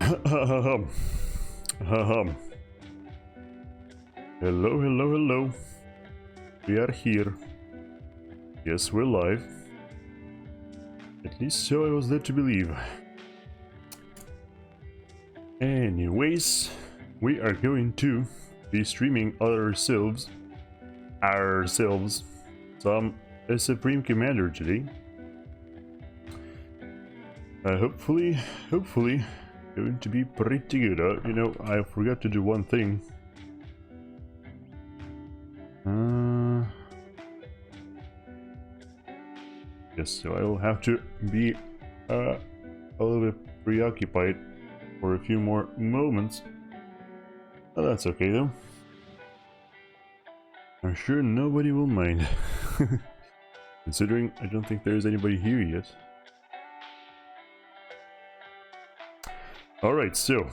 Ahem. Ahem. Hello, hello, hello. We are here. Yes, we're live. At least so I was led to believe. Anyways, we are going to be streaming ourselves some Supreme Commander today. Hopefully going to be pretty good. You know, I forgot to do one thing. Yes, so I will have to be a little bit preoccupied for a few more moments. Oh, that's okay though. I'm sure nobody will mind. Considering I don't think there's anybody here yet. Alright, so.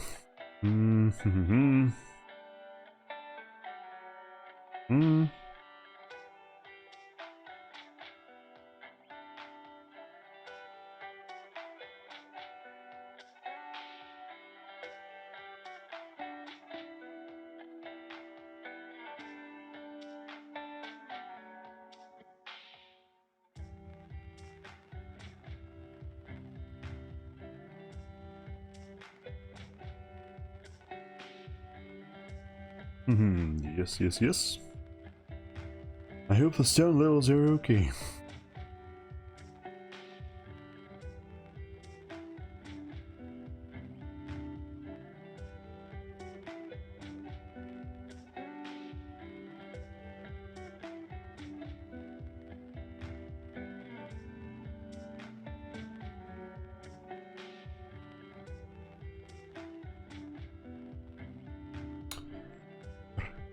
Yes. I hope the sound levels are okay.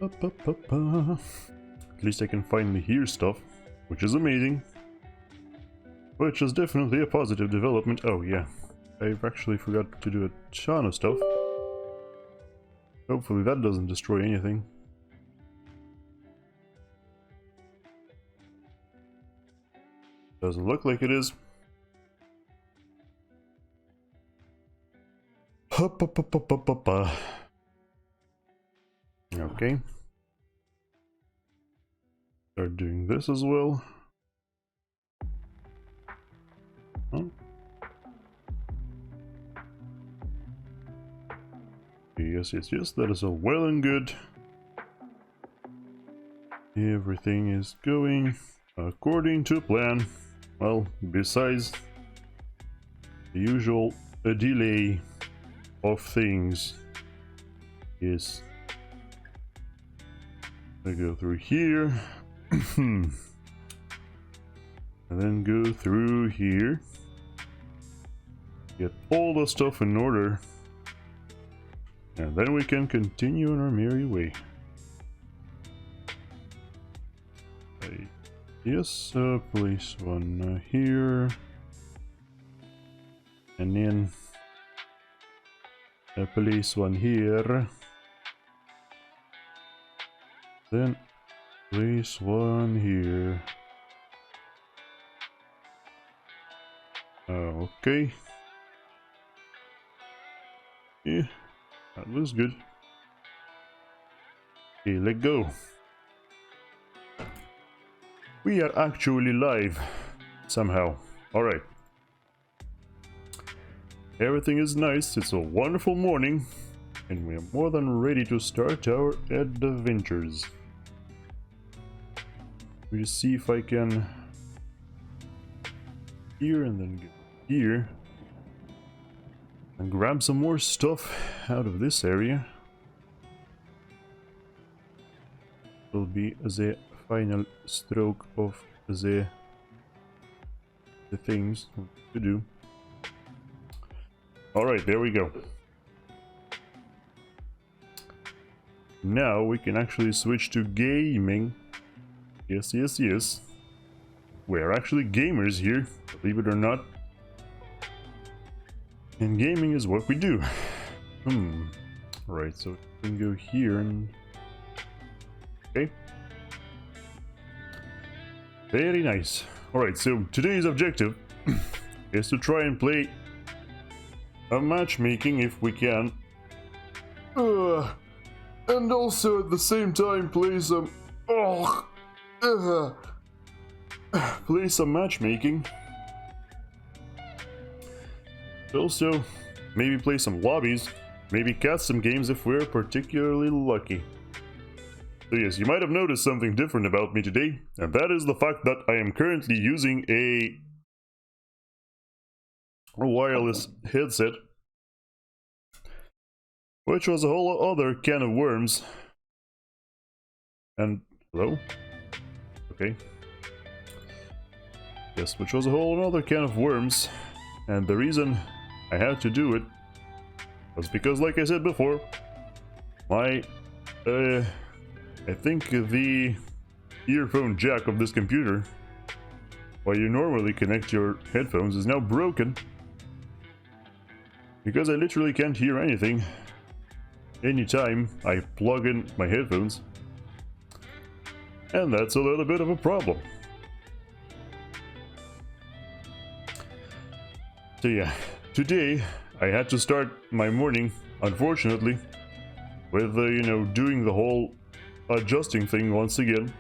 At least I can finally hear stuff, which is amazing. Which is definitely a positive development. Oh yeah, I've actually forgot to do a ton of stuff. Hopefully that doesn't destroy anything. Doesn't look like it is. Okay. Start doing this as well. Oh. Yes, that is all well and good. Everything is going according to plan. Well, besides the usual delay of things. Yes. I go through here. And then go through here. Get all the stuff in order. And then we can continue on our merry way. Yes, place one here. And then place one here. Then place one here. Okay. Yeah, that looks good. Okay, let go. We are actually live somehow. Alright. Everything is nice. It's a wonderful morning. And we are more than ready to start our adventures. We'll see if I can here and then get here and grab some more stuff out of this area. Will be the final stroke of the things to do. Alright, there we go. Now we can actually switch to gaming. Yes. We're actually gamers here, believe it or not. And gaming is what we do. Right, so we can go here and... Okay. Very nice. Alright, so today's objective is to try and play a matchmaking if we can. And also at the same time play some... play some matchmaking. Also, maybe play some lobbies. Maybe cast some games if we're particularly lucky. So yes, you might have noticed something different about me today, and that is the fact that I am currently using a wireless headset, which was a whole other can of worms. And hello? Okay. Yes, which was a whole other can of worms, and the reason I had to do it was because, like I said before, my I think the earphone jack of this computer, where you normally connect your headphones, is now broken. Because I literally can't hear anything anytime I plug in my headphones. And that's a little bit of a problem. So yeah, today I had to start my morning, unfortunately, with, you know, doing the whole adjusting thing once again,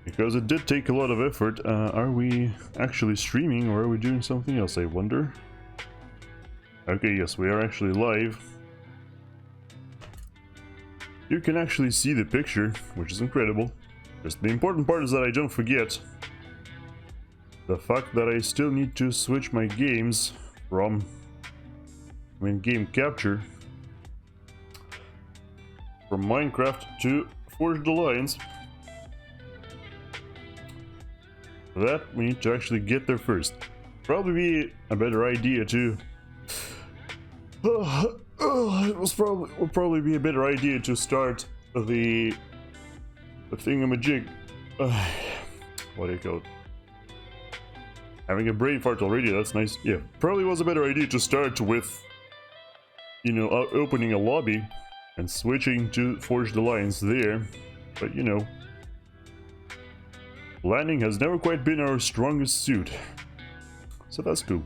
because it did take a lot of effort. Are we actually streaming, or are we doing something else, I wonder? Okay, yes, we are actually live. You can actually see the picture, which is incredible. Just the important part is that I don't forget the fact that I still need to switch my games from game capture from Minecraft to Forged Alliance. For that, we need to actually get there first. Probably be a better idea to... would probably be a better idea to start the thingamajig. What do you call it? Having a brain fart already, that's nice. Yeah, probably was a better idea to start with, you know, opening a lobby and switching to Forged Alliance there, but you know, landing has never quite been our strongest suit, so that's cool.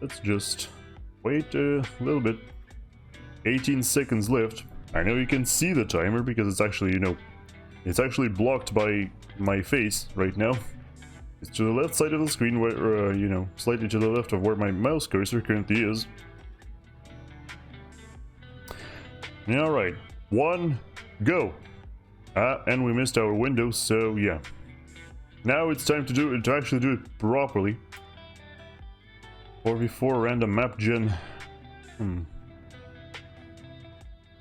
Let's just wait a little bit. 18 seconds left. I know you can see the timer because it's actually, you know, it's actually blocked by my face right now. It's to the left side of the screen, where, you know, slightly to the left of where my mouse cursor currently is. Alright, 1, go! And we missed our window, so yeah. Now it's time to actually do it properly. 4v4 random map gen.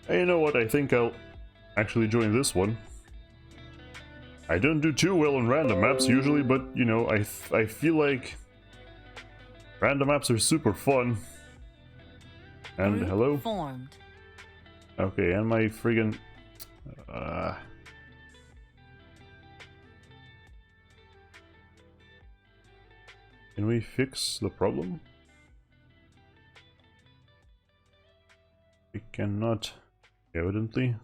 Hey, you know what, I think I'll actually join this one. I don't do too well on random maps usually, but you know, I feel like random maps are super fun. And hello? Formed. Okay, and my friggin... Can we fix the problem? We cannot, evidently.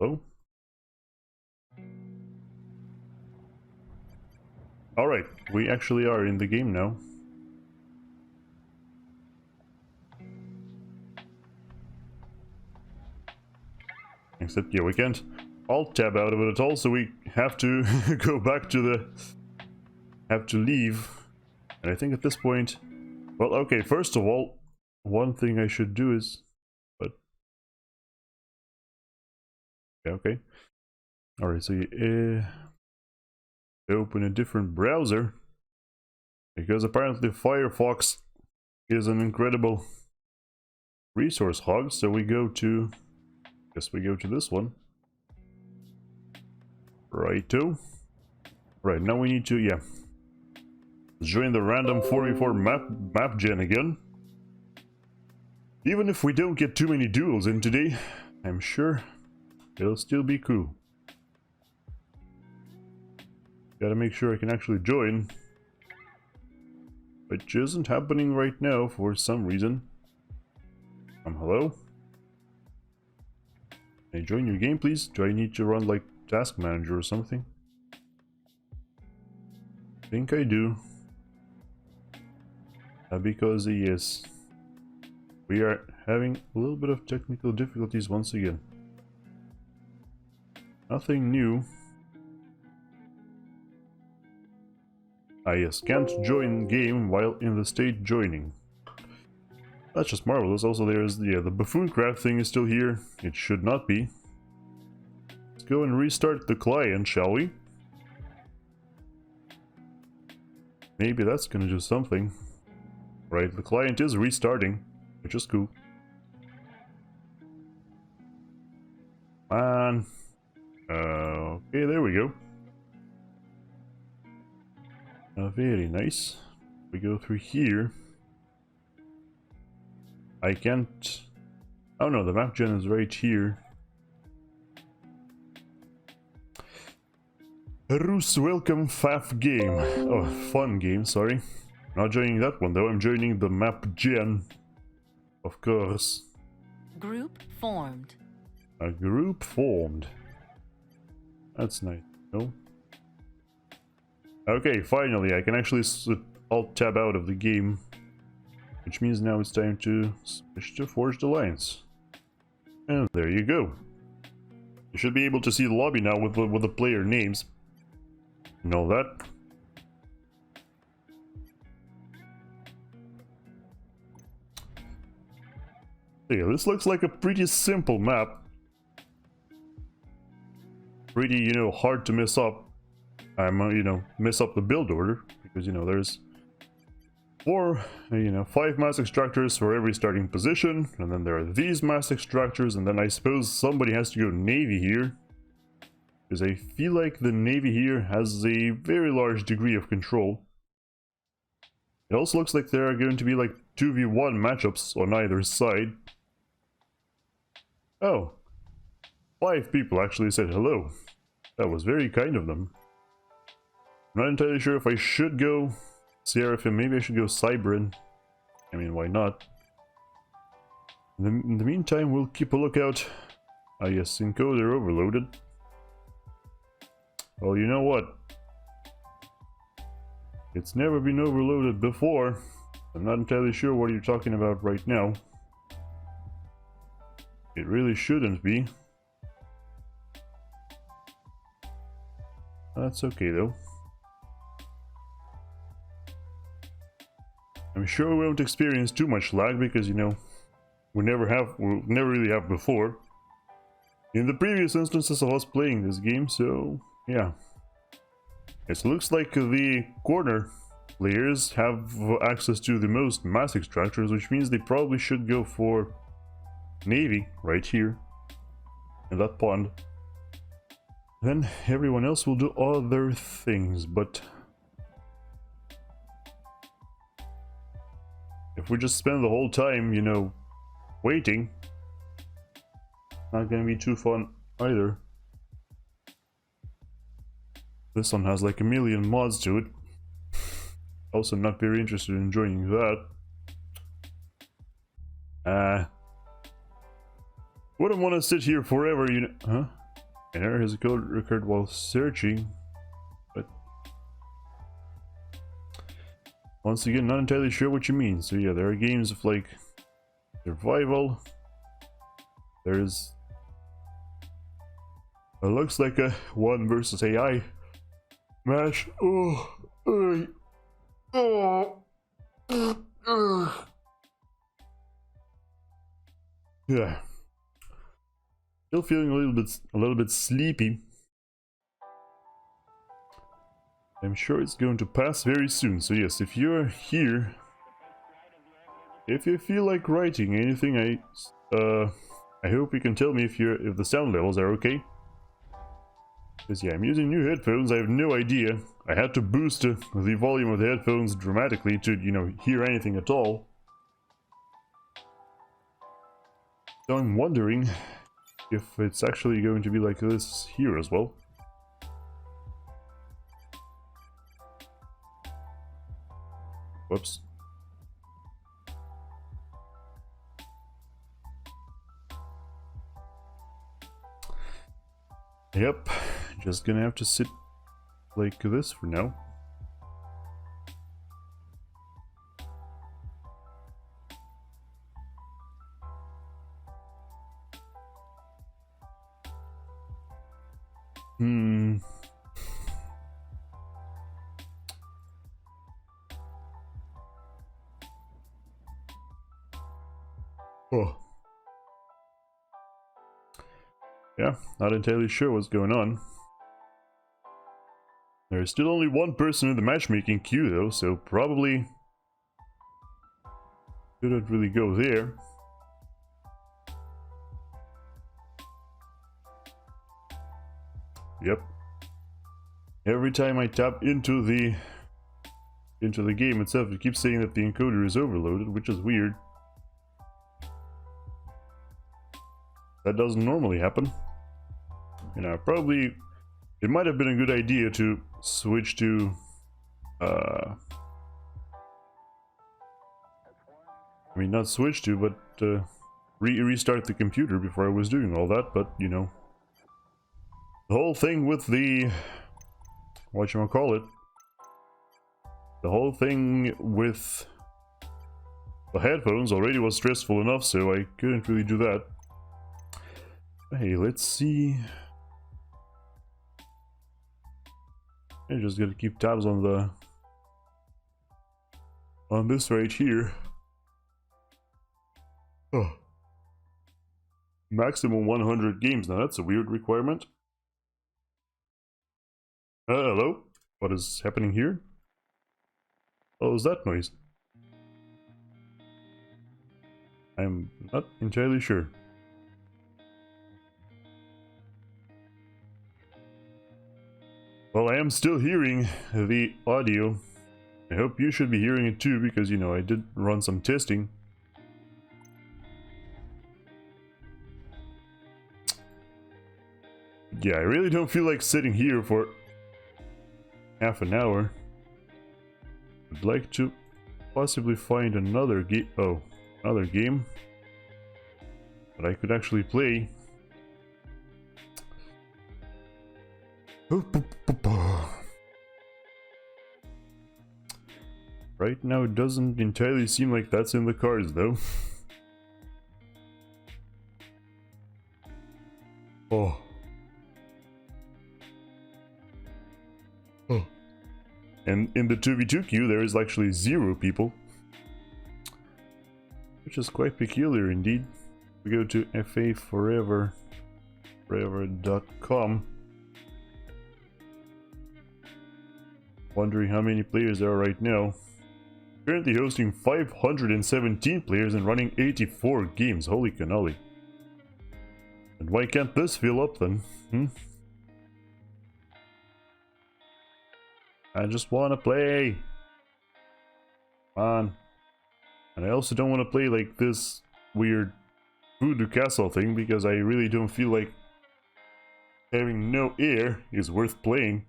Oh? Alright, we actually are in the game now. Except, yeah, we can't alt-tab out of it at all, so we have to go back to the... have to leave. And I think at this point... Well, okay, first of all, one thing I should do is... But... Yeah, okay. Alright, so you open a different browser. Because apparently Firefox is an incredible resource hog, so we go to... Guess we go to this one. Righto. Right, now we need to, yeah. Join the random 4v4 map gen again. Even if we don't get too many duels in today, I'm sure it'll still be cool. Gotta make sure I can actually join. Which isn't happening right now for some reason. Hello? Can I join your game, please? Do I need to run like Task Manager or something? think I do. Because yes, we are having a little bit of technical difficulties once again. Nothing new. Ah yes, can't join game while in the state joining. That's just marvelous. Also there's the buffoon craft thing is still here. It should not be. Let's go and restart the client, shall we? Maybe that's gonna do something. Right, the client is restarting, which is cool. Man. Okay, there we go. Very nice. We go through here. I can't... Oh no, the map gen is right here. Rus, welcome FAF game. Oh, fun game, sorry. Not joining that one though, I'm joining the map gen. Of course. Group formed. A group formed. That's nice. No? Okay, finally, I can actually alt-tab out of the game. Which means now it's time to switch to Forged Alliance. And there you go. You should be able to see the lobby now with the player names. And all that. Yeah, this looks like a pretty simple map. Pretty, you know, hard to mess up. You know, mess up the build order. Because, you know, there's 5 mass extractors for every starting position. And then there are these mass extractors. And then I suppose somebody has to go Navy here. Because I feel like the Navy here has a very large degree of control. It also looks like there are going to be like 2v1 matchups on either side. Oh, 5 people actually said hello. That was very kind of them. I'm not entirely sure if I should go Seraphim, maybe I should go Cybrin. I mean, why not? In the meantime, we'll keep a lookout. Ah yes, encoder overloaded. Well, you know what? It's never been overloaded before. I'm not entirely sure what you're talking about right now. It really shouldn't be. That's okay though. I'm sure we won't experience too much lag because, you know, we never really have before in the previous instances of us playing this game, so yeah. It looks like the corner players have access to the most mass extractors, which means they probably should go for Navy right here in that pond. Then everyone else will do other things, but if we just spend the whole time, you know, waiting, not gonna be too fun either. This one has like a million mods to it. Also not very interested in joining that. Wouldn't want to sit here forever, you know. Huh? An error has occurred while searching. But once again, not entirely sure what you mean. So yeah, there are games of like survival. There's it looks like a 1 versus AI match. Yeah. Still feeling a little bit sleepy. I'm sure it's going to pass very soon. So yes, if you're here, if you feel like writing anything, I hope you can tell me if the sound levels are okay. Because yeah, I'm using new headphones. I have no idea. I had to boost the volume of the headphones dramatically to, you know, hear anything at all. So I'm wondering if it's actually going to be like this here as well. Whoops. Yep, just gonna have to sit like this for now. Hmm. Oh. Yeah, not entirely sure what's going on. There's still only one person in the matchmaking queue though, so probably shouldn't really go there. Yep. Every time I tap into the game itself, it keeps saying that the encoder is overloaded, which is weird. That doesn't normally happen. You know, probably it might have been a good idea to switch to I mean, not switch to, but restart the computer before I was doing all that, but you know, the whole thing with the whatchamacallit, the whole thing with the headphones already was stressful enough, so I couldn't really do that. Hey, let's see. I just gotta keep tabs on this right here. Oh. Maximum 100 games. Now that's a weird requirement. Hello? What is happening here? What was that noise? I'm not entirely sure. Well, I am still hearing the audio. I hope you should be hearing it too, because, you know, I did run some testing. Yeah, I really don't feel like sitting here for half an hour. I'd like to possibly find another game. Oh, another game that I could actually play. Right now it doesn't entirely seem like that's in the cards though. Oh. Oh. And in the 2v2 queue there is actually 0 people, which is quite peculiar indeed. We go to FAF forever.com. Wondering how many players there are right now. Currently hosting 517 players and running 84 games. Holy cannoli. And why can't this fill up then? I just want to play. Come on. And I also don't want to play like this weird Voodoo Castle thing, because I really don't feel like having no air is worth playing.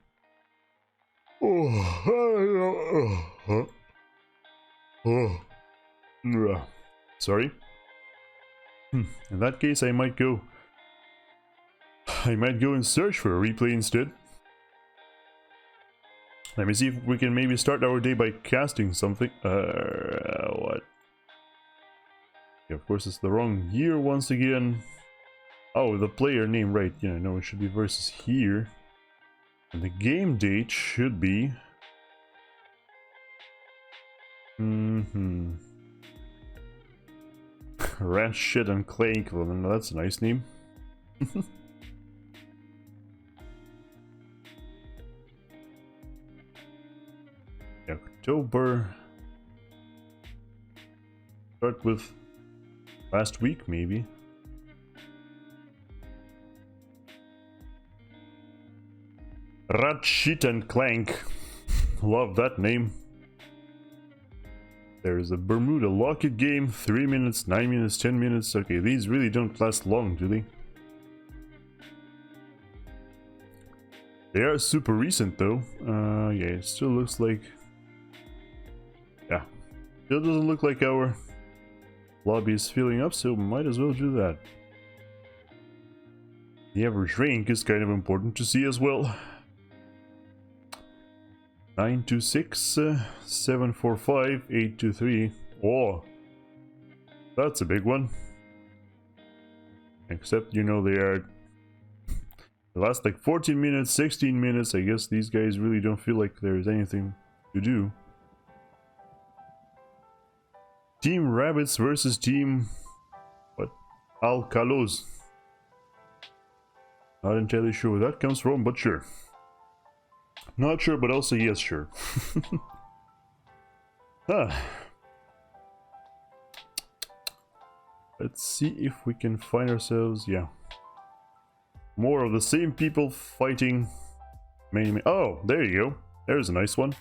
Sorry. In that case, I might go and search for a replay instead. Let me see if we can maybe start our day by casting something. What? Yeah, of course, it's the wrong year once again. Oh, the player name, right? Yeah, no, it should be versus here. And the game date should be... Ratchet and Clank. Well, no, that's a nice name. October. Start with last week, maybe. Ratchet and Clank. Love that name. There's a Bermuda Locket game. 3 minutes, 9 minutes, 10 minutes. Okay, these really don't last long, do they? They are super recent though. Yeah, it still looks like... Yeah. Still doesn't look like our lobby is filling up, so might as well do that. The average rank is kind of important to see as well. 926, 745, 823. Oh, that's a big one. Except, you know, they are The last like 14 minutes, 16 minutes, I guess these guys really don't feel like there's anything to do. Team Rabbits versus Team... what? Alcalos. Not entirely sure where that comes from, but sure. Not sure, but also yes, sure. Let's see if we can find ourselves, yeah. More of the same people fighting. Oh, there you go. There's a nice one.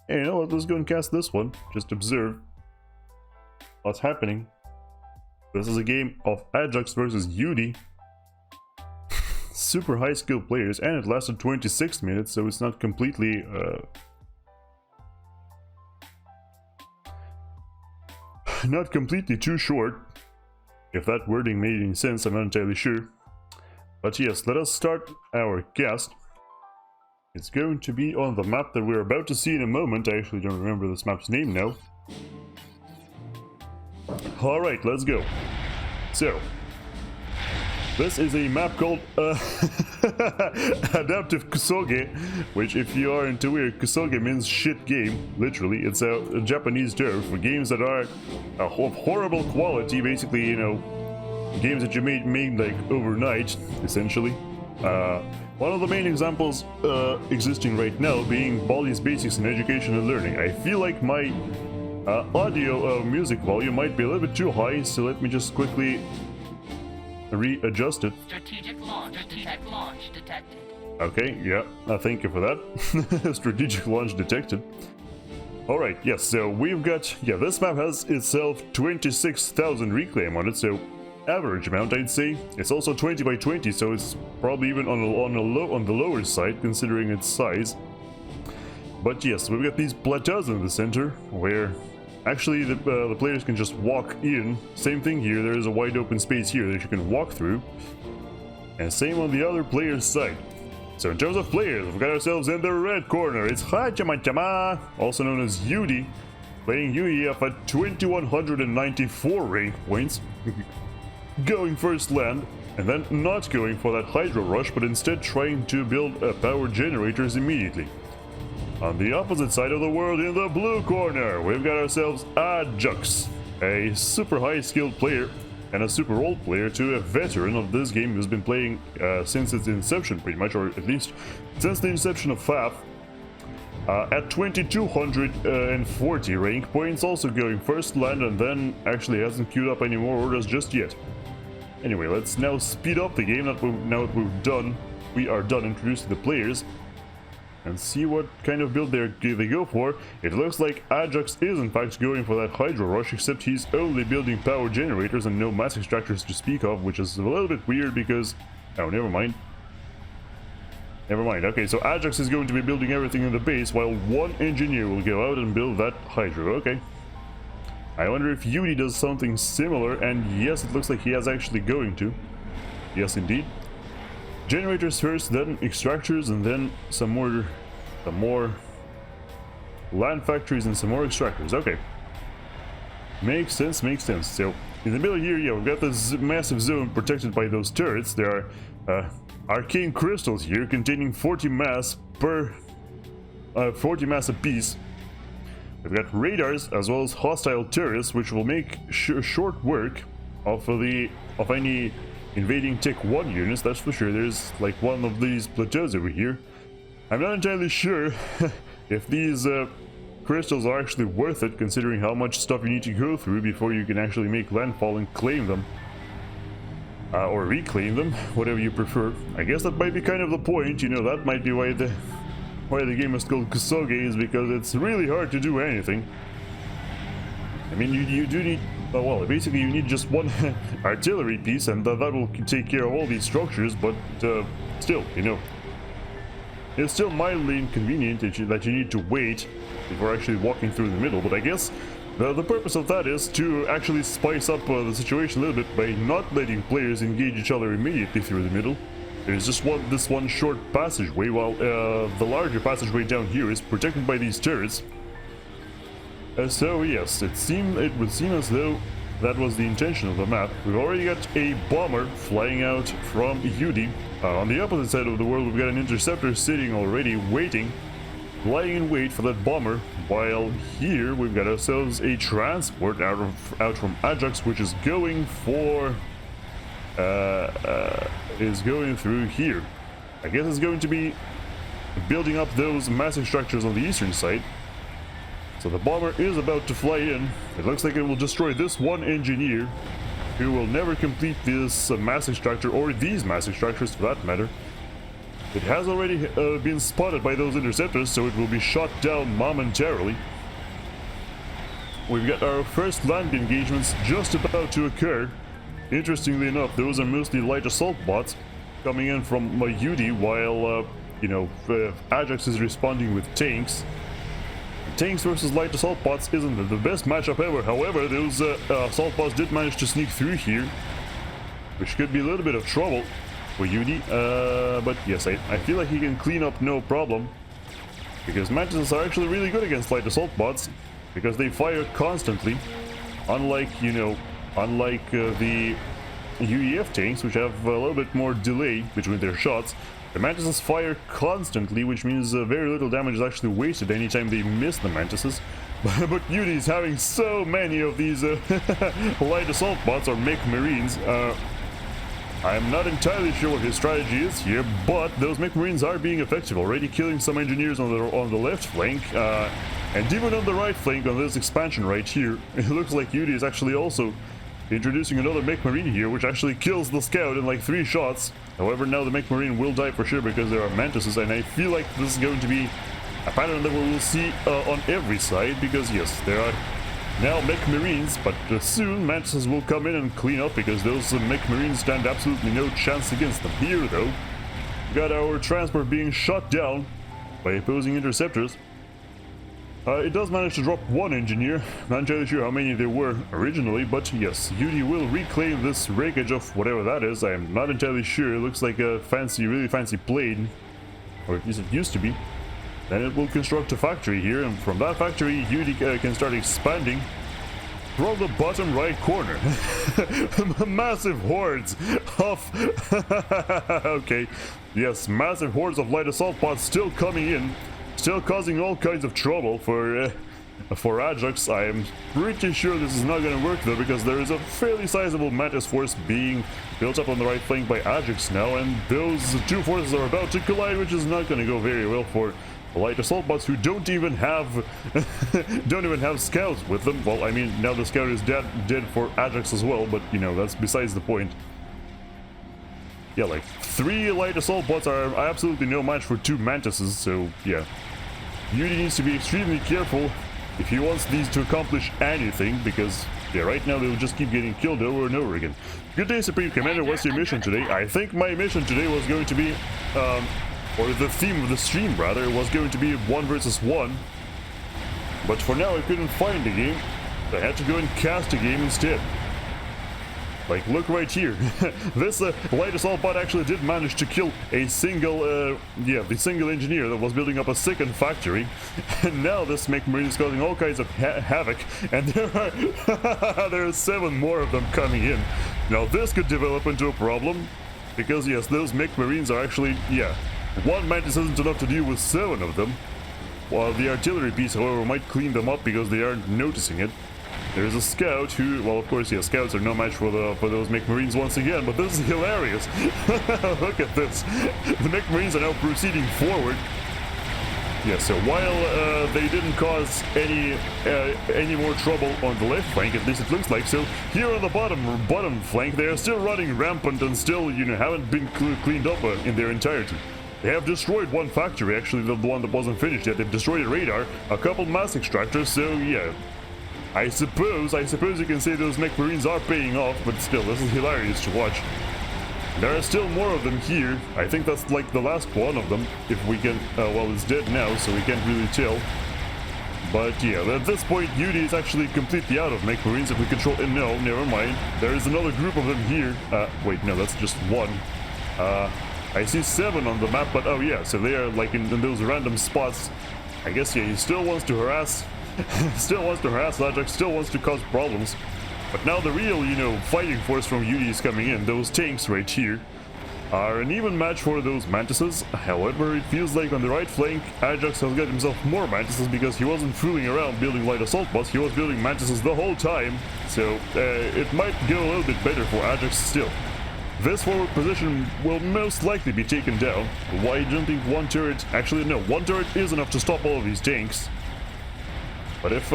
Hey, you know what? Let's go and cast this one. Just observe what's happening. This is a game of Adjux versus Yudi. Super high skill players, and it lasted 26 minutes, so it's not completely not completely too short. If that wording made any sense, I'm not entirely sure. But yes, let us start our cast. It's going to be on the map that we're about to see in a moment. I actually don't remember this map's name now. Alright, let's go. So, this is a map called Adaptive Kusoge, which if you are into weird, Kusoge means shit game, literally. It's a Japanese term for games that are of horrible quality, basically, you know, games that you made like overnight, essentially. One of the main examples existing right now being Bali's Basics in Education and Learning. I feel like my audio music volume might be a little bit too high, so let me just quickly readjust it. Strategic launch detected. Okay, yeah, thank you for that. Strategic launch detected. Alright, yes, so we've got, yeah, this map has itself 26,000 reclaim on it, so average amount, I'd say. It's also 20 by 20, so it's probably even on the lower side, considering its size. But yes, we've got these plateaus in the center, where actually the players can just walk in. Same thing here, there is a wide open space here that you can walk through. And same on the other player's side. So in terms of players, we've got ourselves in the red corner. It's Hachama, also known as Yudi, playing Yudi off at 2194 rank points. Going first land, and then not going for that Hydro Rush, but instead trying to build power generators immediately. On the opposite side of the world, in the blue corner, we've got ourselves Adjux, a super high skilled player and a super old player to a veteran of this game who's been playing since its inception pretty much, or at least since the inception of FAF. At 2240 rank points, also going first land, and then actually hasn't queued up any more orders just yet. Anyway, let's now speed up the game now that we are done introducing the players, and see what kind of build they go for. It looks like Adjux is in fact going for that Hydro Rush, except he's only building power generators and no mass extractors to speak of, which is a little bit weird because... oh, never mind. Never mind. Okay, so Adjux is going to be building everything in the base, while one engineer will go out and build that Hydro. Okay. I wonder if Yudi does something similar, and yes, it looks like he is actually going to. Yes, indeed. Generators first, then extractors, and then some more land factories and some more extractors. Okay. Makes sense, makes sense. So, in the middle here, yeah, we've got this massive zone protected by those turrets. There are arcane crystals here containing 40 mass per 40 mass apiece. We've got radars as well as hostile turrets, which will make short work of any invading Tech 1 units, that's for sure. There's like one of these plateaus over here. I'm not entirely sure if these crystals are actually worth it, considering how much stuff you need to go through before you can actually make landfall and claim them. Or reclaim them, whatever you prefer. I guess that might be kind of the point, you know, that might be why the game is called Kusoge, is because it's really hard to do anything. I mean, you do need, well, basically you need just one artillery piece, and that will take care of all these structures, but still, you know, it's still mildly inconvenient that you need to wait before actually walking through the middle. But I guess the purpose of that is to actually spice up the situation a little bit by not letting players engage each other immediately through the middle. There's just this one short passageway, while the larger passageway down here is protected by these turrets. So yes, it would seem as though that was the intention of the map. We've already got a bomber flying out from Yudi. On the opposite side of the world, we've got an interceptor sitting already, waiting, lying in wait for that bomber. While here, we've got ourselves a transport out from Adjux, which is going for... is going through here. I guess it's going to be building up those massive structures on the eastern side. So the bomber is about to fly in. It looks like it will destroy this one engineer, who will never complete this massive structure, or these massive structures for that matter. It has already been spotted by those interceptors, so it will be shot down momentarily. We've got our first land engagements just about to occur. Interestingly enough, those are mostly light assault bots coming in from Yudi, while, Adjux is responding with tanks. Tanks versus light assault bots isn't the best matchup ever. However, those assault bots did manage to sneak through here, which could be a little bit of trouble for Yudi. But yes, I feel like he can clean up no problem, because mantises are actually really good against light assault bots, because they fire constantly, unlike the UEF tanks, which have a little bit more delay between their shots. The mantises fire constantly, which means very little damage is actually wasted anytime they miss the mantises. But Yudi is having so many of these light assault bots, or mech marines. I'm not entirely sure what his strategy is here, but those mech marines are being effective, already killing some engineers on the left flank, and even on the right flank on this expansion right here. It looks like Yudi is actually also introducing another mech marine here, which actually kills the scout in like 3 shots. However, now the mech marine will die for sure because there are mantises, and I feel like this is going to be a pattern that we will see on every side, because yes, there are now mech marines, but soon mantises will come in and clean up, because those mech marines stand absolutely no chance against them. Here though, we got our transport being shot down by opposing interceptors. It does manage to drop one engineer. Not entirely sure how many there were originally, but yes, Yudi will reclaim this wreckage of whatever that is. I am not entirely sure. It looks like a fancy, really fancy plane, or at least it used to be. Then it will construct a factory here, and from that factory, Yudi can start expanding from the bottom right corner. Massive hordes of... okay, yes, massive hordes of light assault bots still coming in. Still causing all kinds of trouble for Adjux. I am pretty sure this is not going to work though, because there is a fairly sizable mantis force being built up on the right flank by Adjux now, and those two forces are about to collide, which is not going to go very well for the light assault bots, who don't even have scouts with them. Well, I mean, now the scout is dead for Adjux as well, but you know, that's besides the point. Yeah, like 3 light assault bots are absolutely no match for 2 mantises, so yeah. Yudi needs to be extremely careful if he wants these to accomplish anything, because yeah, right now they'll just keep getting killed over and over again. Good day, Supreme Commander. What's your mission today? I think my mission today was going to be, or the theme of the stream rather, was going to be 1 versus 1. But for now I couldn't find a game, so I had to go and cast a game instead. Like, look right here. This light assault bot actually did manage to kill a single, the single engineer that was building up a second factory. And now this mech marine is causing all kinds of havoc. And there are 7 more of them coming in. Now this could develop into a problem, because yes, those mech marines are actually, one mantis isn't enough to deal with 7 of them. While the artillery piece, however, might clean them up because they aren't noticing it. There's a scout who, well, of course, yeah, scouts are no match for those mech marines once again, but this is hilarious. Look at this. The mech marines are now proceeding forward. Yeah, so while they didn't cause any more trouble on the left flank, at least it looks like so, here on the bottom flank, they are still running rampant and still, haven't been cleaned up in their entirety. They have destroyed 1 factory, actually the one that wasn't finished yet. They've destroyed a radar, a couple mass extractors, so yeah. I suppose you can say those mech marines are paying off, but still, this is hilarious to watch. There are still more of them here. I think that's like the last one of them, if we can, well, it's dead now, so we can't really tell. But yeah, at this point, Yudi is actually completely out of mech marines if we control, no, never mind. There is another group of them here. Wait, no, that's just 1. I see 7 on the map, but oh yeah, so they are like in those random spots. I guess, yeah, he still wants to harass Adjux, still wants to cause problems. But now the real, you know, fighting force from Yudi is coming in. Those tanks right here are an even match for those mantises. However, it feels like on the right flank, Adjux has got himself more mantises because he wasn't fooling around building light assault bots. He was building mantises the whole time, so it might go a little bit better for Adjux still. This forward position will most likely be taken down. Why don't think one turret... Actually, no, one turret is enough to stop all of these tanks. But if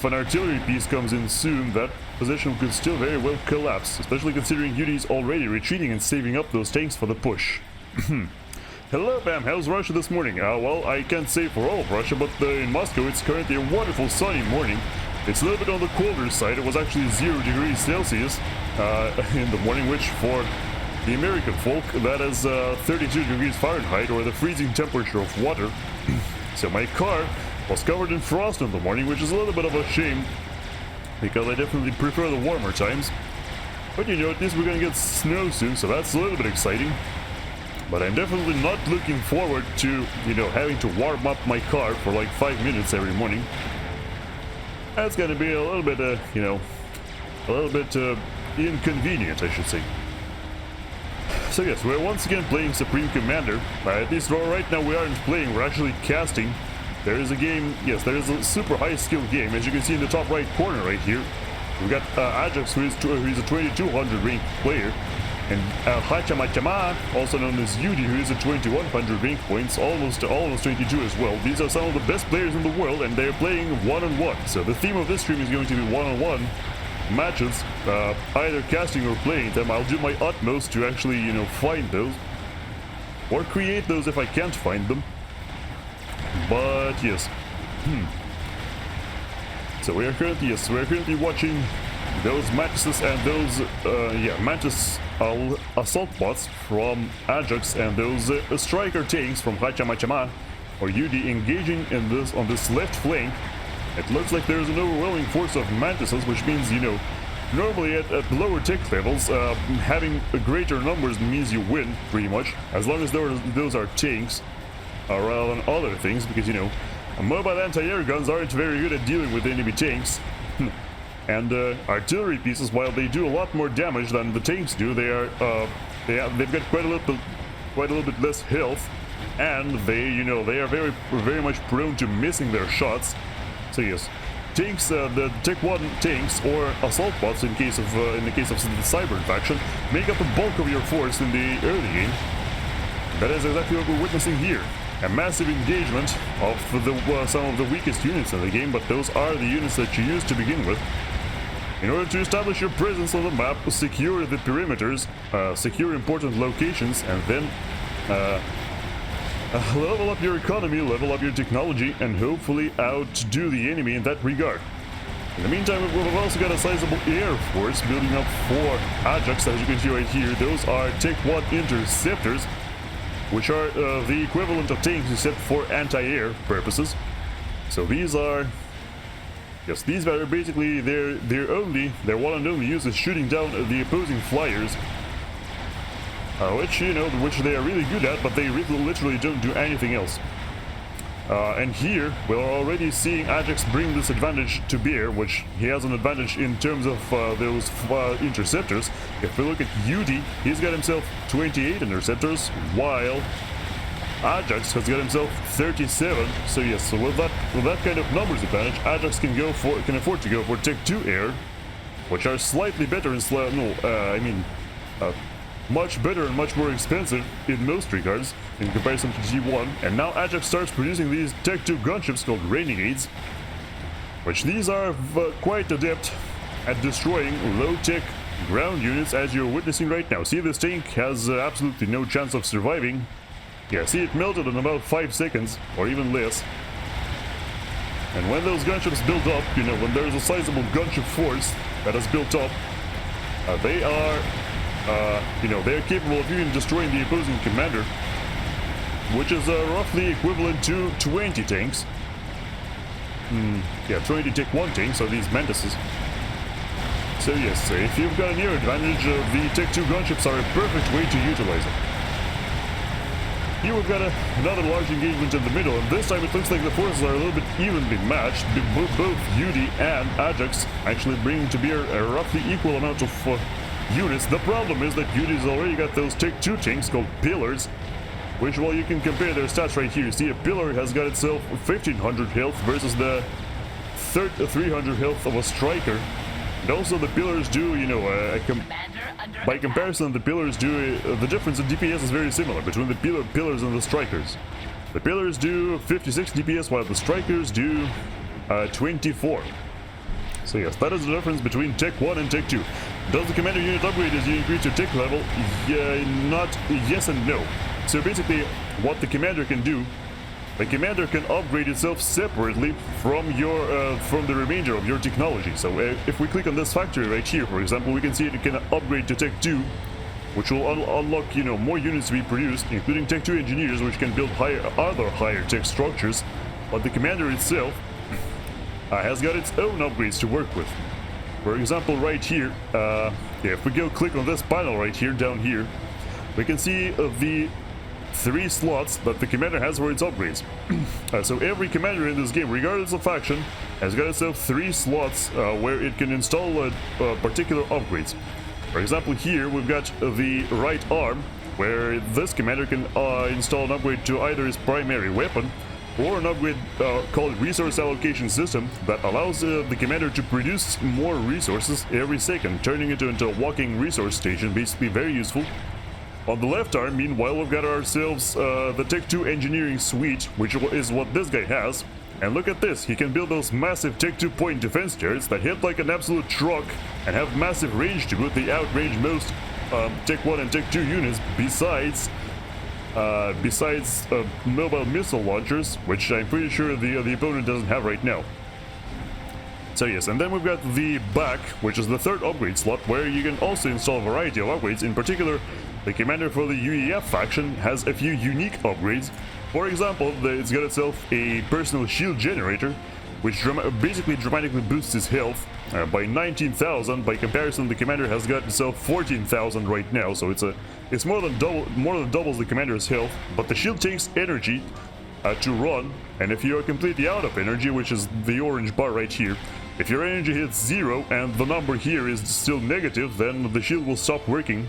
an artillery piece comes in soon, that position could still very well collapse, especially considering Yudi's already retreating and saving up those tanks for the push. Hello, Bam, how's Russia this morning? Well, I can't say for all of Russia, but in Moscow it's currently a wonderful sunny morning. It's a little bit on the colder side. It was actually 0 degrees Celsius in the morning, which for the American folk, that is 32 degrees Fahrenheit, or the freezing temperature of water. So my car was covered in frost in the morning, which is a little bit of a shame, because I definitely prefer the warmer times. But you know, at least we're gonna get snow soon, so that's a little bit exciting. But I'm definitely not looking forward to, you know, having to warm up my car for like 5 minutes every morning. That's gonna be a little bit, you know, a little bit inconvenient, I should say. So yes, we're once again playing Supreme Commander. At least right now we aren't playing, we're actually casting. There is a game, yes, there is a super high skill game, as you can see in the top right corner right here. We've got Adjux, who is a 2200 rank player, and Hachama, also known as Yudi, who is a 2100 rank points, almost 22 as well. These are some of the best players in the world, and they're playing one-on-one. So the theme of this stream is going to be one-on-one matches, either casting or playing them. I'll do my utmost to actually, you know, find those, or create those if I can't find them. But yes, so we are currently watching those mantises and those mantis assault bots from Adjux and those striker tanks from Hachama or Yudi engaging on this left flank. It looks like there's an overwhelming force of mantises, which means, you know, normally at lower tech levels, having greater numbers means you win pretty much, as long as those are tanks. Rather than other things, because, you know, mobile anti-air guns aren't very good at dealing with enemy tanks. And artillery pieces, while they do a lot more damage than the tanks do, they've got quite a little bit less health, and they are very much prone to missing their shots. So yes, tanks, the Tech 1 tanks or assault bots in the case of the Cyber faction, make up a bulk of your force in the early game. That is exactly what we're witnessing here. A massive engagement of some of the weakest units in the game, but those are the units that you use to begin with. In order to establish your presence on the map, secure the perimeters, secure important locations, and then level up your economy, level up your technology, and hopefully outdo the enemy in that regard. In the meantime, we've also got a sizable air force building up for Adjux, as you can see right here. Those are Tech 1 interceptors, which are the equivalent of tanks except for anti-air purposes. So these are, yes, these are basically their one and only use is shooting down the opposing flyers, which they are really good at, but they literally don't do anything else. And here we're already seeing Adjux bring this advantage to bear, which he has an advantage in terms of those interceptors. If we look at Yudi, he's got himself 28 interceptors, while Adjux has got himself 37. So yes, so with that kind of numbers advantage, Adjux can afford to go for Tech 2 air, which are slightly better in much better and much more expensive in most regards in comparison to G1. And now Adjux starts producing these Tech 2 gunships called Renegades, which these are quite adept at destroying low-tech ground units, as you're witnessing right now. See, this tank has absolutely no chance of surviving. Yeah, see, it melted in about 5 seconds, or even less. And when those gunships build up, you know, when there's a sizable gunship force that has built up, they are they're capable of even destroying the opposing commander, which is roughly equivalent to 20 tanks. 20 Tech 1 tanks are these mantises. So yes, if you've got an air advantage, the Tech 2 gunships are a perfect way to utilize it. Here we've got another large engagement in the middle, and this time it looks like the forces are a little bit evenly matched. Both Yudi and Adjux actually bringing to bear a roughly equal amount of units. The problem is that Yudi's already got those Tech 2 tanks called Pillars, which, well, you can compare their stats right here. You see a Pillar has got itself 1500 health versus the 300 health of a Striker. And also the Pillars do, you know, by comparison, the Pillars do, the difference in DPS is very similar between the Pillars and the Strikers. The Pillars do 56 DPS while the Strikers do 24. So yes, that is the difference between Tech 1 and Tech 2. Does the commander unit upgrade as you increase your Tech level? Yes and no. So basically, what the commander can do, the commander can upgrade itself separately from your from the remainder of your technology. So if we click on this factory right here, for example, we can see it can upgrade to Tech 2, which will unlock, you know, more units to be produced, including Tech 2 engineers, which can build other higher tech structures. But the commander itself has got its own upgrades to work with. For example, right here, if we go click on this panel right here, down here, we can see the 3 slots that the commander has for its upgrades. So every commander in this game, regardless of faction, has got itself 3 slots where it can install particular upgrades. For example, here we've got the right arm, where this commander can install an upgrade to either his primary weapon or an upgrade called Resource Allocation System that allows the commander to produce more resources every second, turning it into a walking resource station, basically very useful. On the left arm, meanwhile, we've got ourselves the Tech 2 engineering suite, which is what this guy has. And look at this, he can build those massive Tech 2 point defense turrets that hit like an absolute truck and have massive range to boot. They outrange most Tech 1 and Tech 2 units, besides mobile missile launchers, which I'm pretty sure the opponent doesn't have right now. So yes, and then we've got the back, which is the 3rd upgrade slot, where you can also install a variety of upgrades. In particular, the commander for the UEF faction has a few unique upgrades. For example, it's got itself a personal shield generator, which basically dramatically boosts his health by 19,000. By comparison, the commander has got itself 14,000 right now, so it's more than doubles the commander's health. But the shield takes energy to run, and if you are completely out of energy, which is the orange bar right here, if your energy hits 0 and the number here is still negative, then the shield will stop working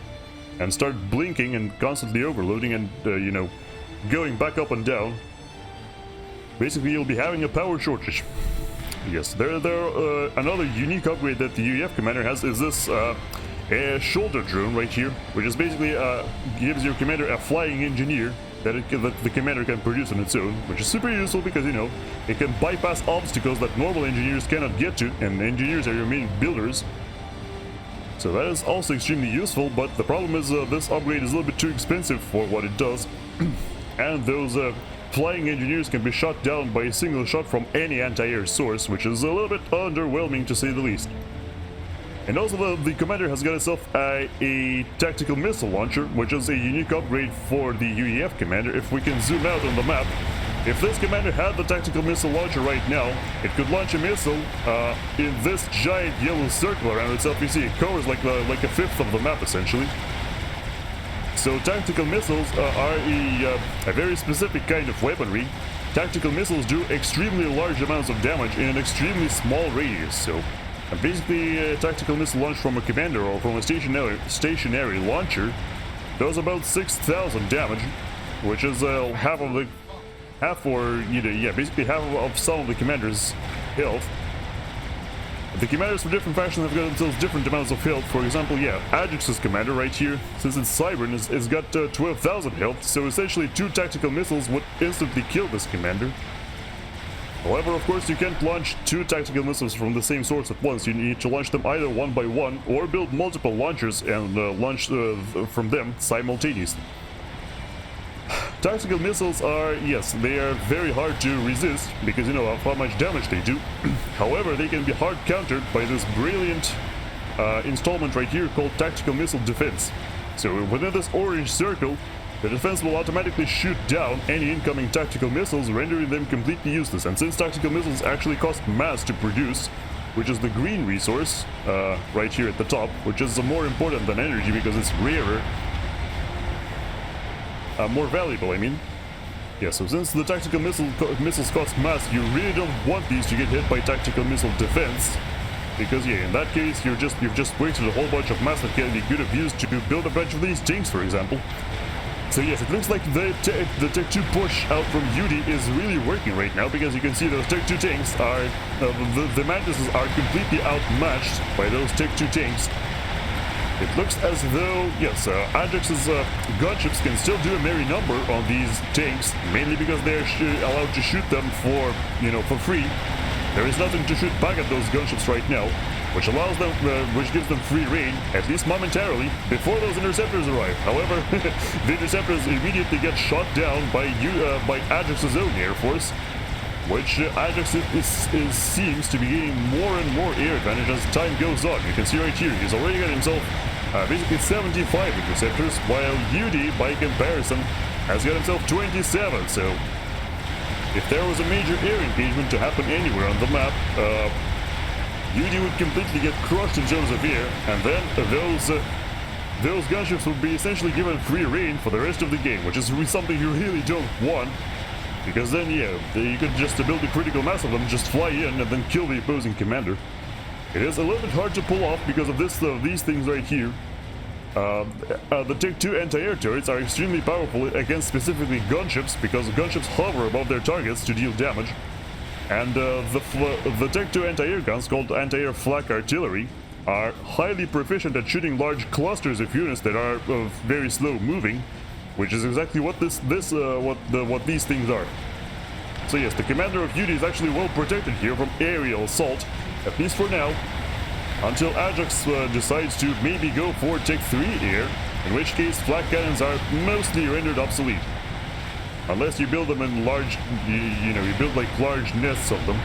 and start blinking and constantly overloading and, you know, going back up and down. Basically, you'll be having a power shortage. Yes, another unique upgrade that the UEF commander has is this a shoulder drone right here, which is basically gives your commander a flying engineer that the commander can produce on its own, which is super useful because, you know, it can bypass obstacles that normal engineers cannot get to, and engineers are your main builders. So that is also extremely useful, but the problem is this upgrade is a little bit too expensive for what it does. And those flying engineers can be shot down by a single shot from any anti-air source, which is a little bit underwhelming to say the least. And also the commander has got itself a tactical missile launcher, which is a unique upgrade for the UEF commander. If we can zoom out on the map, if this commander had the tactical missile launcher right now, it could launch a missile in this giant yellow circle around itself. You see it covers like a fifth of the map essentially. So tactical missiles are a very specific kind of weaponry. Tactical missiles do extremely large amounts of damage in an extremely small radius. So basically, a tactical missile launch from a commander or from a stationary launcher does about 6,000 damage, which is basically half of some of the commander's health. The commanders for different factions have got themselves different amounts of health. For example, Adjux's commander right here, since it's Cybern, is got 12,000 health, so essentially 2 tactical missiles would instantly kill this commander. However, of course, you can't launch 2 tactical missiles from the same source at once. You need to launch them either one by one, or build multiple launchers and launch from them simultaneously. Tactical missiles are, yes, they are very hard to resist because you know of how much damage they do. However, they can be hard countered by this brilliant installment right here called Tactical Missile Defense. So within this orange circle, the defense will automatically shoot down any incoming tactical missiles, rendering them completely useless. And since tactical missiles actually cost mass to produce, which is the green resource right here at the top, which is more important than energy because it's rarer, more valuable, I mean. Yeah, so since the tactical missiles cost mass, you really don't want these to get hit by tactical missile defense. Because yeah, in that case, you've just wasted a whole bunch of mass that you could have used to build a bunch of these tanks, for example. So yes, it looks like the Tech 2 push out from Yudi is really working right now, because you can see those Tech 2 tanks are, the Mantises are completely outmatched by those Tech 2 tanks. It looks as though, yes, Adjux's gunships can still do a merry number on these tanks, mainly because they're allowed to shoot them for, for free. There is nothing to shoot back at those gunships right now, which allows them, which gives them free reign, at least momentarily, before those interceptors arrive. However, the interceptors immediately get shot down by Adjux's own air force, which Adjux seems to be gaining more and more air advantage as time goes on. You can see right here, he's already got himself basically 75 interceptors, while Yudi, by comparison, has got himself 27. So, if there was a major air engagement to happen anywhere on the map, Yudi would completely get crushed in terms of air, and then those gunships would be essentially given free reign for the rest of the game, which is something you really don't want, because then, yeah, you could just build a critical mass of them, just fly in and then kill the opposing commander. It is a little bit hard to pull off because of these things right here. The Tech 2 anti-air turrets are extremely powerful against specifically gunships, because gunships hover above their targets to deal damage. And the Tech 2 anti-air guns, called anti-air flak artillery, are highly proficient at shooting large clusters of units that are very slow moving, which is exactly what what these things are. So yes, the commander of Yudi is actually well protected here from aerial assault, at least for now, until Adjux decides to maybe go for Tech 3 air, in which case flak cannons are mostly rendered obsolete. Unless you build them in large, you build like large nests of them.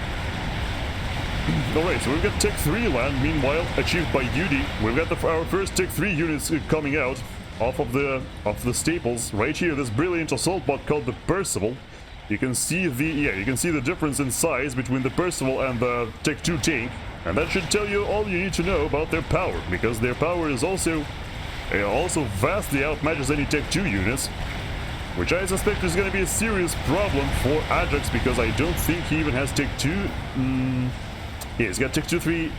Alright, so we've got Tech 3 land, meanwhile, achieved by Yudi. We've got our first Tech 3 units coming out off of the staples. Right here, this brilliant assault bot called the Percival. You can see the difference in size between the Percival and the Tech 2 tank. And that should tell you all you need to know about their power, because their power is also vastly outmatches any Tech 2 units, which I suspect is going to be a serious problem for Adjux, because I don't think he even has Tech 2. Yeah, he's got Tech 2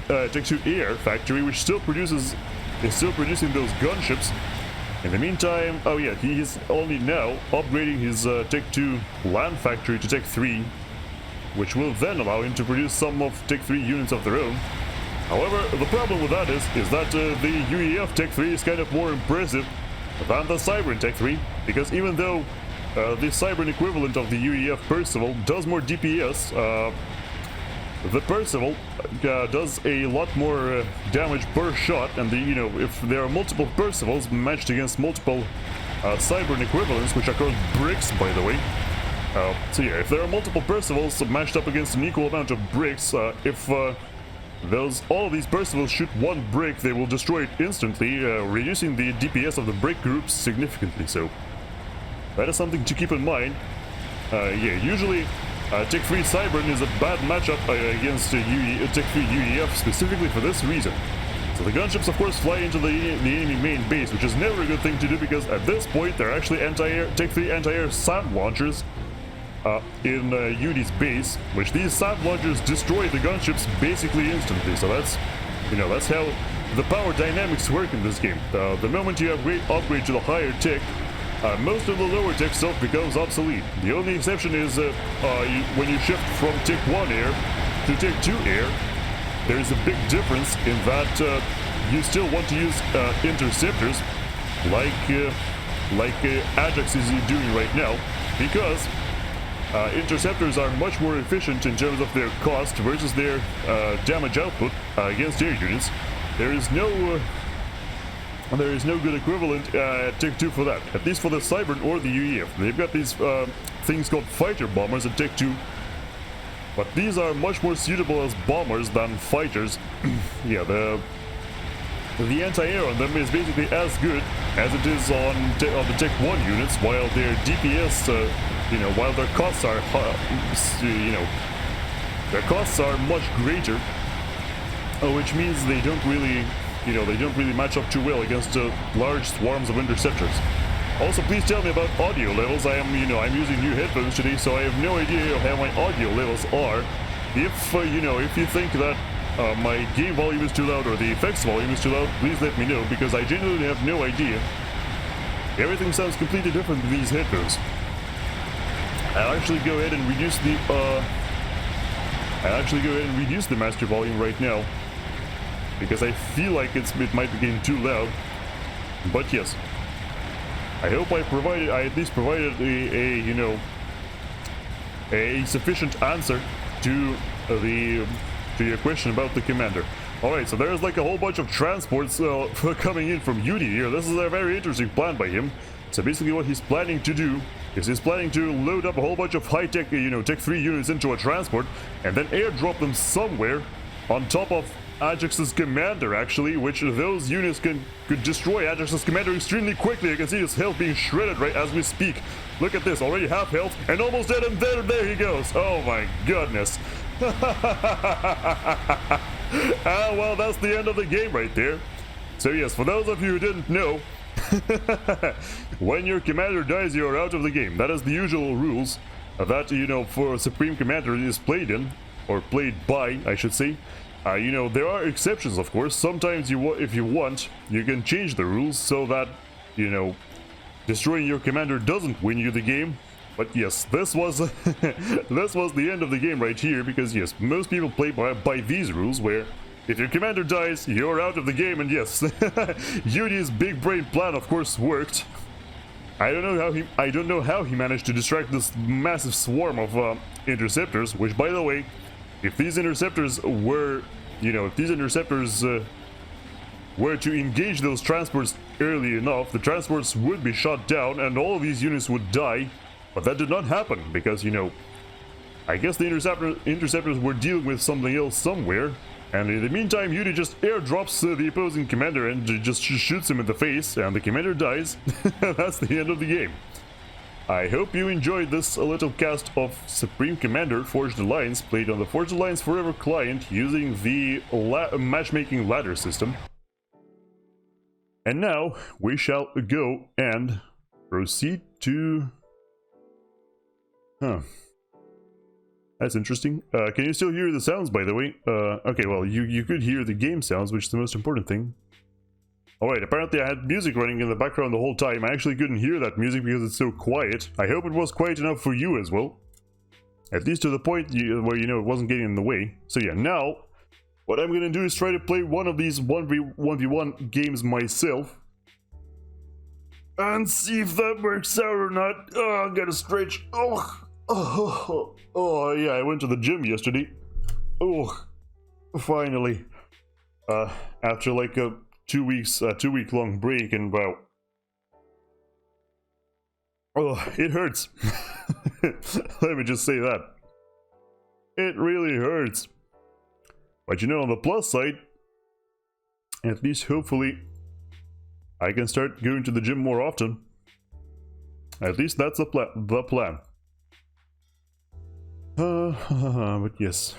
Air Factory, which is still producing those gunships. In the meantime, oh yeah, he is only now upgrading his Tech 2 Land Factory to Tech 3, which will then allow him to produce some of Tech 3 units of their own. However, the problem with that is that the UEF Tech 3 is kind of more impressive than the Cybern Tech 3, because even though the Cybern equivalent of the UEF Percival does more DPS, the Percival does a lot more damage per shot, and if there are multiple Percivals matched against multiple Cybern equivalents, which are called bricks, by the way. So yeah, if there are multiple Percivals matched up against an equal amount of bricks, if all of these Percivals shoot one brick, they will destroy it instantly, reducing the DPS of the brick groups significantly. So that is something to keep in mind. Yeah, usually Tech 3 Cybern is a bad matchup against Tech 3 UEF, specifically for this reason. So the gunships, of course, fly into the enemy main base, which is never a good thing to do, because at this point they're actually Tech 3 anti-air SAM launchers in Yudi's base, which these SAM launchers destroy the gunships basically instantly. So that's how the power dynamics work in this game. The moment you upgrade to the higher tech, most of the lower tech stuff becomes obsolete. The only exception is when you shift from Tech 1 air to Tech 2 air. There is a big difference in that you still want to use interceptors like Adjux is doing right now, because interceptors are much more efficient in terms of their cost versus their damage output against air units. There is no good equivalent at Tech 2 for that, at least for the Cybern or the UEF. They've got these things called fighter bombers at Tech 2, but these are much more suitable as bombers than fighters. Yeah, the anti-air on them is basically as good as it is on the Tech 1 units, while their DPS, while their costs are, their costs are much greater, which means they don't really match up too well against large swarms of interceptors. Also, please tell me about audio levels. I'm using new headphones today, so I have no idea how my audio levels are. If, if you think that my game volume is too loud or the effects volume is too loud, please let me know, because I genuinely have no idea. Everything sounds completely different with these headphones. I'll actually go ahead and reduce the master volume right now, because I feel like it might be getting too loud. But yes, I hope I at least provided a sufficient answer to your question about the commander. Alright, so there's like a whole bunch of transports coming in from Yudi here. This is a very interesting plan by him. So basically what he's planning to do is he's planning to load up a whole bunch of high-tech, Tech 3 units into a transport and then airdrop them somewhere on top of Adjux's commander, actually, which those units could destroy Adjux's commander extremely quickly. You can see his health being shredded right as we speak. Look at this, already half health and almost dead, and there he goes. Oh my goodness. Well, that's the end of the game right there. So yes, for those of you who didn't know, when your commander dies, you're out of the game. That is the usual rules that, for Supreme Commander is played in, or played by, I should say. There are exceptions, of course. Sometimes if you want, you can change the rules so that, destroying your commander doesn't win you the game. But yes, this was this was the end of the game right here, because yes, most people play by these rules where if your commander dies, you're out of the game. And yes, Yudi's big brain plan of course worked. I don't know how he managed to distract this massive swarm of interceptors, which, by the way, if these interceptors were, were to engage those transports early enough, the transports would be shot down and all of these units would die. But that did not happen because, I guess the interceptors were dealing with something else somewhere. And in the meantime, Yudi just airdrops the opposing commander and just shoots him in the face, and the commander dies. That's the end of the game. I hope you enjoyed this little cast of Supreme Commander Forged Alliance, played on the Forged Alliance Forever client using the matchmaking ladder system. And now we shall go and proceed to... That's interesting. Can you still hear the sounds, by the way? Okay, well, you could hear the game sounds, which is the most important thing. Alright, apparently I had music running in the background the whole time. I actually couldn't hear that music because it's so quiet. I hope it was quiet enough for you as well. At least to the point where, it wasn't getting in the way. So yeah, now, what I'm gonna do is try to play one of these 1v1 games myself. And see if that works out or not. Oh, I gotta stretch. Oh, yeah, I went to the gym yesterday. Oh, finally. After like a 2 week long break, and wow. Oh, it hurts. Let me just say that. It really hurts. But on the plus side, at least hopefully, I can start going to the gym more often. At least that's the plan. But yes.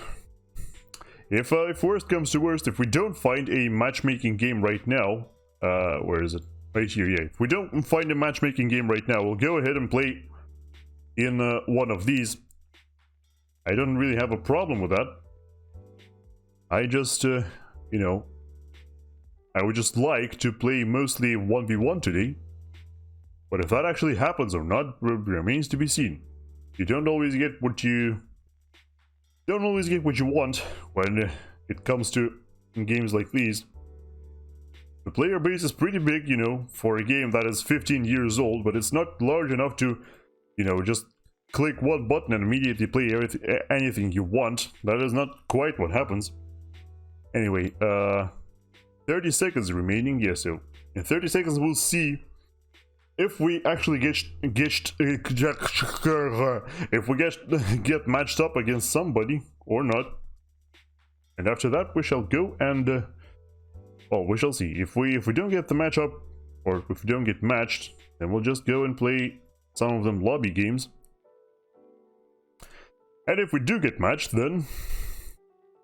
If worst comes to worst, if we don't find a matchmaking game right now, where is it? Right here, yeah. If we don't find a matchmaking game right now, we'll go ahead and play in one of these. I don't really have a problem with that. I just, I would just like to play mostly 1v1 today. But if that actually happens or not, remains to be seen. You don't always get what you want when it comes to games like these. The player base is pretty big, for a game that is 15 years old, but it's not large enough to, just click one button and immediately play anything you want. That is not quite what happens. Anyway, 30 seconds remaining. Yeah, so in 30 seconds we'll see if we actually get matched up against somebody or not. And after that we shall go and we shall see. If we don't get the matchup, or if we don't get matched, then we'll just go and play some of them lobby games. And if we do get matched, then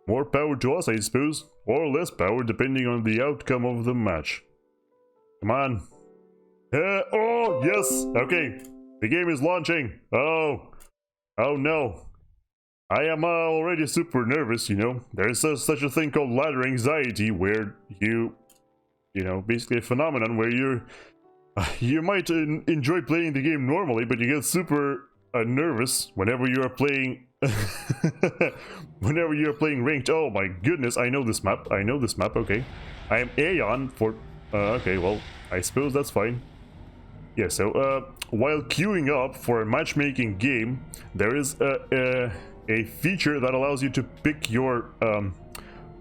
more power to us, I suppose, or less power depending on the outcome of the match. Come on. Oh, yes. Okay. The game is launching. Oh. Oh, no. I am already super nervous, you know. There's such a thing called ladder anxiety where you know, basically a phenomenon where you might enjoy playing the game normally, but you get super nervous whenever you are playing whenever you are playing ranked. Oh my goodness, I know this map. Okay. I am Aeon for okay, well, I suppose that's fine. Yeah, so while queuing up for a matchmaking game, there is a feature that allows you to pick your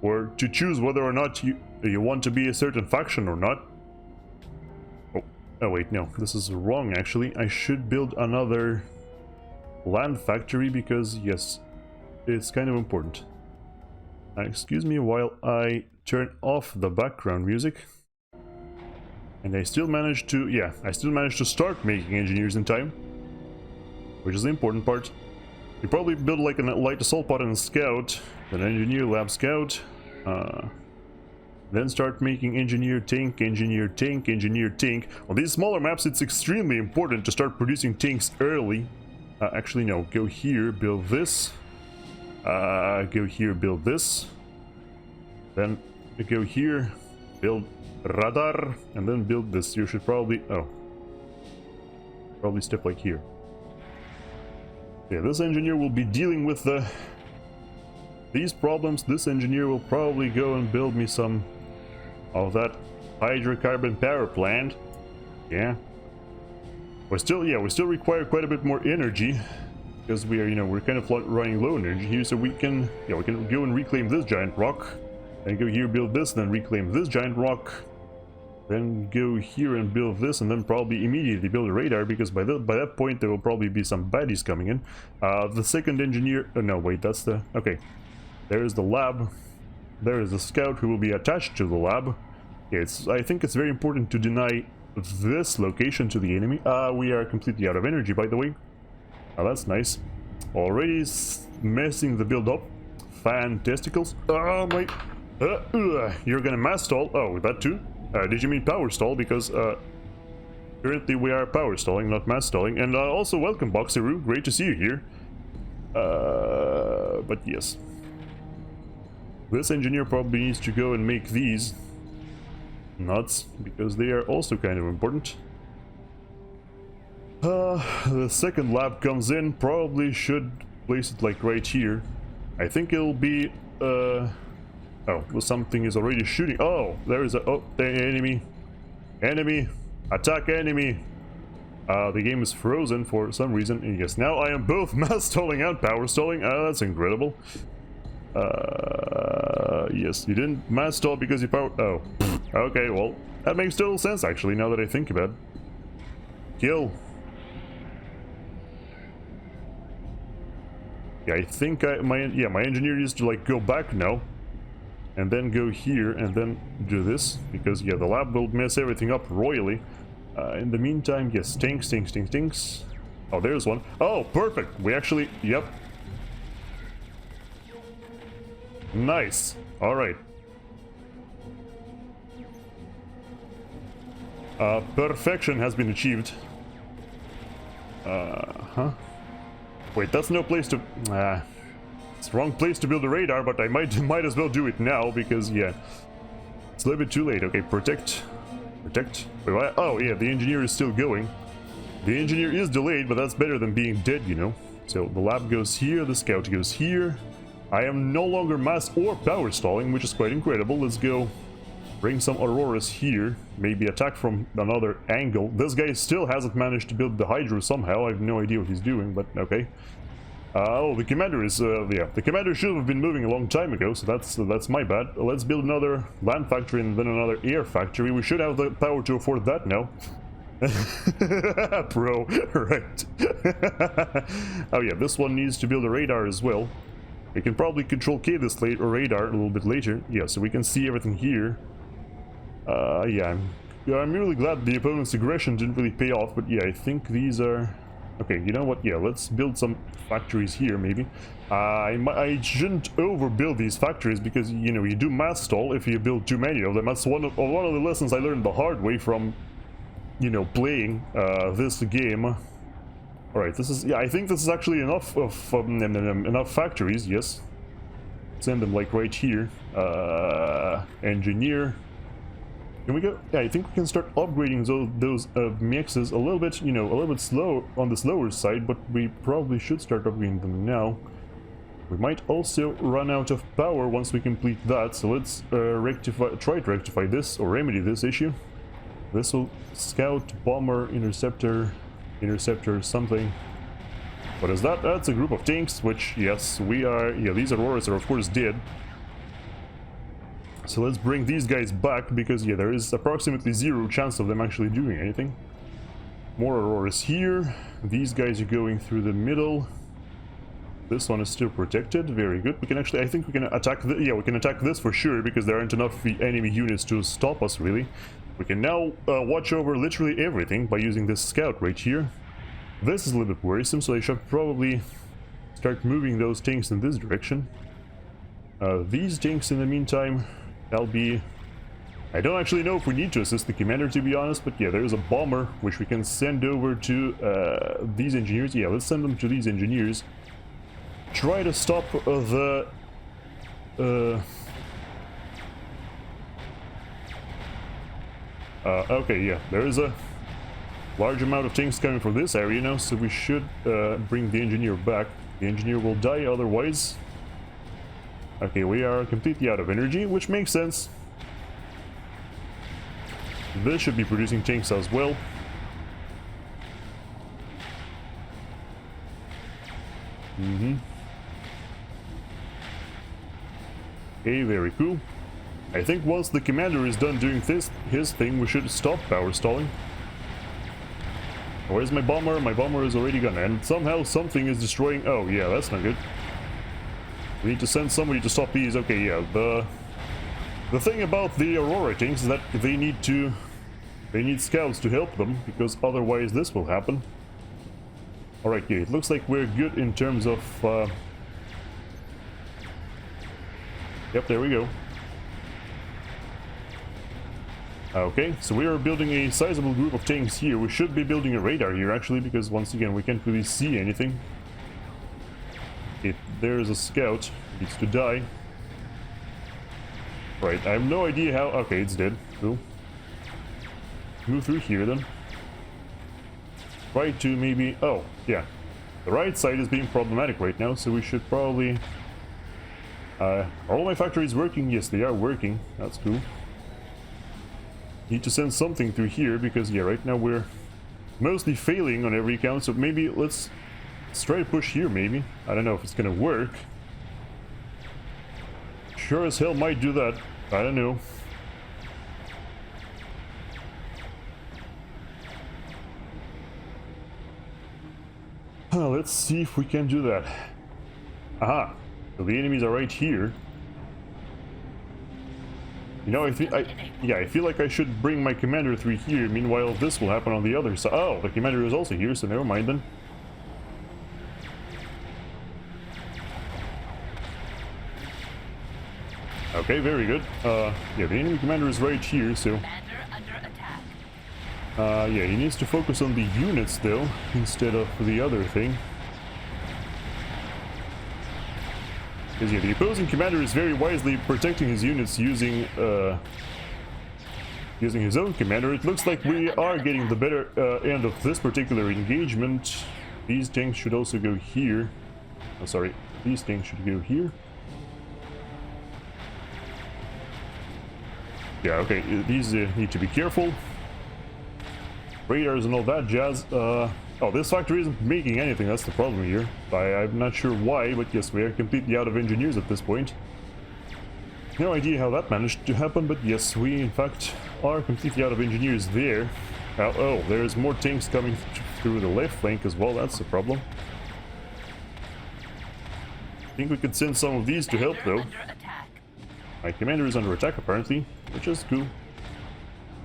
or to choose whether or not you want to be a certain faction or not. Oh wait, no, this is wrong actually. I should build another land factory because yes, it's kind of important. Excuse me while I turn off the background music. And I still managed to, yeah, I still managed to start making engineers in time, which is the important part. You probably build like a light assault pod and a scout, then engineer, lab, scout, then start making engineer, tank, engineer, tank, engineer, tank. On these smaller maps, it's extremely important to start producing tanks early. Actually, no, go here, build this. Go here, build this. Then go here, build radar, and then build this. You should probably, probably step like here. Yeah, this engineer will be dealing with these problems. This engineer will probably go and build me some of that hydrocarbon power plant. Yeah. We still require quite a bit more energy because we are, you know, we're kind of running low on energy here, so we can go and reclaim this giant rock, and go here, build this, then reclaim this giant rock, then go here and build this, and then probably immediately build a radar, because by that point there will probably be some baddies coming in. The second engineer, no wait, that's the, okay, there is the lab, there is the scout who will be attached to the lab. I think it's very important to deny this location to the enemy. We are completely out of energy, by the way. That's nice. Already messing the build up. Fantasticals. Oh my, you're gonna mass stall. Oh, that too. Did you mean power stall? Because currently we are power stalling, not mass stalling. And also welcome, Boxeroo. Great to see you here. But yes. This engineer probably needs to go and make these nuts, because they are also kind of important. The second lab comes in, probably should place it like right here. I think it'll be, oh, well, something is already shooting. Oh, there is a, oh, the enemy. Enemy, attack enemy. The game is frozen for some reason. And yes, now I am both mass stalling and power stalling. That's incredible. Yes, you didn't mass stall because you power, oh, okay, well, that makes total sense actually, now that I think about it. Kill. Yeah, I think my engineer needs to like go back now, and then go here and then do this, because yeah, the lab will mess everything up royally. In the meantime, yes, tanks. Oh, there's one. Oh, perfect. We actually, yep. Nice. All right. Perfection has been achieved. Wait, that's no place to... it's the wrong place to build a radar, but I might as well do it now, because, yeah. It's a little bit too late. Okay, protect. Wait, what? Oh, yeah, the engineer is still going. The engineer is delayed, but that's better than being dead, you know. So, the lab goes here, the scout goes here. I am no longer mass or power stalling, which is quite incredible. Let's go bring some auroras here, maybe attack from another angle. This guy still hasn't managed to build the hydro somehow. I have no idea what he's doing, but okay. Oh, the commander is, yeah, the commander should have been moving a long time ago, so that's my bad. Let's build another land factory and then another air factory. We should have the power to afford that now. Bro, right. Oh yeah, this one needs to build a radar as well. We can probably control K this radar a little bit later. Yeah, so we can see everything here. Yeah, I'm really glad the opponent's aggression didn't really pay off, but yeah, I think these are... Okay, you know what? Yeah, let's build some factories here, maybe. I shouldn't overbuild these factories because, you know, you do mass stall if you build too many of them. That's one of the lessons I learned the hard way from you know, playing this game. All right, this is, yeah, I think this is actually enough of enough factories. Yes, send them like right here. Engineer. Can we go? Yeah, I think we can start upgrading those mixes a little bit, you know, a little bit slow on the slower side, but we probably should start upgrading them now. We might also run out of power once we complete that, so let's try to rectify this or remedy this issue. This will scout, bomber, interceptor, something. What is that? That's a group of tanks, which, yes, we are, yeah, these Auroras are of course dead. So let's bring these guys back, because yeah, there is approximately 0 chance of them actually doing anything. More Auroras here. These guys are going through the middle. This one is still protected. Very good. We can actually, I think we can attack the, yeah, we can attack this for sure, because there aren't enough enemy units to stop us really. We can now watch over literally everything by using this scout right here. This is a little bit worrisome, so I should probably start moving those tanks in this direction. These tanks in the meantime, I'll be... I don't actually know if we need to assist the commander, to be honest, but yeah, there's a bomber which we can send over to these engineers. Yeah, let's send them to these engineers. Try to stop the... okay, yeah, there is a large amount of tanks coming from this area now, so we should bring the engineer back. The engineer will die otherwise. Okay, we are completely out of energy, which makes sense. This should be producing tanks as well. Okay, very cool. I think once the commander is done doing his thing, we should stop power stalling. Where's my bomber? My bomber is already gone, and somehow something is destroying... Oh, yeah, that's not good. We need to send somebody to stop these. Okay, yeah, the thing about the Aurora tanks is that they need scouts to help them, because otherwise this will happen. Alright, yeah, it looks like we're good in terms of... Yep, there we go. Okay, so we are building a sizable group of tanks here. We should be building a radar here, actually, because once again, we can't really see anything. If there's a scout, it needs to die. Right, I have no idea how... Okay, it's dead. Cool. Move through here, then. Try to maybe... Oh, yeah. The right side is being problematic right now, so we should probably... Are all my factories working? Yes, they are working. That's cool. Need to send something through here, because, yeah, right now we're mostly failing on every account, so maybe let's try to push here, maybe. I don't know if it's gonna work. Sure as hell might do that. I don't know. Let's see if we can do that. Aha! So the enemies are right here. You know, I feel like I should bring my commander through here. Meanwhile, this will happen on the other side. Oh, the commander is also here, so never mind then. Okay, very good. Yeah, the enemy commander is right here, so... yeah, he needs to focus on the units, though, instead of the other thing. Because, yeah, the opposing commander is very wisely protecting his units using his own commander. It looks like we are getting the better end of this particular engagement. These tanks should also go here. Oh, sorry. These tanks should go here. Yeah, okay. These need to be careful. Radars and all that jazz. Oh, this factory isn't making anything, that's the problem here. I'm not sure why, but yes, we are completely out of engineers at this point. No idea how that managed to happen, but yes, we in fact are completely out of engineers there. Oh, there's more tanks coming through the left flank as well, that's the problem. I think we could send some of these to help, though. My commander is under attack, apparently, which is cool.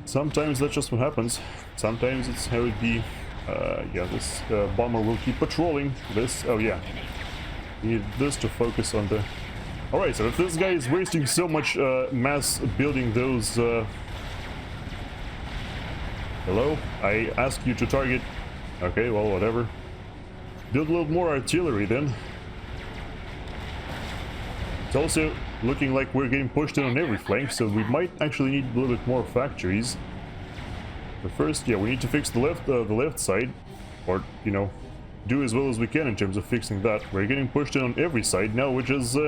Sometimes that's just what happens. Sometimes it's how it be. Yeah, this bomber will keep patrolling this. Oh, yeah. We need this to focus on the... Alright, so if this guy is wasting so much mass building those Hello? I asked you to target. Okay, well, whatever. Build a little more artillery then. It's also looking like we're getting pushed in on every flank, so we might actually need a little bit more factories. But first, yeah, we need to fix the left side, or, you know, do as well as we can in terms of fixing that. We're getting pushed in on every side now, which is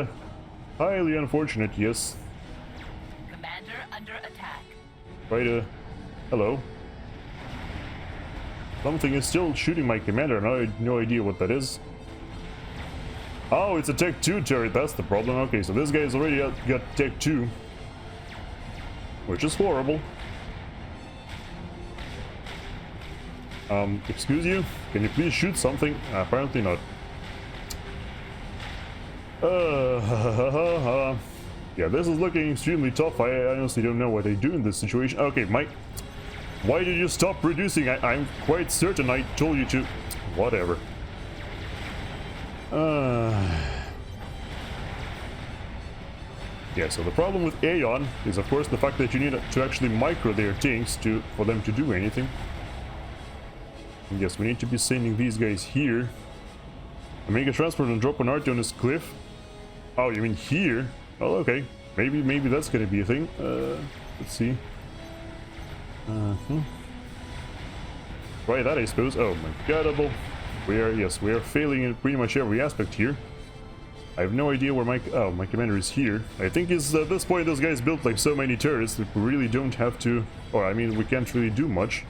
highly unfortunate, yes. Commander under attack. Right, hello. Something is still shooting my commander, and I have no idea what that is. Oh, it's a Tech 2 turret, that's the problem. Okay, so this guy's already got Tech 2. Which is horrible. Excuse you? Can you please shoot something? Apparently not. Yeah, this is looking extremely tough. I honestly don't know what they do in this situation. Okay, Mike. Why did you stop producing? I'm quite certain I told you to. Whatever. Yeah, so the problem with Aeon is of course the fact that you need to actually micro their tanks for them to do anything. And yes, we need to be sending these guys here. Make a transport and drop an arty on this cliff. Oh, you mean here? Oh, okay. Maybe that's gonna be a thing. Let's see. Try that, I suppose. Oh my god, we are failing in pretty much every aspect here. I have no idea where my commander is here. I think is at this point those guys built like so many turrets that we really don't have to, or I mean we can't really do much.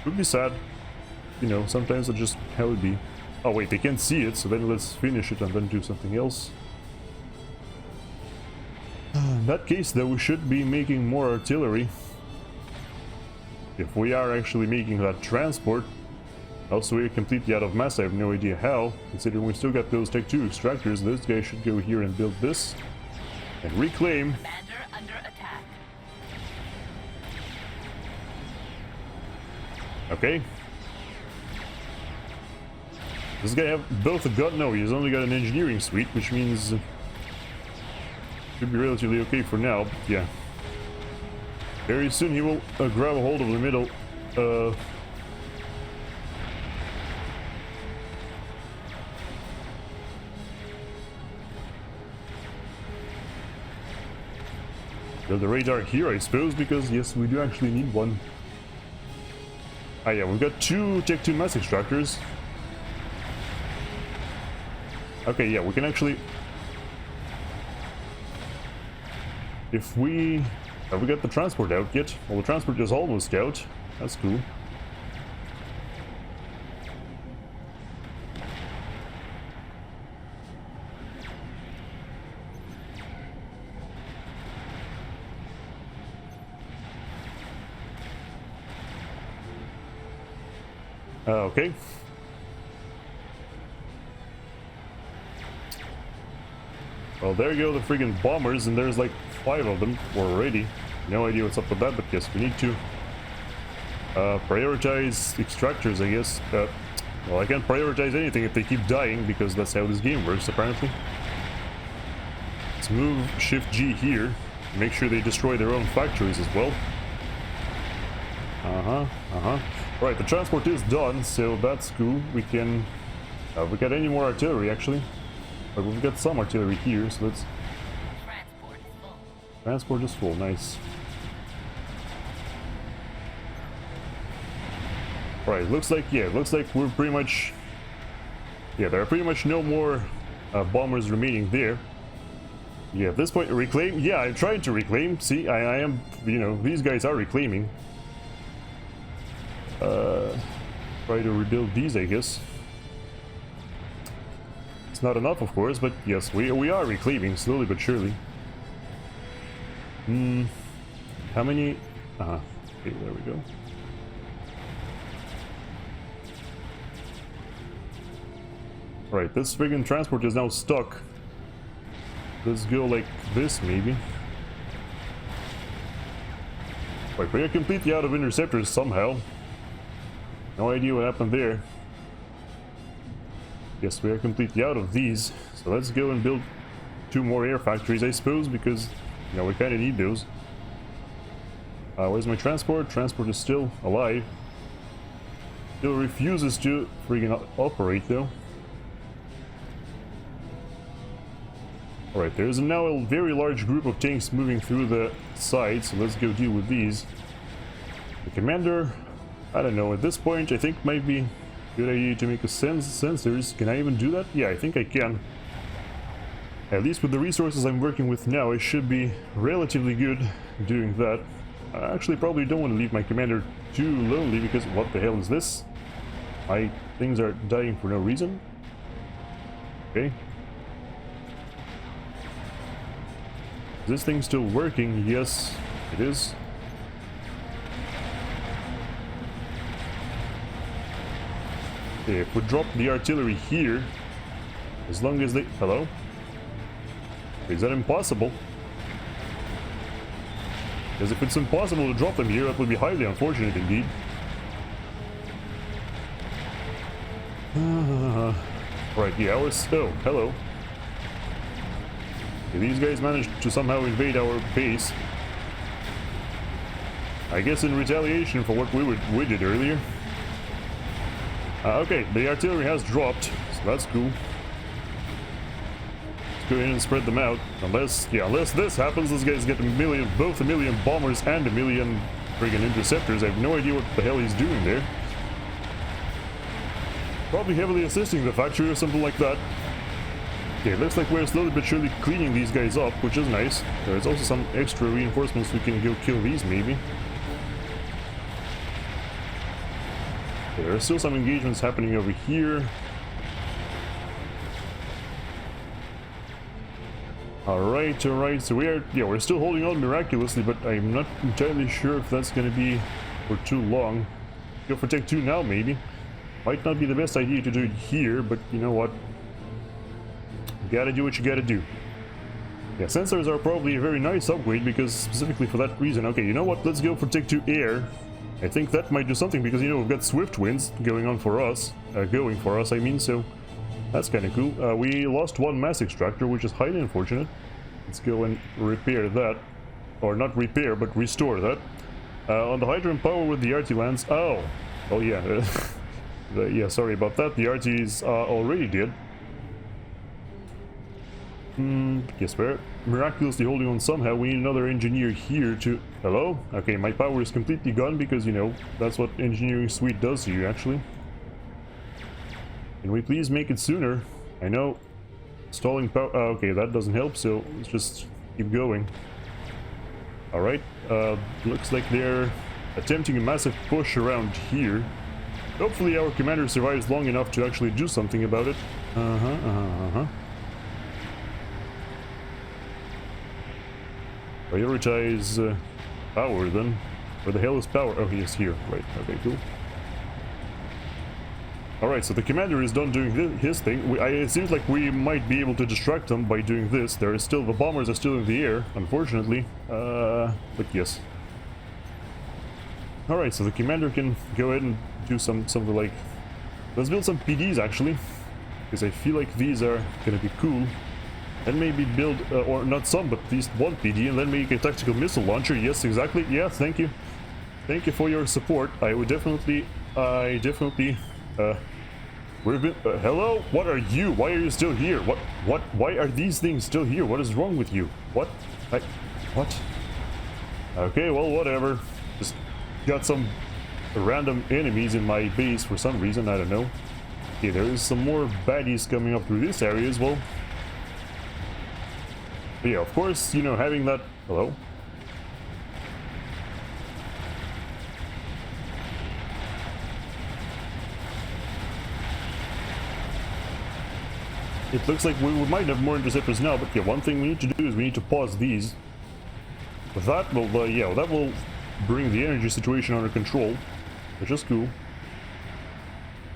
Would be sad. You know, sometimes it's just how it be. Oh wait, they can't see it, so then let's finish it and then do something else. In that case though, we should be making more artillery. If we are actually making that transport. Also, we're completely out of mass. I have no idea how. Considering we still got those Tech 2 extractors, this guy should go here and build this. And reclaim. Commander under attack. Okay. This guy have both a gun? No, he's only got an engineering suite, which means should be relatively okay for now. Yeah. Very soon he will grab a hold of the middle. Build the radar here, I suppose, because yes, we do actually need one. Ah, yeah, we've got 2 Tech 2 mass extractors. Okay, yeah, we can actually. If we. Have we got the transport out yet? Well, the transport is almost out. That's cool. Okay. Well, there you go, the friggin' bombers, and there's like 5 of them already. No idea what's up with that, but yes, we need to prioritize extractors, I guess. Well, I can't prioritize anything if they keep dying, because that's how this game works, apparently. Let's move Shift G here. Make sure they destroy their own factories as well. Right, the transport is done, so that's cool. We can... we got any more artillery, actually. But we've got some artillery here, so let's... Transport is full. Transport is full, nice. Right, looks like we're pretty much... Yeah, there are pretty much no more bombers remaining there. Yeah, at this point, reclaim... Yeah, I'm trying to reclaim. See, I am... You know, these guys are reclaiming. Try to rebuild these, I guess. It's not enough, of course, but yes, we are reclaiming, slowly but surely. How many... okay, there we go. Right, this friggin' transport is now stuck. Let's go like this, maybe. Right, we are completely out of interceptors somehow. No idea what happened there. Yes, we are completely out of these. So let's go and build 2 more air factories, I suppose, because, you know, we kind of need those. Where's my transport? Transport is still alive. Still refuses to freaking operate though. Alright, there's now a very large group of tanks moving through the side, so let's go deal with these. The commander, I don't know, at this point I think might be a good idea to make a sensors. Can I even do that? Yeah, I think I can. At least with the resources I'm working with now, I should be relatively good doing that. I actually probably don't want to leave my commander too lonely, because what the hell is this? My things are dying for no reason. Okay. Is this thing still working? Yes, it is. Okay, if we drop the artillery here, as long as they... Hello? Is that impossible? Because if it's impossible to drop them here, that would be highly unfortunate indeed. Right, yeah, oh, hello. Okay, these guys managed to somehow invade our base. I guess in retaliation for what we did earlier. Okay, the artillery has dropped, so that's cool. Go ahead and spread them out. Unless this happens, these guys get both a million bombers and a million friggin' interceptors. I have no idea what the hell he's doing there. Probably heavily assisting the factory or something like that. Okay, looks like we're slowly but surely cleaning these guys up, which is nice. There's also some extra reinforcements we can go kill these, maybe. Okay, there are still some engagements happening over here. Alright, so we're still holding on miraculously, but I'm not entirely sure if that's gonna be for too long. Go for Tech 2 now, maybe. Might not be the best idea to do it here, but you know what? You gotta do what you gotta do. Yeah, sensors are probably a very nice upgrade, because specifically for that reason. Okay, you know what? Let's go for Tech 2 Air. I think that might do something, because, you know, we've got Swift Winds going for us, I mean, so... That's kind of cool. We lost one mass extractor, which is highly unfortunate. Let's go and repair that. Or not repair, but restore that. On the Hydrogen power with the RT lands. Oh yeah. Yeah, sorry about that. The RT is already dead. Yes, we're miraculously holding on somehow. We need another engineer here to... Hello? Okay, my power is completely gone because, you know, that's what Engineering Suite does to you, actually. Can we please make it sooner? I know stalling power... okay, that doesn't help, so let's just keep going. Alright, looks like they're attempting a massive push around here. Hopefully our commander survives long enough to actually do something about it. Prioritize power then. Where the hell is power? Oh, he is here. Right, okay, cool. Alright, so the commander is done doing his thing. It seems like we might be able to distract them by doing this. The bombers are still in the air, unfortunately. But yes. Alright, so the commander can go ahead and do something like... Let's build some PDs, actually. Because I feel like these are gonna be cool. And maybe build, or not some, but at least one PD, and then make a tactical missile launcher. Yes, exactly. Yeah, thank you. Thank you for your support. Hello? What are you? Why are you still here? Why are these things still here? What is wrong with you? What? Okay, well, whatever. Just got some random enemies in my base for some reason, I don't know. Okay, there is some more baddies coming up through this area as well. But yeah, of course, you know, having that... Hello? It looks like we might have more interceptors now, but yeah, one thing we need to do is we need to pause these. That will, that will bring the energy situation under control, which is cool.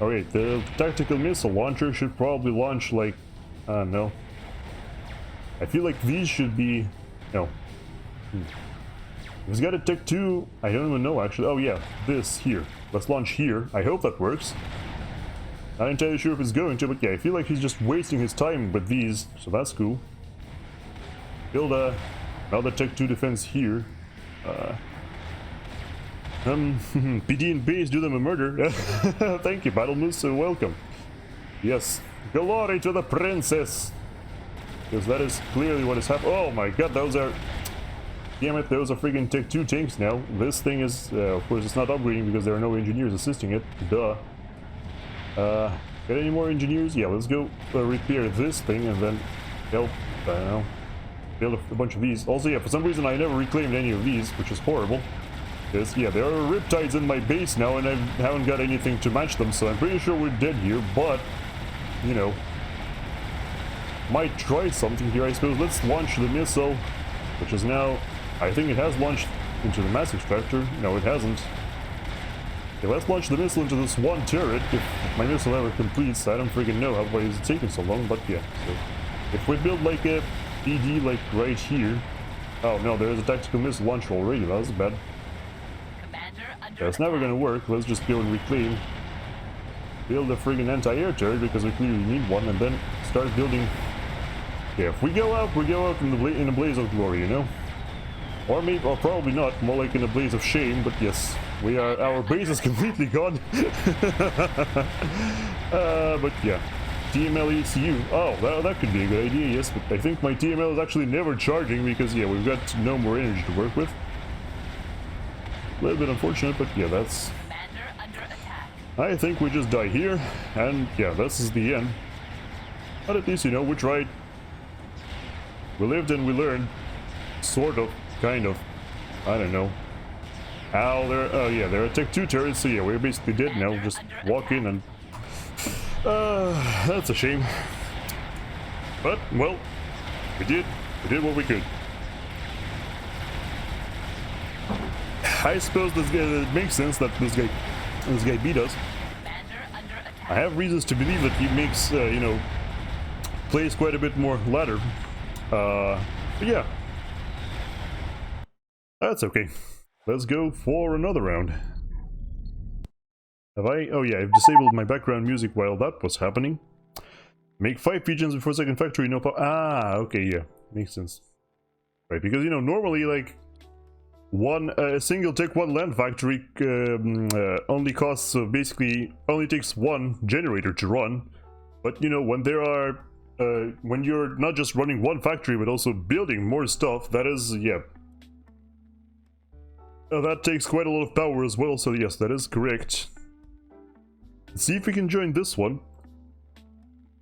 Alright, the tactical missile launcher should probably launch like, I don't know. I feel like these should be, no. It's got a Tech 2, I don't even know actually. Oh yeah, this here. Let's launch here. I hope that works. Not entirely sure if it's going to, but yeah, I feel like he's just wasting his time with these, so that's cool. Build another Tech 2 defense here. PD and base do them a murder. Thank you, Battle Moose, so welcome. Yes, glory to the princess! Because that is clearly what is happening. Oh my god, those are... Damn it, those are freaking Tech 2 tanks now. This thing is, of course, it's not upgrading because there are no engineers assisting it. Duh. Got any more engineers? Yeah, let's go repair this thing and then help, I don't know, build a bunch of these. Also, yeah, for some reason I never reclaimed any of these, which is horrible. Because, yeah, there are riptides in my base now and I haven't got anything to match them, so I'm pretty sure we're dead here, but, you know, might try something here, I suppose. Let's launch the missile, which is now, I think it has launched into the mass extractor. No, it hasn't. Okay, let's launch the missile into this one turret. If my missile ever completes, I don't freaking know why is it taking so long, but yeah. So if we build like a PD like right here. Oh no, there is a tactical missile launcher already. That was bad. That's never gonna work. Let's just go and reclaim. Build a friggin' anti-air turret because we clearly need one, and then start building. Yeah, if we go out in a blaze of glory, you know. Or maybe, or probably not, more like in a blaze of shame, but yes, we are, our base is completely gone. But yeah, TML ECU, oh, that could be a good idea, yes, but I think my TML is actually never charging because, yeah, we've got no more energy to work with. A little bit unfortunate, but yeah, that's... I think we just die here, and yeah, this is the end. But at least, you know, we tried. We lived and we learned, sort of. Kind of. I don't know. How there... Oh yeah, there are Tech 2 turrets, so yeah, we're basically dead now. Just walk in and... that's a shame. But, well, we did what we could. I suppose it makes sense that this guy beat us. I have reasons to believe that he makes, you know, plays quite a bit more ladder. But yeah. That's okay. Let's go for another round. Have I? Oh yeah, I've disabled my background music while that was happening. Make 5 regions before second factory, no power. Ah, okay, yeah. Makes sense. Right, because, you know, normally, like, a single Tech 1 land factory only costs, basically, only takes 1 generator to run. But, you know, when there are, when you're not just running 1 factory, but also building more stuff, that is, yeah. That takes quite a lot of power as well, so yes, that is correct. Let's see if we can join this one.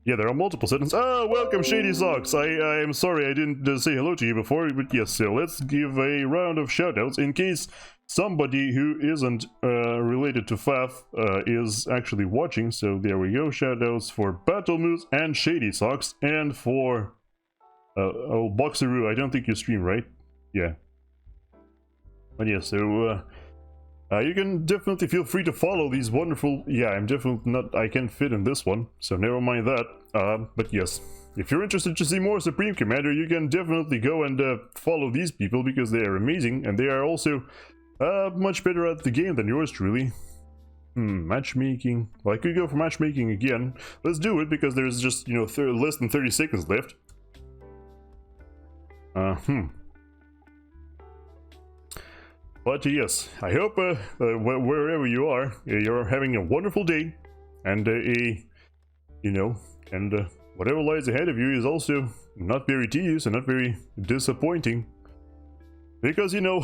Yeah, there are multiple settings. Ah, welcome, Shady Socks. I am sorry I didn't say hello to you before, but yes, so let's give a round of shoutouts in case somebody who isn't related to FAF is actually watching. So there we go, shoutouts for Battle Moose and Shady Socks, and for oh, Boxeroo. I don't think you stream, right? Yeah. But yeah, so you can definitely feel free to follow these wonderful... Yeah, I'm definitely not... I can't fit in this one, so never mind that. But yes, if you're interested to see more Supreme Commander, you can definitely go and follow these people because they are amazing, and they are also much better at the game than yours truly. Matchmaking. Well, I could go for matchmaking again. Let's do it because there's just, you know, less than 30 seconds left. But yes, I hope wherever you are, you're having a wonderful day, and you know, and whatever lies ahead of you is also not very tedious and not very disappointing. Because, you know,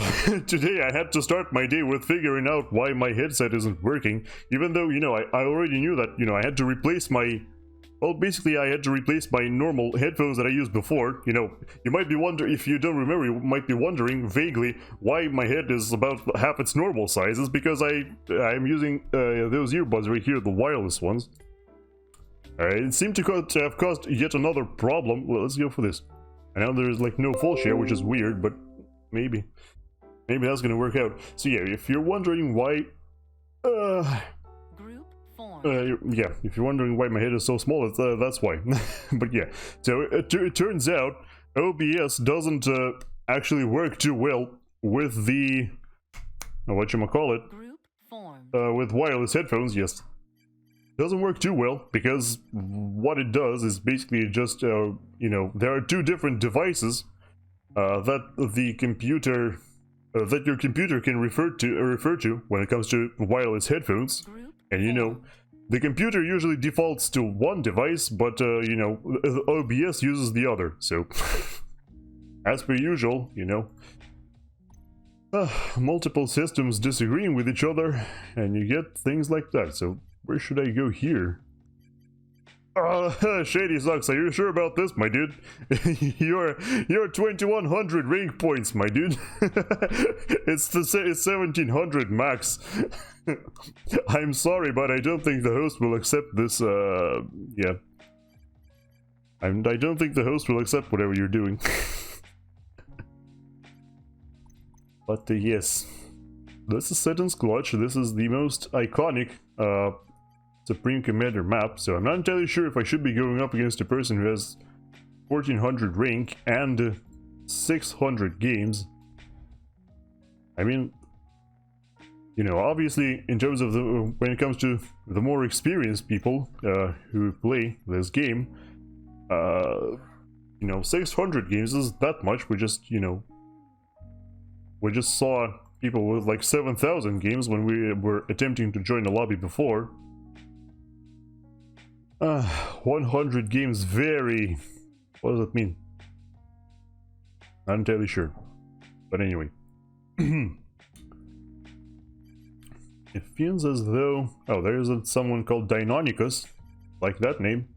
today I had to start my day with figuring out why my headset isn't working, even though, you know, I already knew that, you know, I had to replace my... Well, basically, I had to replace my normal headphones that I used before. You know, you might be wondering, if you don't remember, you might be wondering vaguely why my head is about half its normal size. It's because I'm using those earbuds right here, the wireless ones. It seemed to have caused yet another problem. Well, let's go for this. I know there's like no full share, which is weird, but maybe that's gonna work out. So yeah, if you're wondering why... yeah, if you're wondering why my head is so small, that's why. But yeah, so it turns out OBS doesn't actually work too well with the whatchamacallit, with wireless headphones. Yes, doesn't work too well because what it does is basically just you know, there are 2 different devices that the computer that your computer can refer to when it comes to wireless headphones. Group And you know, the computer usually defaults to one device, but you know, OBS uses the other. So, as per usual, you know, multiple systems disagreeing with each other, and you get things like that. So, where should I go here? Shady Sucks, are you sure about this, my dude? you're 2100 rank points, my dude. it's 1700 max. I'm sorry, but I don't think the host will accept this, yeah. I don't think the host will accept whatever you're doing. But yes, this is Seton's Clutch. This is the most iconic, Supreme Commander map, so I'm not entirely sure if I should be going up against a person who has 1400 rank and 600 games. I mean, you know, obviously in terms of when it comes to the more experienced people who play this game, you know, 600 games isn't that much. We just, you know, we just saw people with like 7,000 games when we were attempting to join the lobby before. 100 games vary. What does that mean? Not entirely sure. But anyway. It feels as though... Oh, there's someone called Deinonychus. Like that name.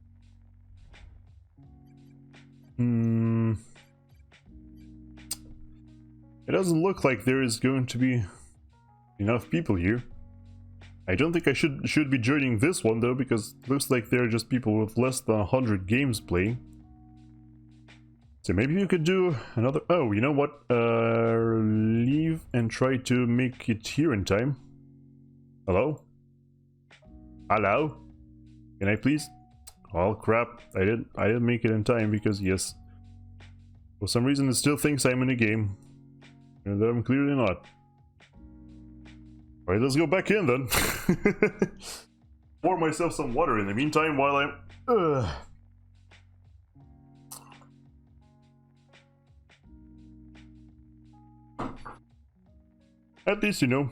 It doesn't look like there is going to be enough people here. I don't think I should be joining this one though, because it looks like there are just people with less than 100 games playing. So maybe you could do another... Oh, you know what? Leave and try to make it here in time. Hello? Hello? Can I please? Oh crap, I didn't make it in time because yes. For some reason it still thinks I'm in a game. And I'm clearly not. Alright, let's go back in then. Pour myself some water in the meantime while I'm... At least, you know,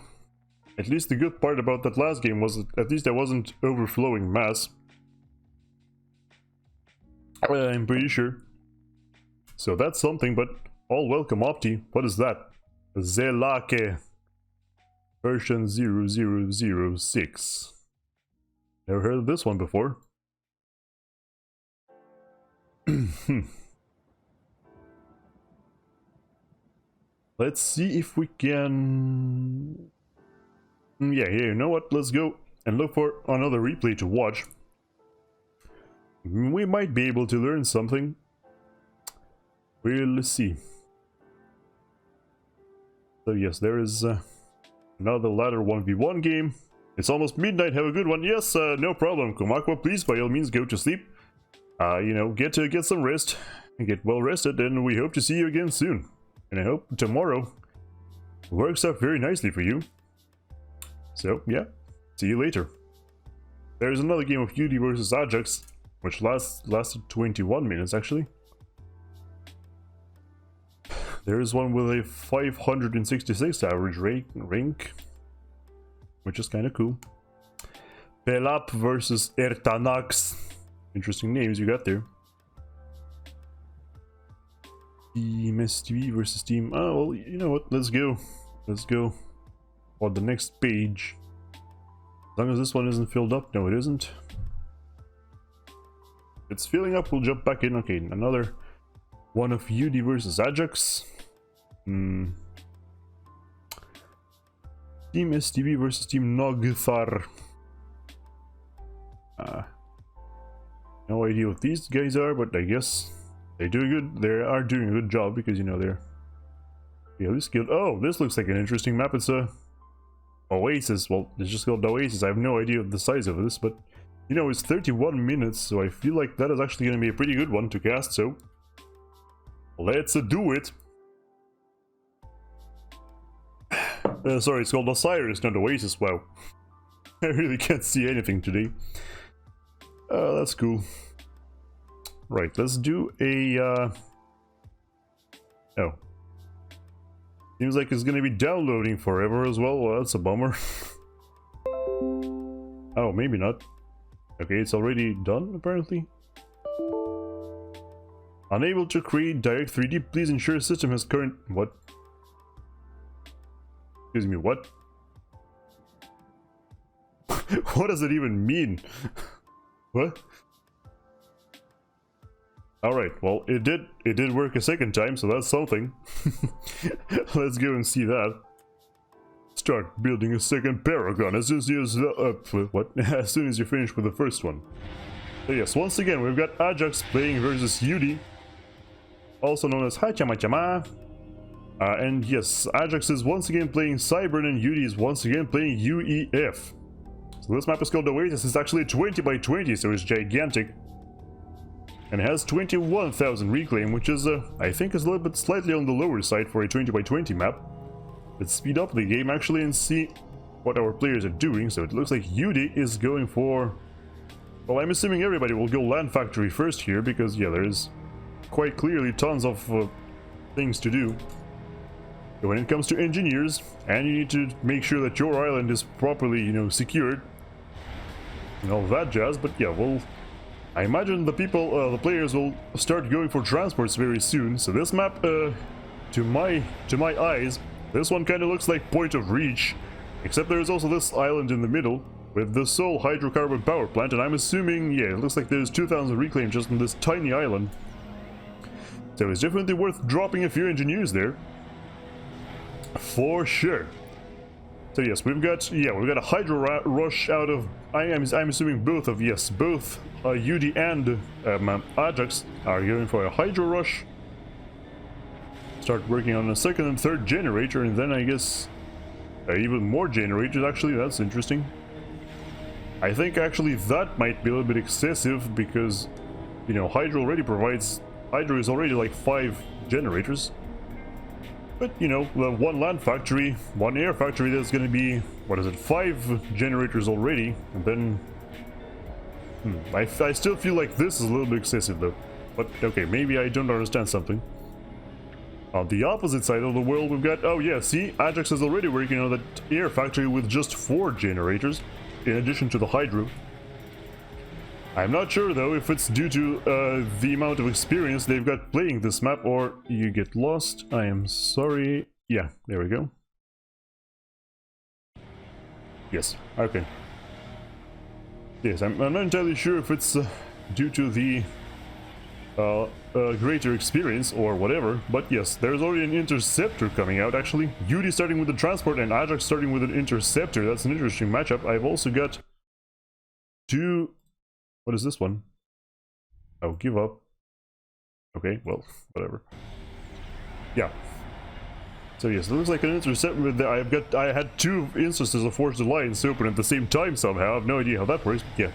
at least the good part about that last game was that at least I wasn't overflowing mass. I'm pretty sure. So that's something, but all welcome, Opti. What is that? Zelake. Version 0006. Never heard of this one before. Let's see if we can... Yeah, you know what? Let's go and look for another replay to watch. We might be able to learn something. We'll see. So yes, there is... another ladder 1v1 game. It's almost midnight, have a good one. Yes, no problem. Komakwa, please, by all means, go to sleep. You know, get some rest. And get well rested, and we hope to see you again soon. And I hope tomorrow works out very nicely for you. So, yeah, see you later. There's another game of Yudi versus Adjux, which lasted 21 minutes, actually. There is one with a 566 average rank, which is kind of cool. Pelap versus Ertanax. Interesting names you got there. Team STV versus Team... Oh, well, you know what? Let's go. Let's go on the next page. As long as this one isn't filled up. No, it isn't. It's filling up. We'll jump back in. Okay, another one of Yudi versus Adjux. Team STV versus Team Nogthar. No idea what these guys are, but I guess they are doing a good job because, you know, they're really skilled. Oh, this looks like an interesting map. It's a Oasis. Well, it's just called Oasis. I have no idea the size of this, but you know, it's 31 minutes, so I feel like that is actually going to be a pretty good one to cast. So let's do it. Sorry, it's called Osiris, not Oasis. Wow. I really can't see anything today. That's cool. Right, let's do a... Oh. Seems like it's gonna be downloading forever as well. Well, that's a bummer. Oh, maybe not. Okay, it's already done, apparently. Unable to create direct 3D. Please ensure system has current... What? Excuse me, what? What does it even mean? What? Alright, well, it did work a second time, so that's something. Let's go and see that. Start building a second paragon as soon as what? As soon as you're finished with the first one. So yes, once again, we've got Adjux playing versus Yudi, also known as Hachama-chama. And yes, Adjux is once again playing Cybern and Yudi is once again playing UEF. So this map is called Oasis. It's actually 20 by 20, so it's gigantic. And it has 21,000 reclaim, which is, I think is a little bit slightly on the lower side for a 20 by 20 map. Let's speed up the game actually and see what our players are doing. So it looks like Yudi is going for... Well, I'm assuming everybody will go Land Factory first here, because yeah, there's quite clearly tons of things to do. So when it comes to engineers, and you need to make sure that your island is properly, you know, secured, and all that jazz, but yeah, well... I imagine the people, the players will start going for transports very soon. So this map, to my eyes, this one kind of looks like Point of Reach, except there's also this island in the middle with the sole hydrocarbon power plant, and I'm assuming, yeah, it looks like there's 2,000 reclaim just on this tiny island. So it's definitely worth dropping a few engineers there, for sure. So yes, we've got a hydro rush out of I'm assuming both Yudi and Adjux are going for a hydro rush. Start working on a second and third generator, and then I guess even more generators. Actually, that's interesting. I think actually that might be a little bit excessive because, you know, hydro is already like 5 generators. But, you know, one land factory, one air factory, that's going to be, what is it, 5 generators already, and then... I still feel like this is a little bit excessive, though. But, okay, maybe I don't understand something. On the opposite side of the world, we've got... Oh, yeah, see, Adjux is already working on that air factory with just 4 generators, in addition to the hydro. I'm not sure though if it's due to the amount of experience they've got playing this map, or you get lost. I am sorry. Yeah, there we go. Yes, okay. Yes, I'm not entirely sure if it's due to the greater experience or whatever, but yes, there's already an interceptor coming out actually. Yudi starting with the transport and Adjux starting with an interceptor. That's an interesting matchup. I've also got 2... What is this one? Oh, give up. Okay, well, whatever. Yeah. So yes, it looks like an intercept. I had 2 instances of Forged Alliance open at the same time somehow. I have no idea how that works, but yeah.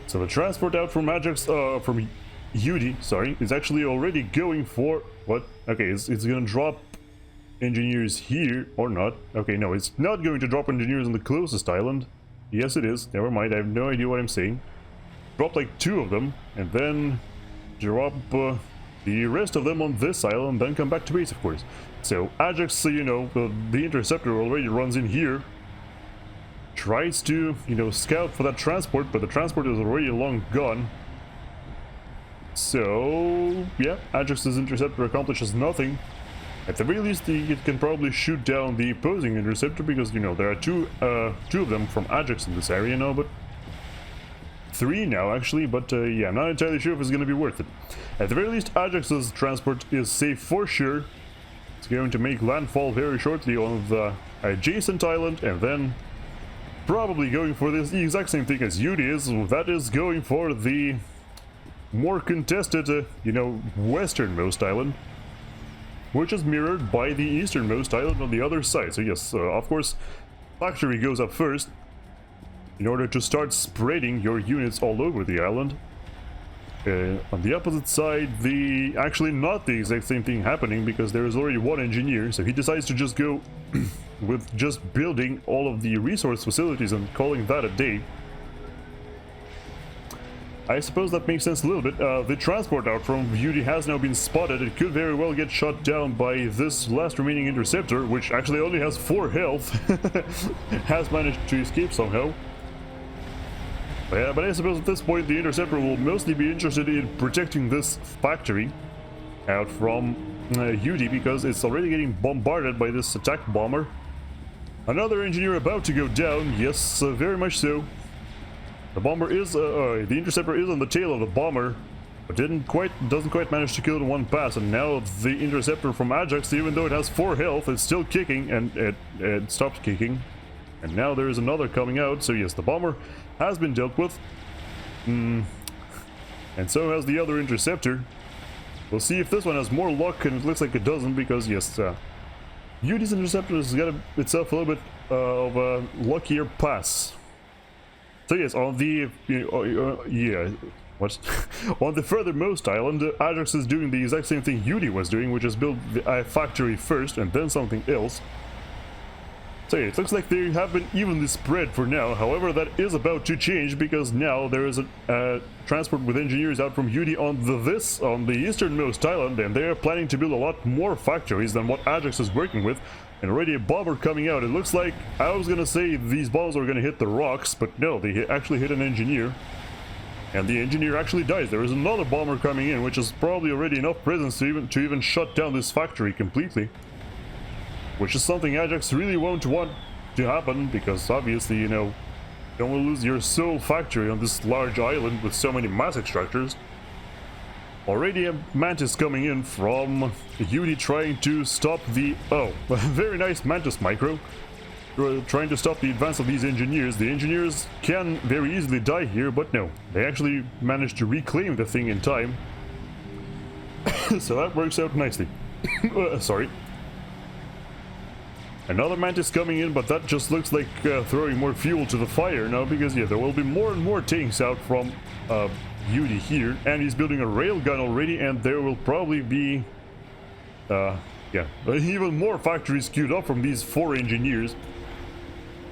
So the transport out from Adjux, from Yudi, sorry, is actually already going for what? Okay, it's gonna drop engineers here or not. Okay, no, it's not going to drop engineers on the closest island. Yes, it is. Never mind, I have no idea what I'm saying. Drop like 2 of them, and then drop the rest of them on this island, then come back to base, of course. So, Adjux, so you know, the interceptor already runs in here. Tries to, you know, scout for that transport, but the transport is already long gone. So, yeah, Adjux's interceptor accomplishes nothing. At the very least, it can probably shoot down the opposing interceptor, because, you know, there are two of them from Adjux in this area now, but... 3 now, actually, but yeah, I'm not entirely sure if it's going to be worth it. At the very least, Adjux's transport is safe for sure. It's going to make landfall very shortly on the adjacent island, and then probably going for the exact same thing as Yudi is, that is going for the more contested, you know, westernmost island, which is mirrored by the easternmost island on the other side. So yes, of course, factory goes up first in order to start spreading your units all over the island. On the opposite side, actually not the exact same thing happening, because there is already 1 engineer, so he decides to just go with just building all of the resource facilities and calling that a day. I suppose that makes sense a little bit. The transport out from Yudi has now been spotted. It could very well get shot down by this last remaining interceptor, which actually only has 4 health. Has managed to escape somehow. But I suppose at this point the interceptor will mostly be interested in protecting this factory out from Yudi, because it's already getting bombarded by this attack bomber. Another engineer about to go down, yes, very much so. The bomber is, the interceptor is on the tail of the bomber, but doesn't quite manage to kill it in one pass. And now the interceptor from Adjux, even though it has 4 health, is still kicking, and it stopped kicking. And now there is another coming out. So yes, the bomber has been dealt with, and so has the other interceptor. We'll see if this one has more luck, and it looks like it doesn't, because yes, Yudi's interceptor has got itself a little bit of a luckier pass. So yes, on the on the furthermost island, Adjux is doing the exact same thing Yudi was doing, which is build a factory first and then something else. So yeah, it looks like they have been evenly spread for now. However, that is about to change, because now there is a transport with engineers out from Yudi on the easternmost island, and they are planning to build a lot more factories than what Adjux is working with. And already a bomber coming out. It looks like, I was gonna say these bombs are gonna hit the rocks, but no, they actually hit an engineer. And the engineer actually dies. There is another bomber coming in, which is probably already enough presence to even shut down this factory completely. Which is something Adjux really won't want to happen, because obviously, you know, you don't want to lose your sole factory on this large island with so many mass extractors. Already a Mantis coming in from Yudi, trying to stop the... Oh, very nice Mantis micro. Trying to stop the advance of these engineers. The engineers can very easily die here, but no. They actually managed to reclaim the thing in time. So that works out nicely. Sorry. Another Mantis coming in, but that just looks like throwing more fuel to the fire now, because yeah, there will be more and more tanks out from Yudi here, and he's building a railgun already, and there will probably be even more factories queued up from these 4 engineers.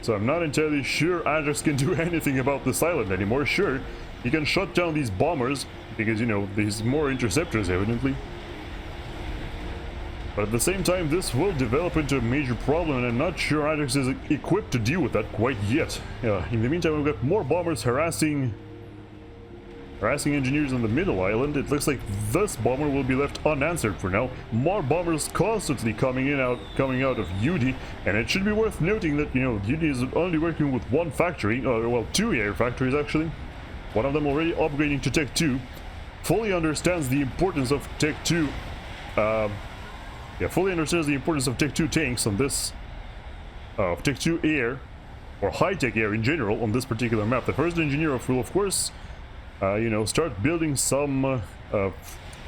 So I'm not entirely sure Adjux can do anything about this island anymore. Sure, he can shut down these bombers, because, you know, there's more interceptors evidently. But at the same time, this will develop into a major problem, and I'm not sure Adjux is equipped to deal with that quite yet. In the meantime, we've got more bombers harassing engineers on the middle island. It looks like this bomber will be left unanswered for now. More bombers constantly coming out of Yudi, and it should be worth noting that, you know, Yudi is only working with 1 factory, well, 2 air factories actually. One of them already upgrading to Tech 2. Fully understands the importance of Tech 2. Fully understands the importance of Tech 2 tanks on this, Tech 2 air, or high-tech air in general on this particular map. The first engineer will, of course, you know, start building some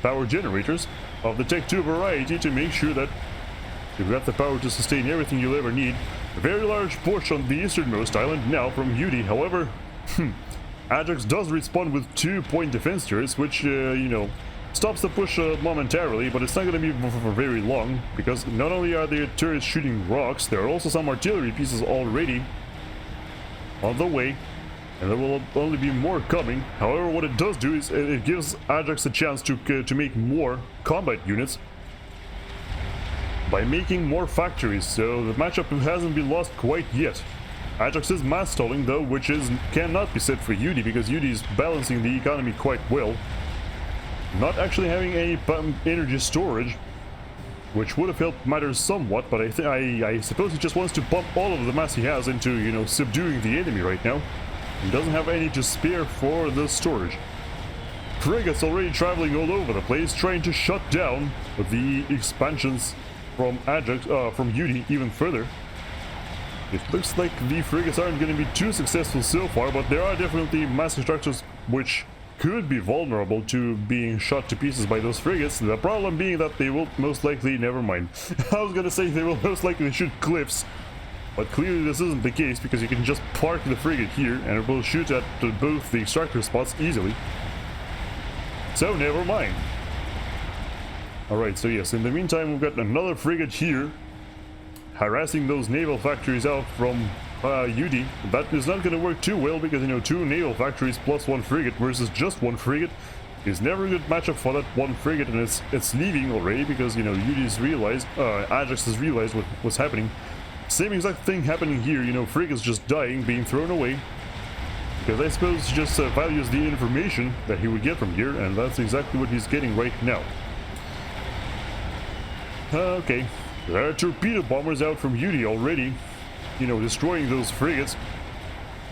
power generators of the Tech 2 variety to make sure that you've got the power to sustain everything you'll ever need. A very large push on the easternmost island now from Yudi. However, Adjux does respond with 2-point defense turrets, which, you know, stops the push momentarily, but it's not going to be for very long, because not only are the turrets shooting rocks, there are also some artillery pieces already on the way, and there will only be more coming. However, what it does do is it gives Adjux a chance to make more combat units by making more factories, so the matchup hasn't been lost quite yet. Adjux is mass stalling though, which cannot be said for Yudi, because Yudi is balancing the economy quite well. Not actually having any energy storage, which would have helped matters somewhat, but I suppose he just wants to pump all of the mass he has into, you know, subduing the enemy right now. He doesn't have any to spare for the storage. Frigates already traveling all over the place, trying to shut down the expansions from Adjux, from Yudi even further. It looks like the frigates aren't going to be too successful so far, but there are definitely mass structures which could be vulnerable to being shot to pieces by those frigates. The problem being that they will most likely, never mind. I was gonna say they will most likely shoot cliffs, but clearly this isn't the case, because you can just park the frigate here and it will shoot at both the extractor spots easily. So never mind. Alright, so yes, in the meantime we've got another frigate here harassing those naval factories out from Yudi. That is not going to work too well because, you know, 2 naval factories plus 1 frigate versus just 1 frigate is never a good matchup for that 1 frigate, and it's leaving already because, you know, Yudi's realized, Adjux has realized what's happening. Same exact thing happening here, you know, frigates just dying, being thrown away. Because I suppose he just values the information that he would get from here, and that's exactly what he's getting right now. Okay, there are torpedo bombers out from Yudi already, you know, destroying those frigates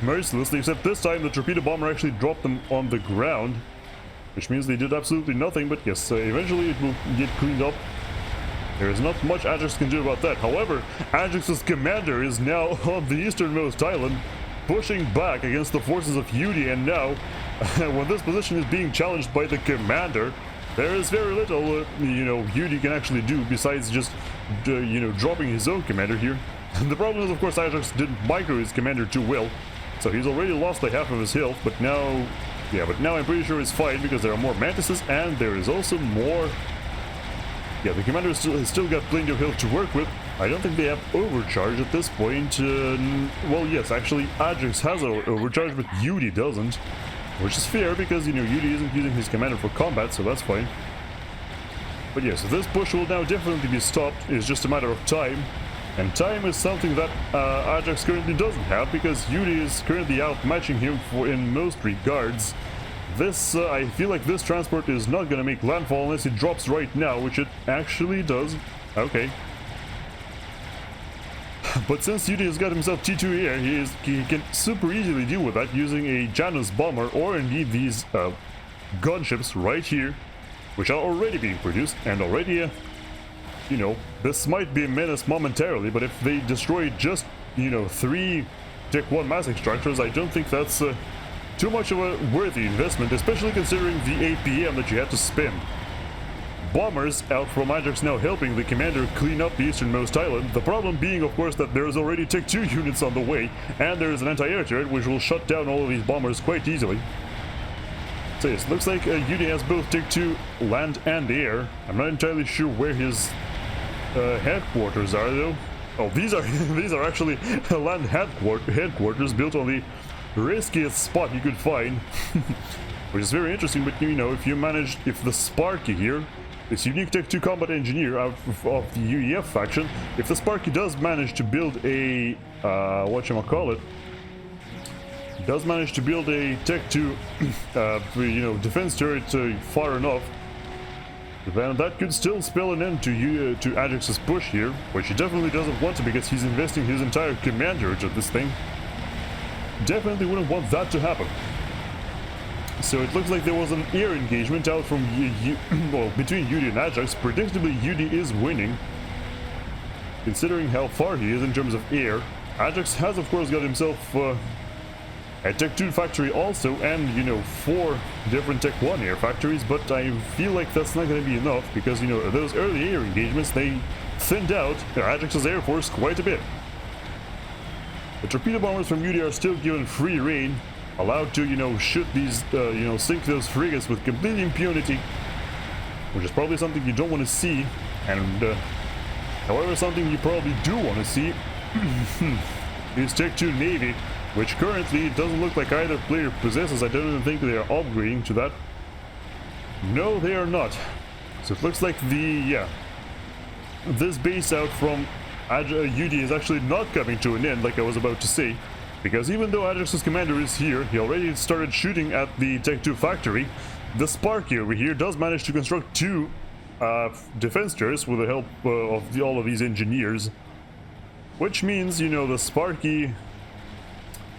mercilessly, except this time the torpedo bomber actually dropped them on the ground, which means they did absolutely nothing, but yes, eventually it will get cleaned up. There is not much Adjux can do about that. However, Adjux's commander is now on the easternmost island, pushing back against the forces of Yudi, and now, when this position is being challenged by the commander, there is very little, you know, Yudi can actually do besides just, you know, dropping his own commander here. The problem is, of course, Adjux didn't micro his commander too well, so he's already lost like half of his health, but now, yeah, but now I'm pretty sure he's fine because there are more mantises, and there is also more, yeah, the commander has still got plenty of health to work with. I don't think they have overcharge at this point. Well, yes, actually, Adjux has an overcharge, but Yudi doesn't. Which is fair because, you know, Yudi isn't using his commander for combat, so that's fine. But yes, so this push will now definitely be stopped. It's just a matter of time. And time is something that Adjux currently doesn't have because Yudi is currently outmatching him in most regards. This, I feel like this transport is not going to make landfall unless it drops right now, which it actually does. Okay. But since Yudi has got himself T2 air, he can super easily deal with that using a Janus bomber or indeed these gunships right here, which are already being produced and already, you know, this might be a menace momentarily, but if they destroy just, you know, 3 Tech 1 mass extractors, I don't think that's too much of a worthy investment, especially considering the APM that you had to spend. Bombers out from Adjux now helping the commander clean up the easternmost island. The problem being, of course, that there is already Tech 2 units on the way, and there is an anti-air turret which will shut down all of these bombers quite easily. So yes, looks like Yudi has both Tech 2 land and air. I'm not entirely sure where his headquarters are though. Oh, these are these are actually land headquarters built on the riskiest spot you could find, which is very interesting. But you know, if the Sparky here, this unique Tech 2 combat engineer of the UEF faction, if the Sparky does manage to build a whatchamacallit, does manage to build a Tech 2 you know, defense turret far enough, then that could still spell an end to Adjux's push here, which he definitely doesn't want to because he's investing his entire commander into this thing. Definitely wouldn't want that to happen. So it looks like there was an air engagement out from well, between Yudi and Adjux. Predictably, Yudi is winning, considering how far he is in terms of air. Adjux has, of course, got himself a Tech 2 factory also, and, you know, 4 different Tech 1 air factories, but I feel like that's not going to be enough because, you know, those early air engagements, they thinned out Adjux's air force quite a bit. The torpedo bombers from Yudi are still given free rein, allowed to, you know, shoot these, you know, sink those frigates with complete impunity, which is probably something you don't want to see, and, however, something you probably do want to see is Tech 2 Navy, which currently doesn't look like either player possesses. I don't even think they are upgrading to that. No, they are not. So it looks like this base out from Yudi is actually not coming to an end, like I was about to say, because even though Adjux's commander is here, he already started shooting at the Tech 2 factory. The Sparky over here does manage to construct 2 defense turrets with the help of all of these engineers, which means, you know, the Sparky,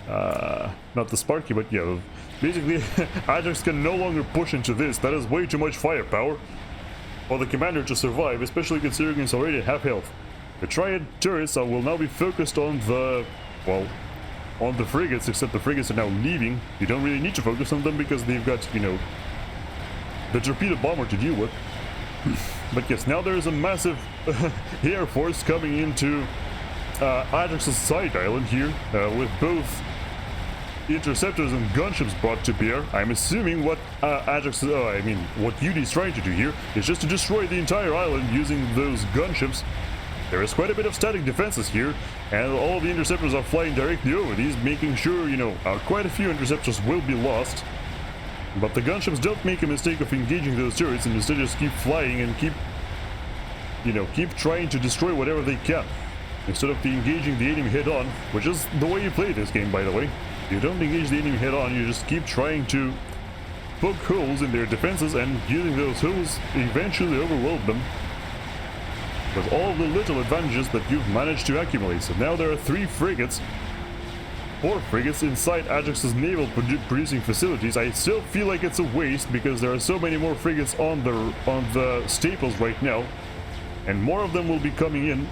not the Sparky, but yeah, basically Adjux can no longer push into this. That is way too much firepower for the commander to survive, especially considering it's already at half health. The Triad turrets will now be focused on the, well, on the frigates, except the frigates are now leaving. You don't really need to focus on them because they've got, you know, the torpedo bomber to deal with. But yes, now there is a massive air force coming into Adjux's side island here, with both interceptors and gunships brought to bear. I'm assuming what what Yudi's trying to do here is just to destroy the entire island using those gunships. There is quite a bit of static defenses here, and all the interceptors are flying directly over these, making sure, you know, quite a few interceptors will be lost. But the gunships don't make a mistake of engaging those turrets and instead just keep flying and keep trying to destroy whatever they can, instead of engaging the enemy head-on, which is the way you play this game, by the way. You don't engage the enemy head-on, you just keep trying to poke holes in their defenses, and using those holes eventually overwhelm them with all the little advantages that you've managed to accumulate. So now there are 4 frigates inside Adjux's naval producing facilities. I still feel like it's a waste because there are so many more frigates on the staples right now, and more of them will be coming in,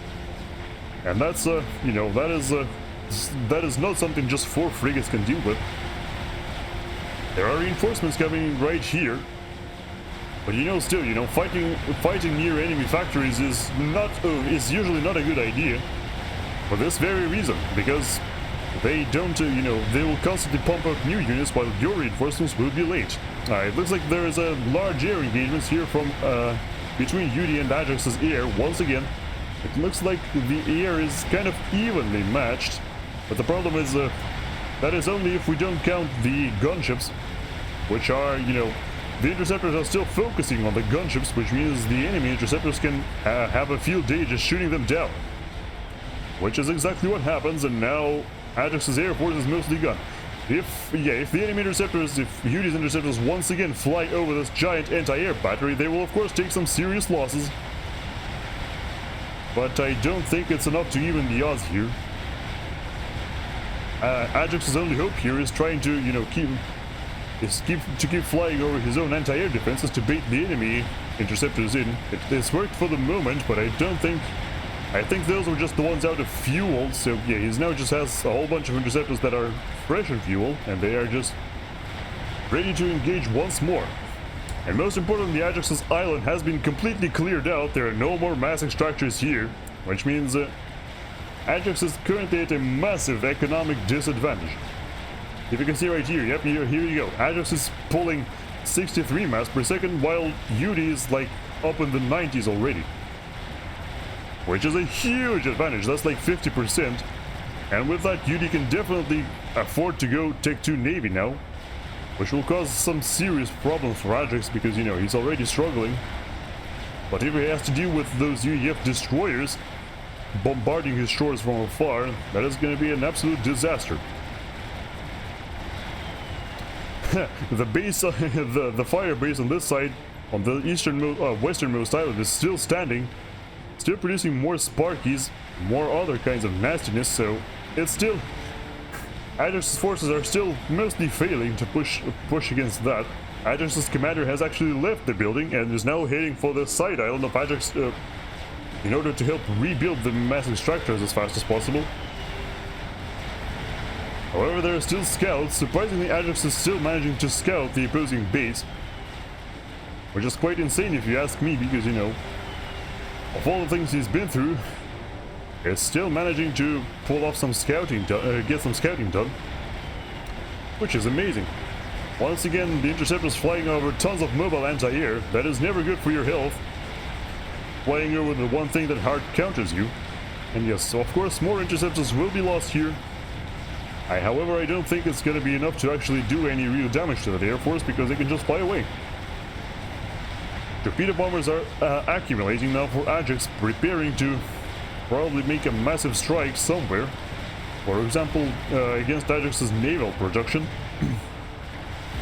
and that's you know, that is not something just 4 frigates can deal with. There are reinforcements coming right here, but you know, still, you know, fighting near enemy factories is usually not a good idea for this very reason, because they don't, you know, they will constantly pump out new units while your reinforcements will be late. It looks like there is a large air engagement here from between Yudi and Adjux's air once again. It looks like the air is kind of evenly matched, but the problem is that is only if we don't count the gunships, which are, you know, the interceptors are still focusing on the gunships, which means the enemy interceptors can have a field day just shooting them down, which is exactly what happens. And now Adjux's air force is mostly gone. If the enemy interceptors, if Yudi's interceptors once again fly over this giant anti-air battery, they will of course take some serious losses. But I don't think it's enough to even the odds here. Adjux's only hope here is trying to, you know, keep flying over his own anti-air defenses to bait the enemy interceptors in. It's worked for the moment, but I think those were just the ones out of fuel. So yeah, he now just has a whole bunch of interceptors that are fresh in fuel, and they are just ready to engage once more. And most importantly, Adjux's island has been completely cleared out. There are no more mass extractors here, which means Adjux is currently at a massive economic disadvantage. If you can see right here, yep, here you go. Adjux is pulling 63 mass per second, while Yudi is like up in the 90s already, which is a huge advantage. That's like 50%. And with that, Yudi can definitely afford to go Tech 2 Navy now, which will cause some serious problems for Adjux because, you know, he's already struggling. But if he has to deal with those UEF destroyers bombarding his shores from afar, that is going to be an absolute disaster. The base, the fire base on this side, on the westernmost island, is still standing, still producing more Sparkies, more other kinds of nastiness. So it's still, Adjux's forces are still mostly failing to push against that. Adjux's commander has actually left the building and is now heading for the side island of Adjux in order to help rebuild the mass extractors as fast as possible. However, there are still scouts. Surprisingly, Adjux is still managing to scout the opposing base, which is quite insane if you ask me, because, you know, of all the things he's been through, it's still managing to pull off some scouting, get some scouting done, which is amazing. Once again, the interceptors flying over tons of mobile anti-air. That is never good for your health. Flying over the one thing that hard counters you. And yes, so of course more interceptors will be lost here. However, I don't think it's going to be enough to actually do any real damage to the Air Force, because they can just fly away. Torpedo bombers are accumulating now for Adjux, preparing to probably make a massive strike somewhere. For example, against Adjux's naval production.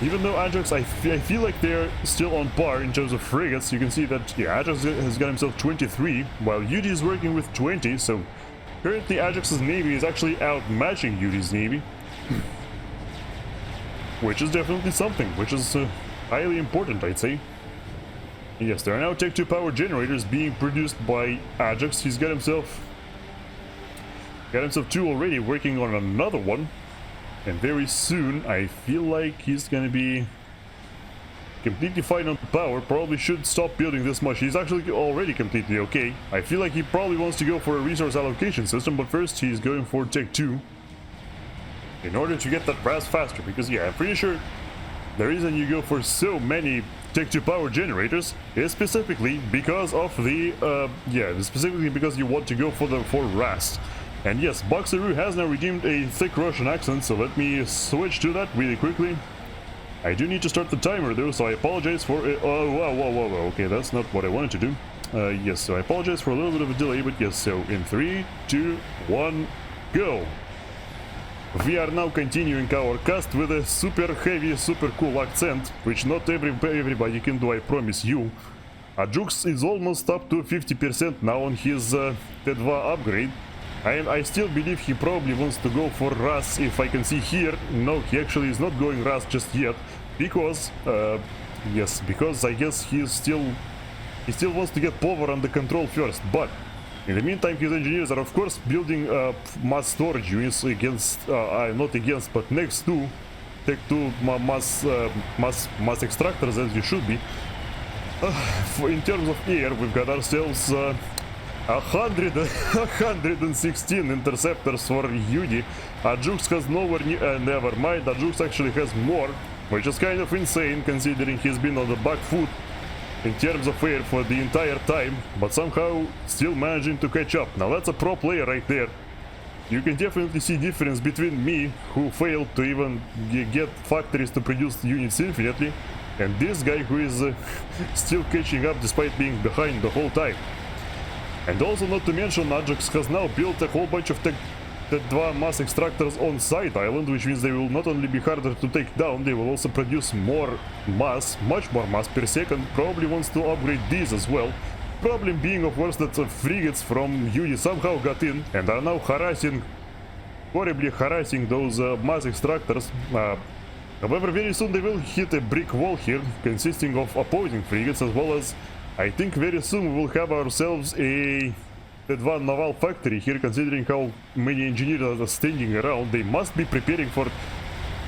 Even though Adjux, I feel like they're still on par in terms of frigates. You can see that, yeah, Adjux has got himself 23, while Yudi is working with 20, so currently Adjux's navy is actually outmatching Yudi's navy. Which is definitely something, which is highly important, I'd say. Yes, there are now Tech 2 power generators being produced by Adjux. He's got himself 2 already, working on another one. And very soon, I feel like he's gonna be completely fine on power. Probably should stop building this much. He's actually already completely okay. I feel like he probably wants to go for a resource allocation system, but first he's going for Tech 2 in order to get that brass faster. Because yeah, I'm pretty sure the reason you go for so many Tech 2 power generators is specifically because of the specifically because you want to go for Rast. And yes, Boxeroo has now redeemed a thick Russian accent, so let me switch to that really quickly. I do need to start the timer though, so I apologize for it. Oh, whoa, okay, that's not what I wanted to do. Yes, so I apologize for a little bit of a delay, but yes, so in 3, 2, 1, go! We are now continuing our cast with a super heavy, super cool accent, which not everybody can do, I promise you. Adjux is almost up to 50% now on his T2 upgrade. I still believe he probably wants to go for Ras. If I can see here, no, he actually is not going Ras just yet, because because I guess he still wants to get power under control first. But in the meantime, his engineers are of course building mass storage units against, not against, but next to Tech 2 mass extractors, as you should be. In terms of air, we've got ourselves 116 interceptors for Yudi. Adjux has nowhere near, never mind, Adjux actually has more, which is kind of insane considering he's been on the back foot in terms of air for the entire time, but somehow still managing to catch up. Now that's a pro player right there. You can definitely see difference between me, who failed to even get factories to produce units infinitely, and this guy who is still catching up despite being behind the whole time. And also, not to mention, Adjux has now built a whole bunch of T2 mass extractors on side island, which means they will not only be harder to take down, they will also produce more mass, much more mass per second. Probably wants to upgrade these as well. Problem being, of course, that frigates from Yudi somehow got in and are now horribly harassing those mass extractors. However, very soon they will hit a brick wall here, consisting of opposing frigates, as well as I think very soon we will have ourselves a T2 naval factory here, considering how many engineers are standing around. They must be preparing for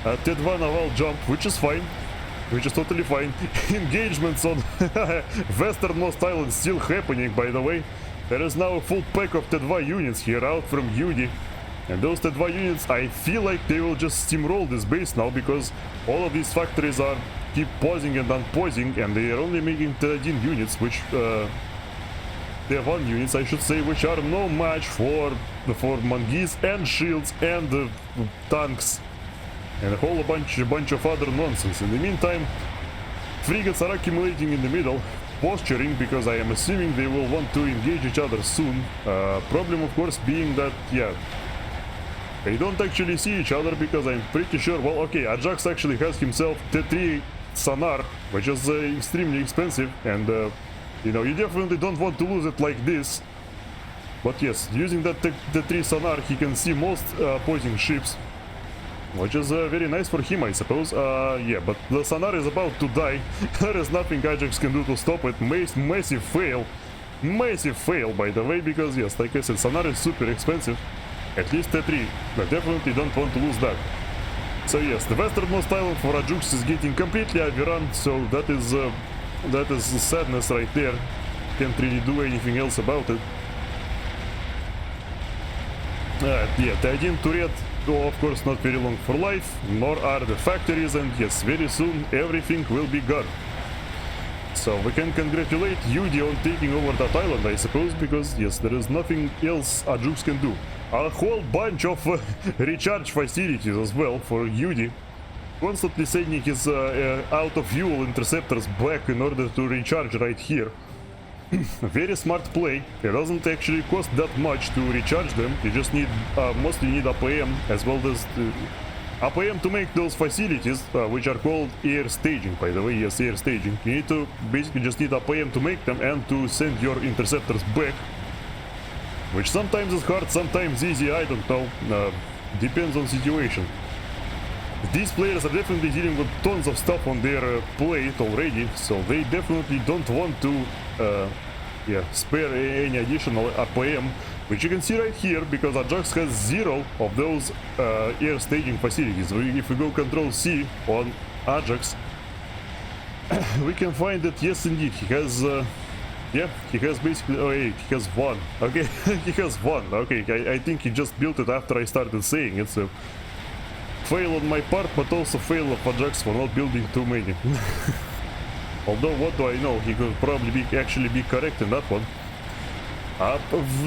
a T2 naval jump, which is fine, which is totally fine. Engagements on westernmost island still happening, by the way. There is now a full pack of T2 units here out from Yudi. And those T2 units, I feel like they will just steamroll this base now, because all of these factories are keep pausing and unpausing, and they are only making 13 units, which T1 units, I should say, which are no match for Manguis and shields and tanks and a whole bunch of other nonsense. In the meantime, frigates are accumulating in the middle, posturing, because I am assuming they will want to engage each other soon. Problem, of course, being that, yeah, they don't actually see each other, because I'm pretty sure, well, okay, Adjux actually has himself T3 sonar, which is extremely expensive, and you know, you definitely don't want to lose it like this. But yes, using that T3 sonar, he can see most opposing ships, which is very nice for him, I suppose. Yeah, but the sonar is about to die. There is nothing Adjux can do to stop it. Massive fail, by the way, because yes, like I said, sonar is super expensive. At least T3, I definitely don't want to lose that. So yes, the westernmost island for Adjux is getting completely overrun, so that is sadness right there. Can't really do anything else about it. Yeah, T1 turret, though of course not very long for life, nor are the factories, and yes, very soon everything will be gone. So we can congratulate Yudi on taking over that island, I suppose, because yes, there is nothing else Adjux can do. A whole bunch of recharge facilities as well for Yudi, constantly sending his out of fuel interceptors back in order to recharge right here. Very smart play. It doesn't actually cost that much to recharge them. You just need mostly need APM, as well as APM to make those facilities, which are called air staging, by the way. Yes, air staging. You need to basically just need APM to make them and to send your interceptors back, which sometimes is hard, sometimes easy, I don't know, depends on situation. These players are definitely dealing with tons of stuff on their plate already, so they definitely don't want to spare any additional APM, which you can see right here, because Adjux has 0 of those air staging facilities. If we go Control C on Adjux, we can find that yes indeed, he has yeah, he has basically, oh hey, he has 1. Okay, he has 1. Okay, I think he just built it after I started saying it, so fail on my part, but also fail of Adjux for not building too many. Although, what do I know, he could probably actually be correct in that one.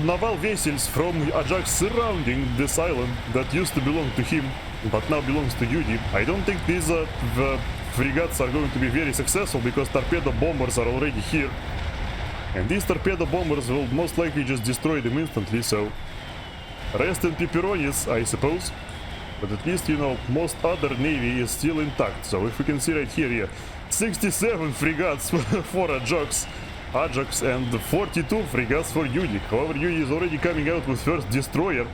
Naval vessels from Adjux surrounding this island that used to belong to him, but now belongs to Yudi. I don't think these the frigates are going to be very successful because torpedo bombers are already here. And these torpedo bombers will most likely just destroy them instantly, so rest in pepperonis, I suppose. But at least, you know, most other navy is still intact. So if we can see right here, yeah, 67 frigates for Adjux, and 42 frigates for Yudi. However, Yudi is already coming out with first destroyer.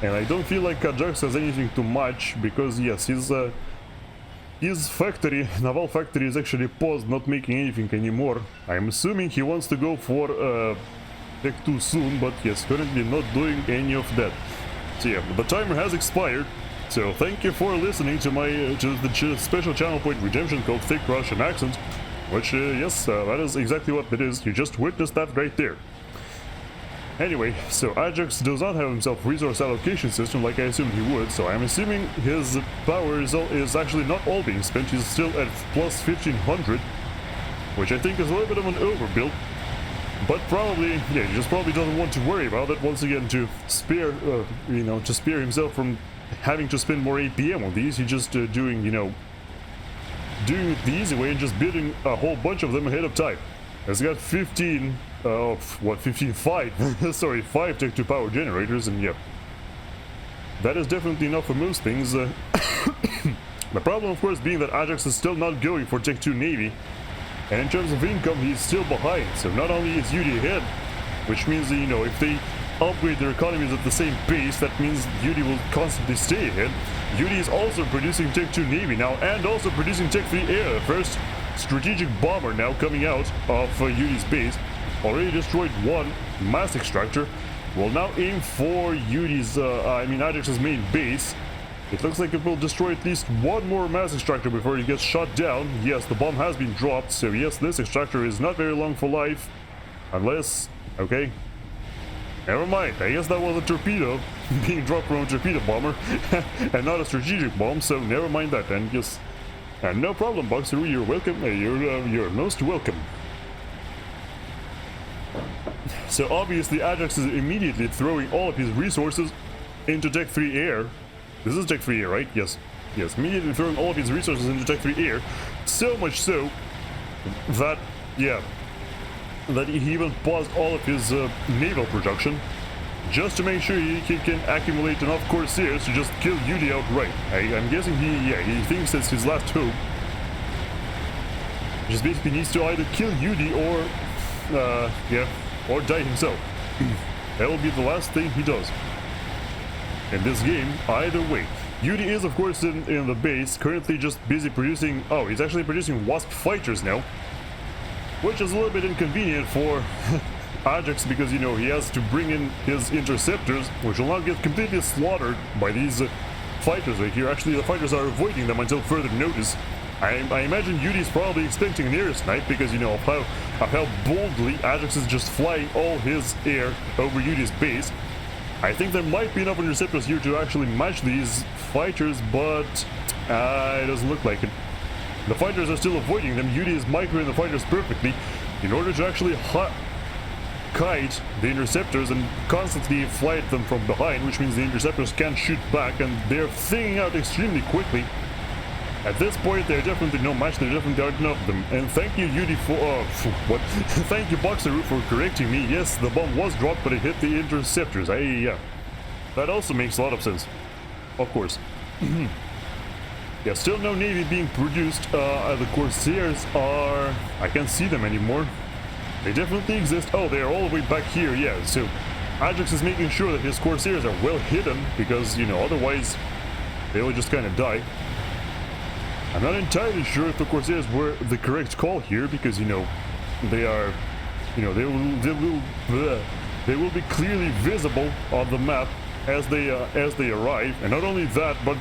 And I don't feel like Adjux has anything to match, because yes, his factory, naval factory, is actually paused, not making anything anymore. I'm assuming he wants to go for Tech 2 soon, but yes, currently not doing any of that. So yeah, the timer has expired. So thank you for listening to my to the special channel point redemption called Thick Russian Accent, which yes, that is exactly what it is. You just witnessed that right there. Anyway, so Adjux does not have himself resource allocation system like I assumed he would, so I'm assuming his power is actually not all being spent. He's still at plus 1500, which I think is a little bit of an overbuild. But probably, yeah, he just probably doesn't want to worry about it once again to spare, you know, to spare himself from having to spend more APM on these. He's just doing, you know, doing it the easy way and just building a whole bunch of them ahead of time. He's got 15, what, 15? 5, sorry, 5 Tech 2 power generators, and yeah. That is definitely enough for most things. The problem, of course, being that Adjux is still not going for Tech 2 Navy. And in terms of income, he's still behind. So not only is Yudi ahead, which means that, you know, if they upgrade their economies at the same pace, that means Yudi will constantly stay ahead. Yudi is also producing Tech 2 Navy now, and also producing Tech 3 Air, the first strategic bomber now coming out of Yudi's base. Already destroyed one mass extractor. Will now aim for Yudi's, Adjux's main base. It looks like it will destroy at least one more mass extractor before it gets shot down. Yes, the bomb has been dropped, so yes, this extractor is not very long for life. Unless, okay. Never mind, I guess that was a torpedo being dropped from a torpedo bomber and not a strategic bomb, so never mind that. And yes, and no problem, Boxer, you're welcome. You're most welcome. So obviously, Adjux is immediately throwing all of his resources into Tech 3 Air. This is Tech 3 Air, right? Yes. Yes, immediately throwing all of his resources into Tech 3 Air. So much so that, yeah, that he even paused all of his naval production just to make sure he can accumulate enough Corsairs to just kill Yudi outright. I'm guessing he thinks that's his last hope. Just basically needs to either kill Yudi or die himself. That will be the last thing he does in this game, either way. Yudi is, of course, in the base, currently just busy producing... Oh, he's actually producing Wasp fighters now, which is a little bit inconvenient for Adjux because, you know, he has to bring in his interceptors, which will not get completely slaughtered by these fighters right here. Actually, the fighters are avoiding them until further notice. I imagine Yudi's probably expecting an air snipe because, you know, of how boldly Adjux is just flying all his air over Yudi's base. I think there might be enough interceptors here to actually match these fighters, but it doesn't look like it. The fighters are still avoiding them. Yudi is microing the fighters perfectly in order to actually kite the interceptors and constantly flight them from behind, which means the interceptors can't shoot back, and they're thinning out extremely quickly. At this point, they're definitely no match. There definitely aren't enough of them. And thank you, Yudi, for what? Thank you, Boxer, for correcting me. Yes, the bomb was dropped, but it hit the interceptors. Yeah, that also makes a lot of sense. Of course. Yeah, still no navy being produced. The Corsairs are... I can't see them anymore. They definitely exist. Oh, they're all the way back here. Yeah, so Adjux is making sure that his Corsairs are well hidden because, you know, otherwise they will just kind of die. I'm not entirely sure if the Corsairs were the correct call here because, you know, they are, you know, they will be clearly visible on the map as they arrive. And not only that, but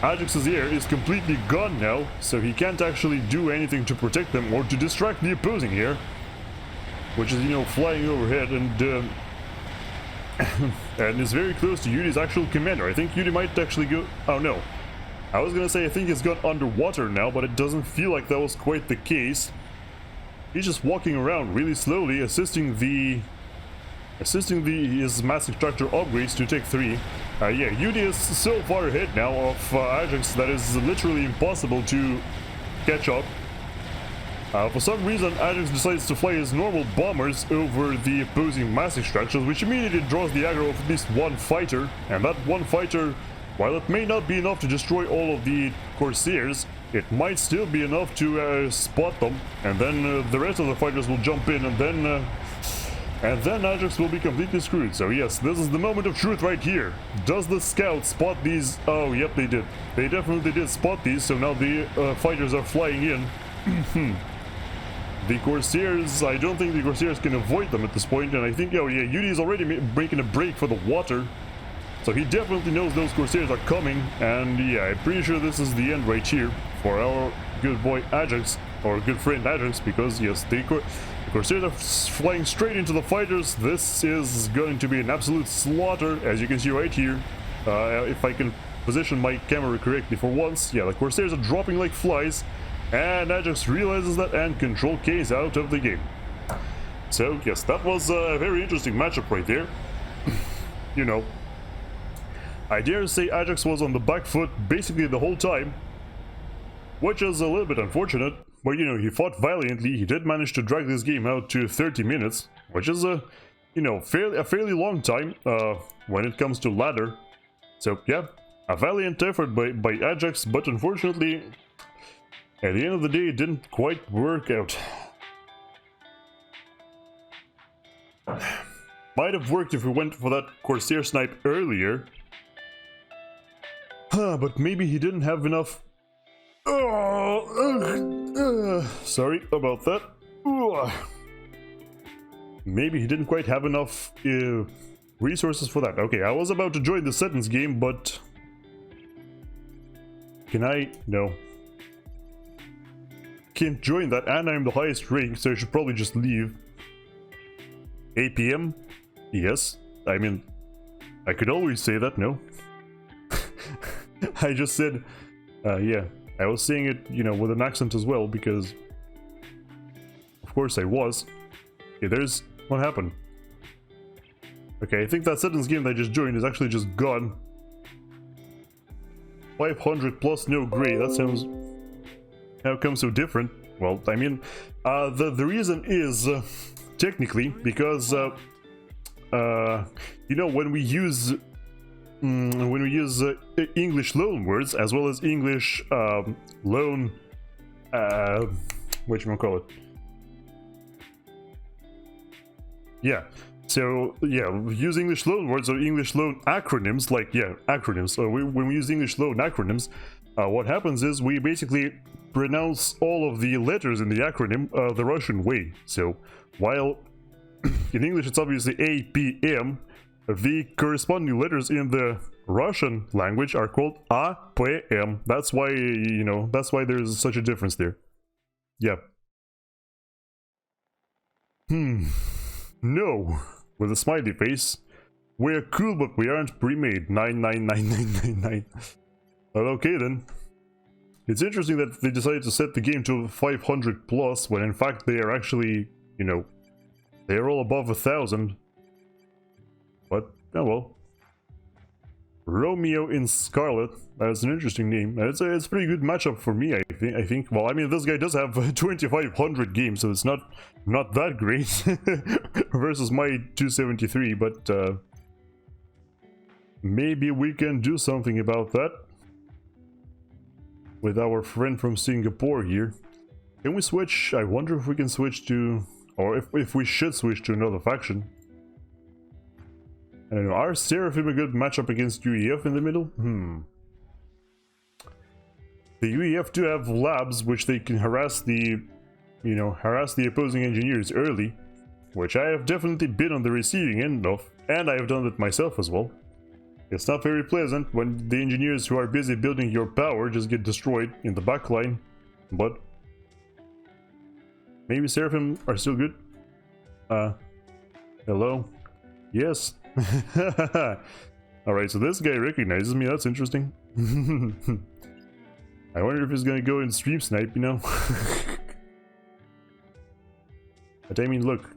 Adjux's air is completely gone now, so he can't actually do anything to protect them or to distract the opposing air, which is, you know, flying overhead and and is very close to Yudi's actual commander. I think Yudi might actually go... Oh no. I was gonna say I think he's gone underwater now, but it doesn't feel like that was quite the case. He's just walking around really slowly, assisting his massive structure upgrades to take 3. Yeah, Yudi is so far ahead now of Adjux that is literally impossible to catch up. For some reason, Adjux decides to fly his normal bombers over the opposing massive structures, which immediately draws the aggro of at least one fighter, and that one fighter, while it may not be enough to destroy all of the Corsairs, it might still be enough to spot them, and then the rest of the fighters will jump in, and then Adjux will be completely screwed. So yes, this is the moment of truth right here. Does the scout spot these? Oh, yep, they did. They definitely did spot these, so now the fighters are flying in. The Corsairs, I don't think the Corsairs can avoid them at this point, and I think, oh yeah, Yudi is already making a break for the water. So he definitely knows those Corsairs are coming, and yeah, I'm pretty sure this is the end right here for our good boy Adjux, or good friend Adjux, because yes, the Corsairs are flying straight into the fighters. This is going to be an absolute slaughter, as you can see right here. If I can position my camera correctly for once, yeah, the Corsairs are dropping like flies, and Adjux realizes that and Control K is out of the game. So yes, that was a very interesting matchup right there. You know, I dare say Adjux was on the back foot basically the whole time, which is a little bit unfortunate, but you know, he fought valiantly. He did manage to drag this game out to 30 minutes, which is a, you know, fairly long time when it comes to ladder. So yeah, a valiant effort by Adjux, but unfortunately, at the end of the day, it didn't quite work out. Might have worked if we went for that Corsair snipe earlier. But maybe he didn't have enough... sorry about that. Maybe he didn't quite have enough resources for that. Okay, I was about to join the Seton's game, but... Can I? No. Can't join that, and I'm the highest rank, so I should probably just leave. 8 PM? Yes. I mean, I could always say that, no? I just said, yeah. I was saying it, you know, with an accent as well, because... Of course I was. Okay, there's... What happened? Okay, I think that Seton's game that I just joined is actually just gone. 500 plus no gray, that sounds... How come so different? Well, I mean, the reason is technically because you know, when we use English loan words as well as English loan whatchamacallit. Yeah. So yeah, we use English loan words or English loan acronyms, like yeah, acronyms. So when we use English loan acronyms, what happens is we basically pronounce all of the letters in the acronym the Russian way. So while in English it's obviously A, P, M, the corresponding letters in the Russian language are called A, P, M. That's why, you know, that's why there's such a difference there. Yeah. No, with a smiley face. We're cool, but we aren't pre-made. 9999999. Well, okay then. It's interesting that they decided to set the game to 500 plus, when in fact they are actually, you know, they are all above 1,000. But, oh well. Romeo in Scarlet. That's an interesting name. It's a pretty good matchup for me, I think. Well, I mean, this guy does have 2,500 games, so it's not that great versus my 273, but maybe we can do something about that with our friend from Singapore here. Can we switch? I wonder if we can switch to, or if we should switch to another faction. I don't know, are Seraphim a good matchup against UEF in the middle? The UEF do have labs which they can harass the, you know, harass the opposing engineers early, which I have definitely been on the receiving end of, and I have done it myself as well. It's not very pleasant when the engineers who are busy building your power just get destroyed in the backline, but maybe Seraphim are still good. Hello? Yes. Alright, so this guy recognizes me, that's interesting. I wonder if he's gonna go in stream snipe, you know? But I mean, look,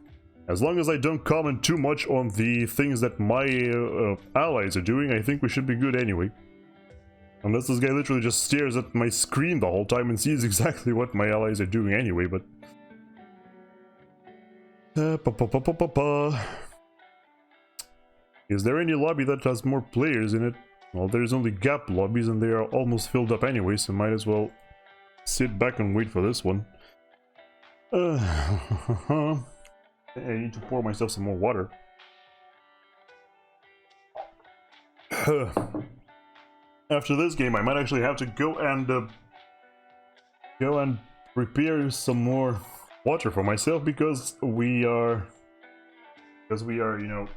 as long as I don't comment too much on the things that my allies are doing, I think we should be good anyway. Unless this guy literally just stares at my screen the whole time and sees exactly what my allies are doing anyway, but... Is there any lobby that has more players in it? Well, there's only gap lobbies and they are almost filled up anyway, so might as well sit back and wait for this one. I need to pour myself some more water. After this game, I might actually have to go and prepare some more water for myself because we are, you know,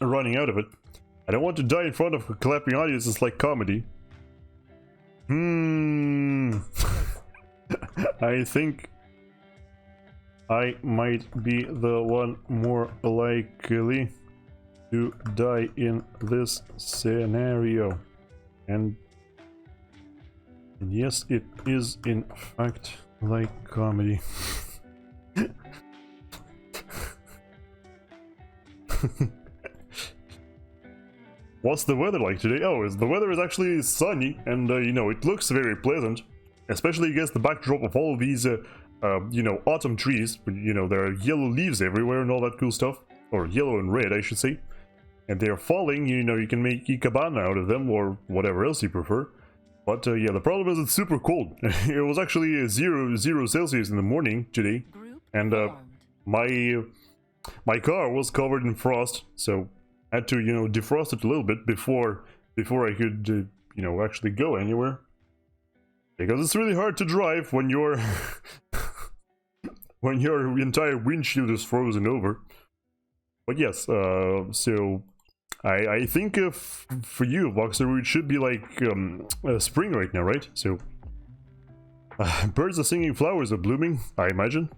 running out of it. I don't want to die in front of a clapping audience. It's like comedy. I think I might be the one more likely to die in this scenario. And yes, it is in fact like comedy. What's the weather like today? Oh, the weather is actually sunny, and you know, it looks very pleasant, especially against the backdrop of all of these, you know, autumn trees. You know, there are yellow leaves everywhere and all that cool stuff, or yellow and red, I should say, and they are falling. You know, you can make ikebana out of them or whatever else you prefer. But yeah, the problem is it's super cold. It was actually 0 Celsius in the morning today, and my car was covered in frost, so I had to, you know, defrost it a little bit before I could, you know, actually go anywhere. Because it's really hard to drive when your when your entire windshield is frozen over. But yes, so I think for you, Boxer, it should be like spring right now, right? So birds are singing, flowers are blooming, I imagine,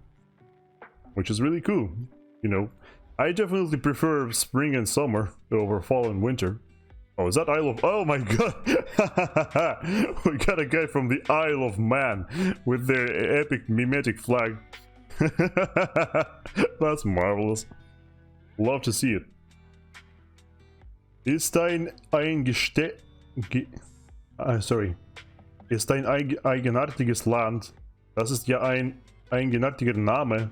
which is really cool, you know. I definitely prefer spring and summer over fall and winter. Oh, is that Isle of... Oh my god! We got a guy from the Isle of Man with their epic mimetic flag. That's marvelous. Love to see it. Ist ein eigenartiges Land. Das ist ja ein eigenartiger Name.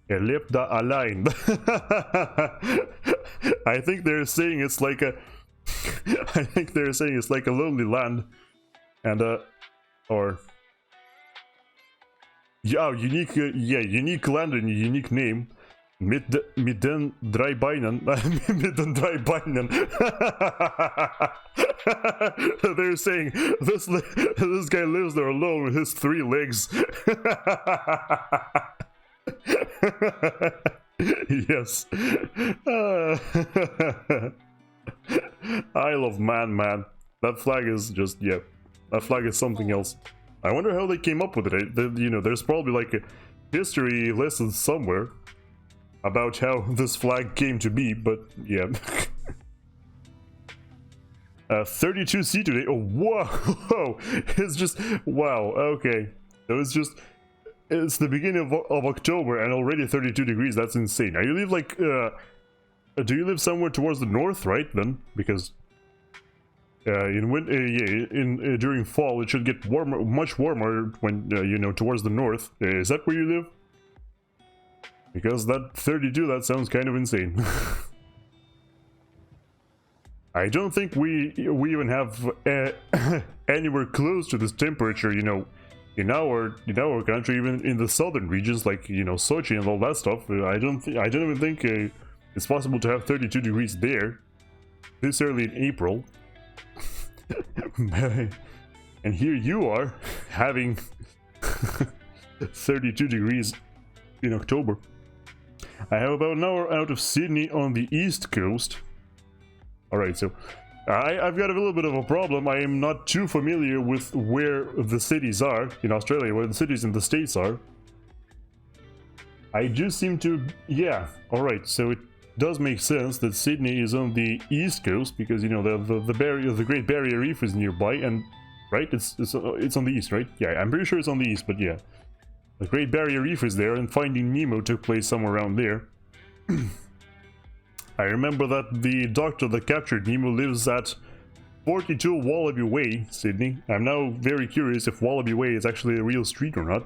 Lebt da allein. I think they're saying it's like a I think they're saying it's like a lonely land. And or yeah, unique unique land and unique name. Mit den drei Beinen. Mit den drei Beinen. They're saying this guy lives there alone with his 3 legs. Yes. Isle of Man. That flag is just, yeah, that flag is something else. I wonder how they came up with it. You know, there's probably like a history lesson somewhere about how this flag came to be, but yeah. 32C today. Oh, whoa! It's just, wow, okay. So it's the beginning of October and already 32 degrees. That's insane. Now you live like, do you live somewhere towards the north, right? Then, because during fall it should get warmer, much warmer when you know, towards the north. Is that where you live? Because that 32, that sounds kind of insane. I don't think we even have anywhere close to this temperature, you know, in our country, even in the southern regions, like, you know, Sochi and all that stuff. I don't even think it's possible to have 32 degrees there this early in April. And here you are having 32 degrees in October. I have about an hour out of Sydney on the east coast. Alright, so I've got a little bit of a problem. I am not too familiar with where the cities are in Australia, where the cities in the States are. I do seem to... yeah, alright, so does make sense that Sydney is on the east coast because you know the Great Barrier Reef is nearby, and right, it's on the east, right? Yeah, I'm pretty sure it's on the east, but yeah, the Great Barrier Reef is there, and Finding Nemo took place somewhere around there. I remember that the doctor that captured Nemo lives at 42 Wallaby Way, Sydney. I'm now very curious if Wallaby Way is actually a real street or not.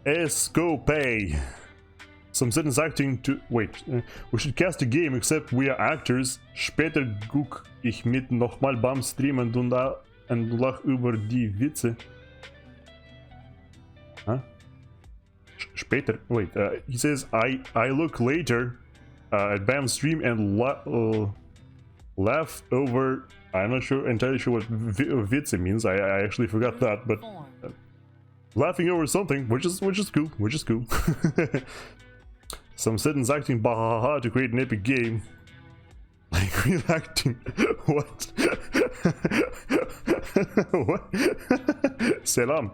Escope. Some sentence acting to... Wait, we should cast a game, except we are actors. Später guck ich mit nochmal beim Streamen und lach über die Witze. Huh? Später. Wait, he says, I look later at BAM stream and laugh over... I'm not entirely sure what Witze means. I actually forgot that, but... laughing over something, which is cool. Some sentence acting bahaha to create an epic game. Like real acting. What? What? Selam.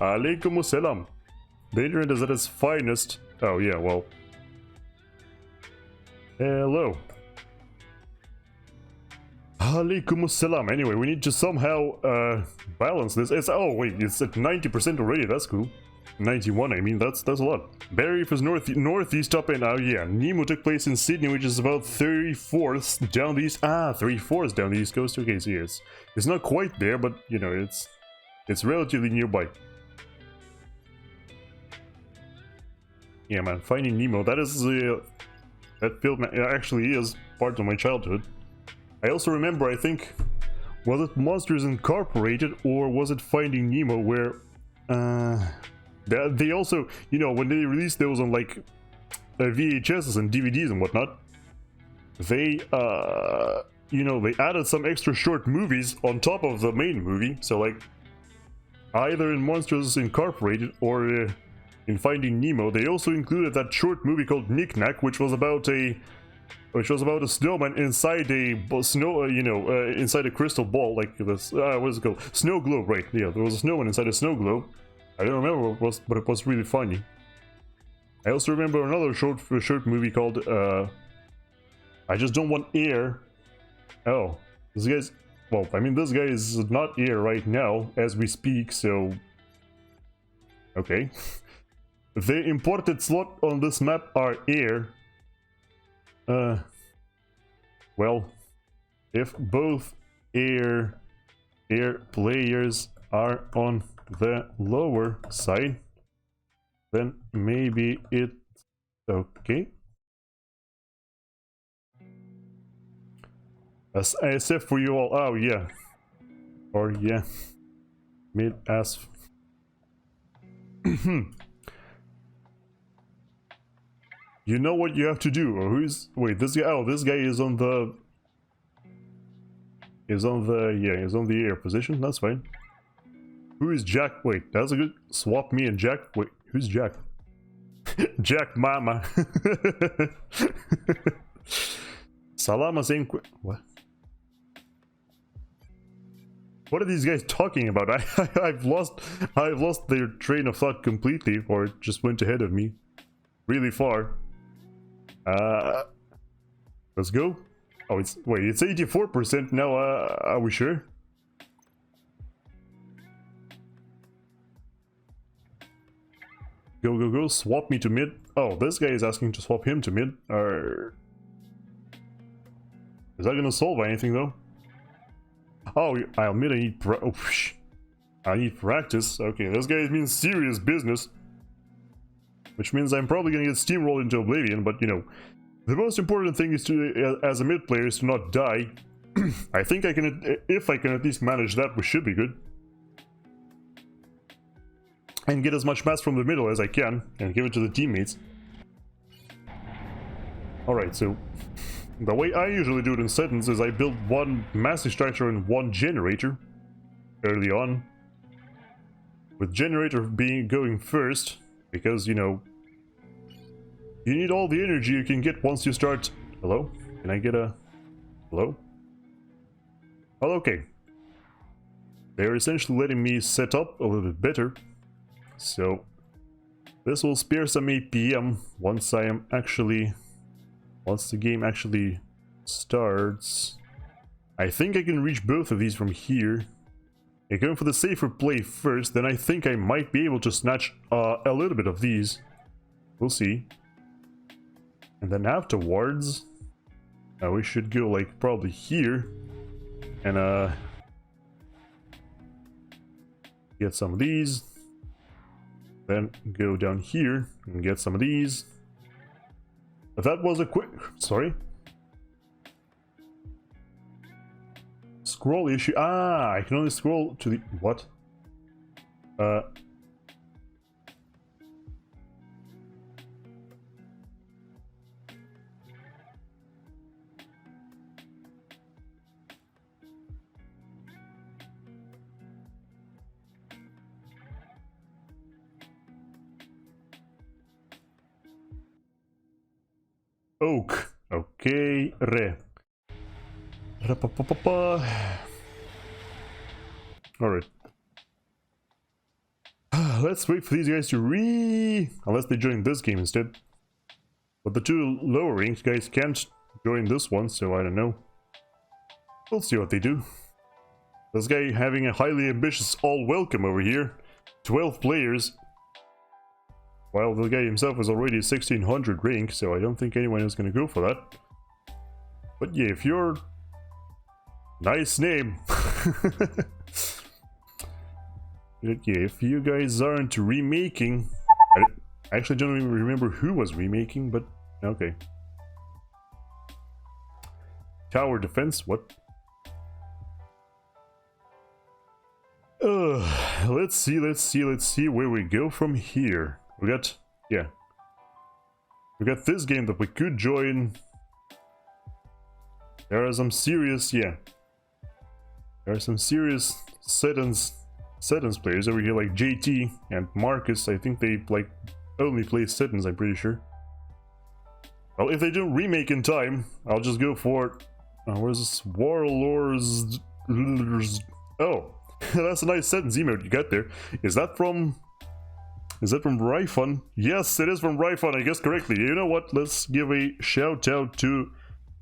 Alaikum salam. The internet is at its finest. Oh yeah, well. Hello. Alaikum salam. Anyway, we need to somehow balance this. It's it's at 90% already. That's cool. 91. I mean, that's a lot. Barrier Reef is northeast up, and yeah, Nemo took place in Sydney, which is about 34th down the east. 34th down the east coast. Okay, so yeah, it's not quite there, but you know, it's relatively nearby. Yeah, man, Finding Nemo. That is that film actually is part of my childhood. I also remember, I think, was it Monsters Incorporated or was it Finding Nemo where they also, you know, when they released those on like VHSs and DVDs and whatnot, they you know, they added some extra short movies on top of the main movie. So like either in Monsters Incorporated or in Finding Nemo, they also included that short movie called Knick Knack, which was about a snowman inside a inside a crystal ball, like this. What is it called? Snow globe, right? Yeah, there was a snowman inside a snow globe. I don't remember what it was, but it was really funny. I also remember another short movie called I Just Don't Want Air. Oh, this guy's... Well, I mean, this guy is not here right now as we speak, so... Okay. The imported slot on this map are air. Well, if both air players are on the lower side, then maybe it's okay. As SF for you all. Oh yeah, or yeah, mid as. You know what you have to do. Or who's... Wait, this guy... Oh, this guy is on the... Is on the air position. That's fine. Who is Jack? Wait, that's a good... Swap me and Jack. Wait, who's Jack? Jack Mama. Salama saying... What? What are these guys talking about? I've lost their train of thought completely, or it just went ahead of me. Really far. Let's go. Oh, it's 84% now. Are we sure? Go, swap me to mid. Oh, this guy is asking to swap him to mid. Is that gonna solve anything though? Oh, I'll admit I need practice. Okay, this guy means serious business. Which means I'm probably gonna get steamrolled into oblivion, but you know, the most important thing is to, as a mid player, is to not die. I think I can, if I can at least manage that, we should be good. And get as much mass from the middle as I can, and give it to the teammates. Alright, so the way I usually do it in Seton is I build one mass extractor and one generator early on. With generator going first, because, you know, you need all the energy you can get once you start... Hello? Can I get a... Hello? Well, okay. They're essentially letting me set up a little bit better. So... This will spare some APM once the game actually starts. I think I can reach both of these from here. Okay, going for the safer play first, then I think I might be able to snatch a little bit of these. We'll see. And then afterwards, we should go like probably here and get some of these. Then go down here and get some of these. But that was a quick... Sorry. Scroll issue. Ah, I can only scroll to the... What? Oak. Okay. Alright. Let's wait for these guys to unless they join this game instead. But the two lower ranked guys can't join this one, so I don't know. We'll see what they do. This guy having a highly ambitious all welcome over here. 12 players. While the guy himself is already 1600 rank, so I don't think anyone is going to go for that. But yeah, if you're... Nice name! Yeah, if you guys aren't remaking... I actually don't even remember who was remaking, but... Okay. Tower defense, what? Let's see where we go from here. We got this game that we could join. There are some serious, there are some serious Seton's players over here, like JT and Marcus. I think they like only play Setons, I'm pretty sure. Well, if they don't remake in time, I'll just go for where's this? Warlords. Oh, that's a nice Setons emote you got there. Is that from Ryfun? Yes, it is from Ryfun, I guess correctly. You know what? Let's give a shout out to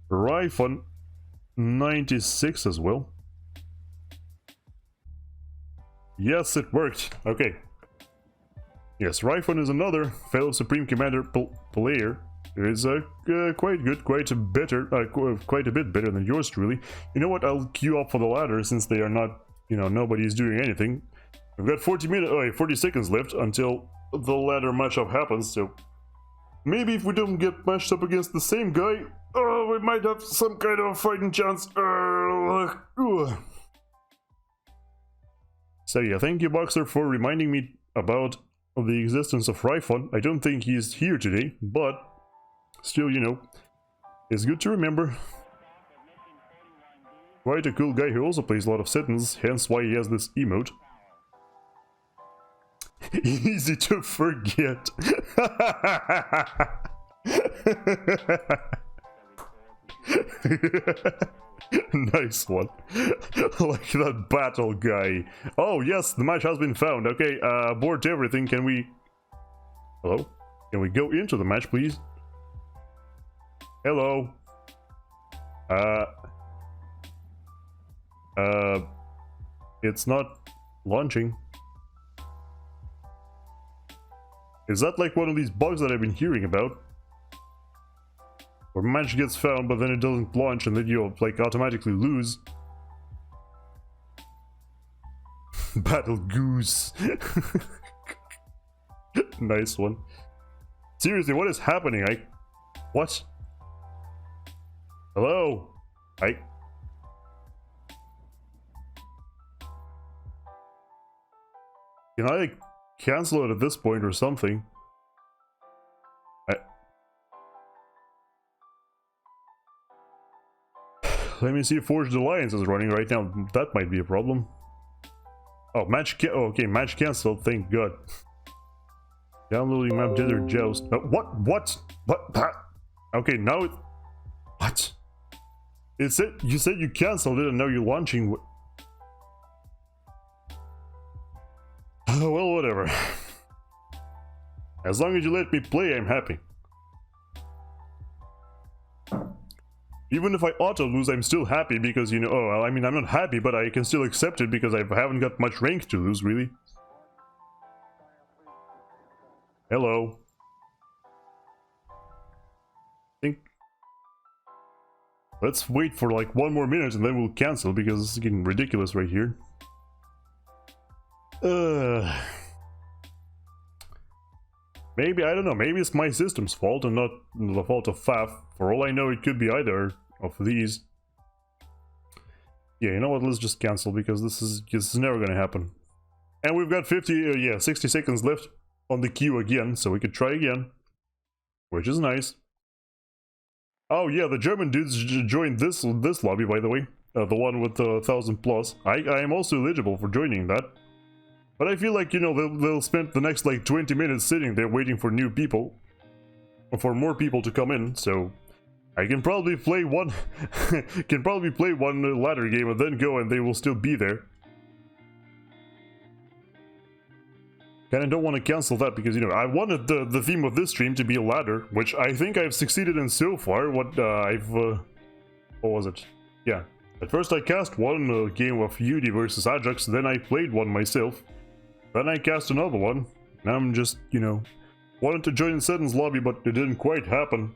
Ryfun96 as well. Yes, it worked. Okay. Yes, Ryfun is another fellow Supreme Commander player. It is quite good, quite a bit better than yours truly. You know what? I'll queue up for the ladder since they are not, nobody is doing anything. We've got 40 seconds left until the ladder matchup happens, so maybe if we don't get matched up against the same guy, we might have some kind of fighting chance. So yeah, thank you Boxer for reminding me about the existence of Ryfun. I don't think he's here today, but still, it's good to remember. Quite a cool guy who also plays a lot of Setons, hence why he has this emote. Easy to forget. Nice one. Like that battle guy. Oh yes, the match has been found. Okay, abort everything. Can we... Hello? Can we go into the match, please? Hello? It's not launching. Is that like one of these bugs that I've been hearing about? Where match gets found, but then it doesn't launch, and then you'll like automatically lose. Battle goose. Nice one. Seriously, what is happening? What? Hello? Can I like cancel it at this point or something? Let me see if Forged Alliance is running right now. That might be a problem. Oh, okay, match cancelled. Thank God. Downloading map Desert Joust. What? Okay, now it... What? You said you cancelled it and now you're launching... Well, whatever. As long as you let me play, I'm happy. Even if I auto lose, I'm still happy because, you know, oh, I mean, I'm not happy, but I can still accept it because I haven't got much rank to lose, really. Hello. Think. Let's wait for like 1 more minute and then we'll cancel because this is getting ridiculous right here. Maybe, I don't know, maybe it's my system's fault and not the fault of FAF. For all I know, it could be either of these. Yeah, you know what, let's just cancel because this is never gonna happen. And we've got 60 seconds left on the queue again, so we could try again. Which is nice. Oh yeah, the German dudes joined this lobby, by the way. The one with 1,000 plus. I am also eligible for joining that. But I feel like, you know, they'll spend the next like 20 minutes sitting there waiting for new people. Or for more people to come in, so I can probably play one ladder game and then go and they will still be there. Kinda don't want to cancel that because, you know, I wanted the theme of this stream to be a ladder, which I think I've succeeded in so far. What was it? Yeah. At first I cast one game of Yudi versus Adjux, then I played one myself. Then I cast another one. Now I'm just, you know, wanted to join Seton's lobby, but it didn't quite happen.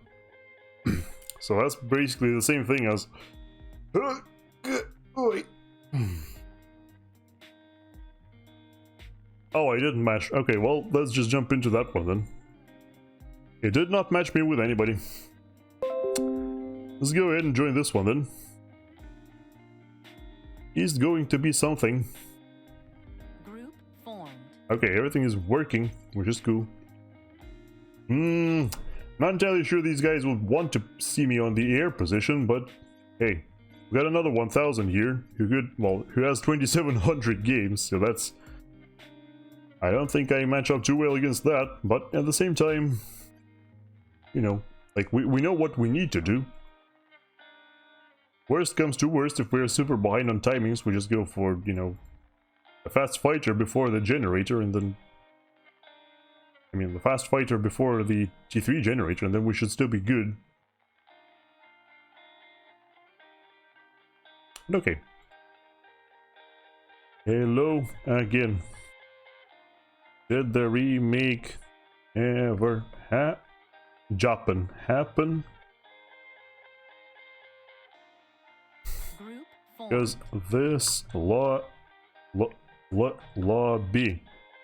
So that's basically the same thing as... Oh, I didn't match. Okay, well, let's just jump into that one then. It did not match me with anybody. Let's go ahead and join this one then. Is going to be something. Group formed. Okay, everything is working, which is cool. Not entirely sure these guys would want to see me on the air position, but hey, we got another 1,000 here who has 2,700 games, so that's... I don't think I match up too well against that, but at the same time, you know, like we know what we need to do. Worst comes to worst, if we're super behind on timings, we just go for, you know, a fast fighter before the generator, and then... I mean, the fast fighter before the T3 generator, and then we should still be good. Okay. Hello again. Did the remake ever happen? Because this lobby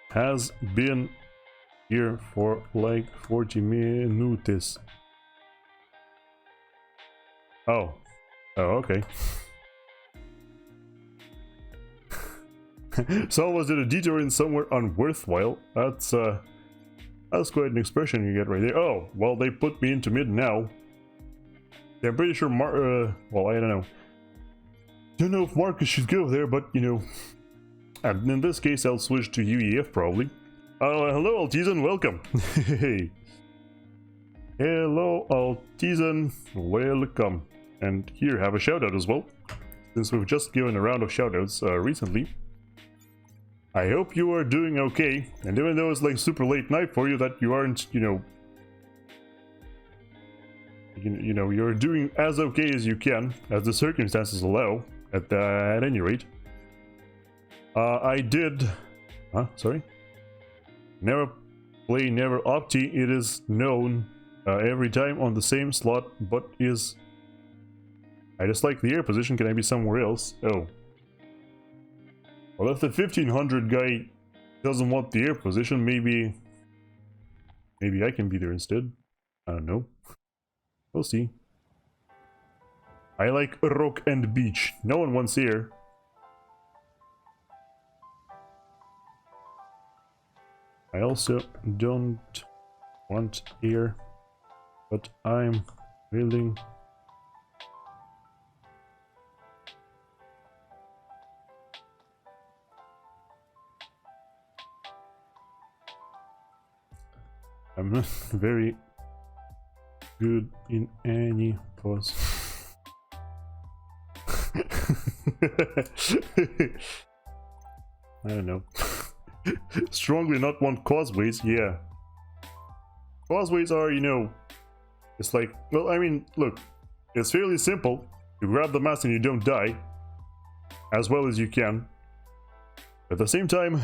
has been here for like 40 minutes. Oh, okay. Someone did a detour in somewhere unworthwhile. That's quite an expression you get right there. Oh, well, they put me into mid now. Yeah, I'm pretty sure well, I don't know. Don't know if Marcus should go there, but, you know. And in this case, I'll switch to UEF, probably. Hello, Altizen, welcome. Hey. Hello, Altizen, welcome. And here, have a shoutout as well. Since we've just given a round of shoutouts recently. I hope you are doing okay, and even though it's like super late night for you, that you aren't, you know, you're doing as okay as you can, as the circumstances allow, at any rate. I did, sorry? Never play, never opti, it is known every time on the same slot, but is... I just like the air position, can I be somewhere else? Oh. Well, if the 1500 guy doesn't want the air position, maybe I can be there instead. I don't know. We'll see. I like rock and beach. No one wants air. I also don't want air, but I'm willing. I'm not very good in any pose. I don't know. Strongly not want causeways, yeah. Causeways are, you know, it's like, well, I mean, look, it's fairly simple. You grab the mast and you don't die as well as you can. At the same time,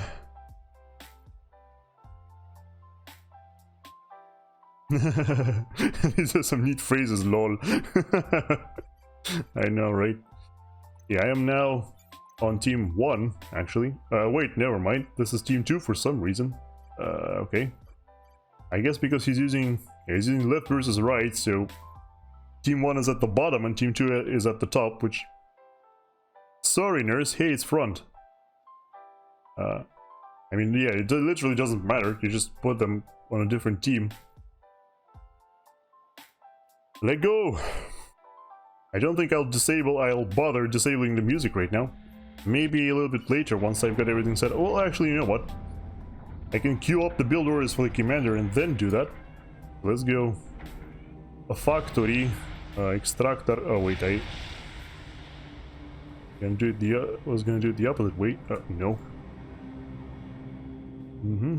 these are some neat phrases, lol. I know, right? Yeah, I am now on team 1, actually. Wait, never mind. This is team 2 for some reason. Okay. I guess because he's using left versus right, so team 1 is at the bottom and team 2 is at the top, which... Sorry, nurse. Hey, it's front. I mean, yeah, it literally doesn't matter. You just put them on a different team. Let go! I don't think I'll bother disabling the music right now. Maybe a little bit later once I've got everything set. Well, actually, you know what? I can queue up the build orders for the commander and then do that. Let's go. A factory, extractor. Oh wait, I can do it was gonna do it the opposite way. No.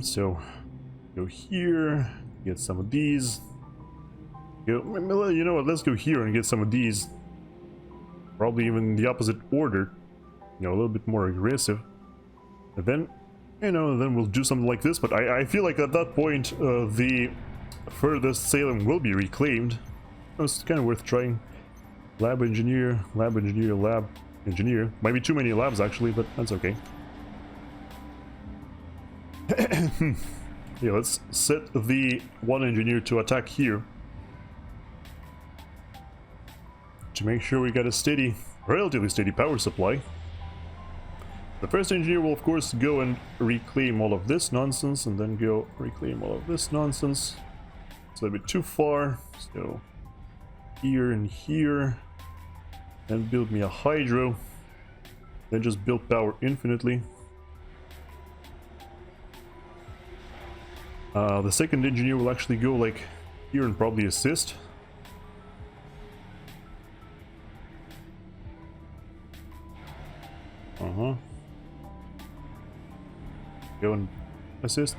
So go here, get some of these. You know what? Let's go here and get some of these. Probably even the opposite order. You know, a little bit more aggressive. And then, you know, then we'll do something like this. But I feel like at that point, the furthest Salem will be reclaimed. It's kind of worth trying. Lab engineer, lab engineer, lab engineer. Might be too many labs actually, but that's okay. Yeah, let's set the one engineer to attack here. To make sure we got a steady, relatively steady power supply. The first engineer will of course go and reclaim all of this nonsense and then go reclaim all of this nonsense. It's a bit too far, so here and here. Then build me a hydro. Then just build power infinitely. The second engineer will actually go like here and probably assist. Go and assist.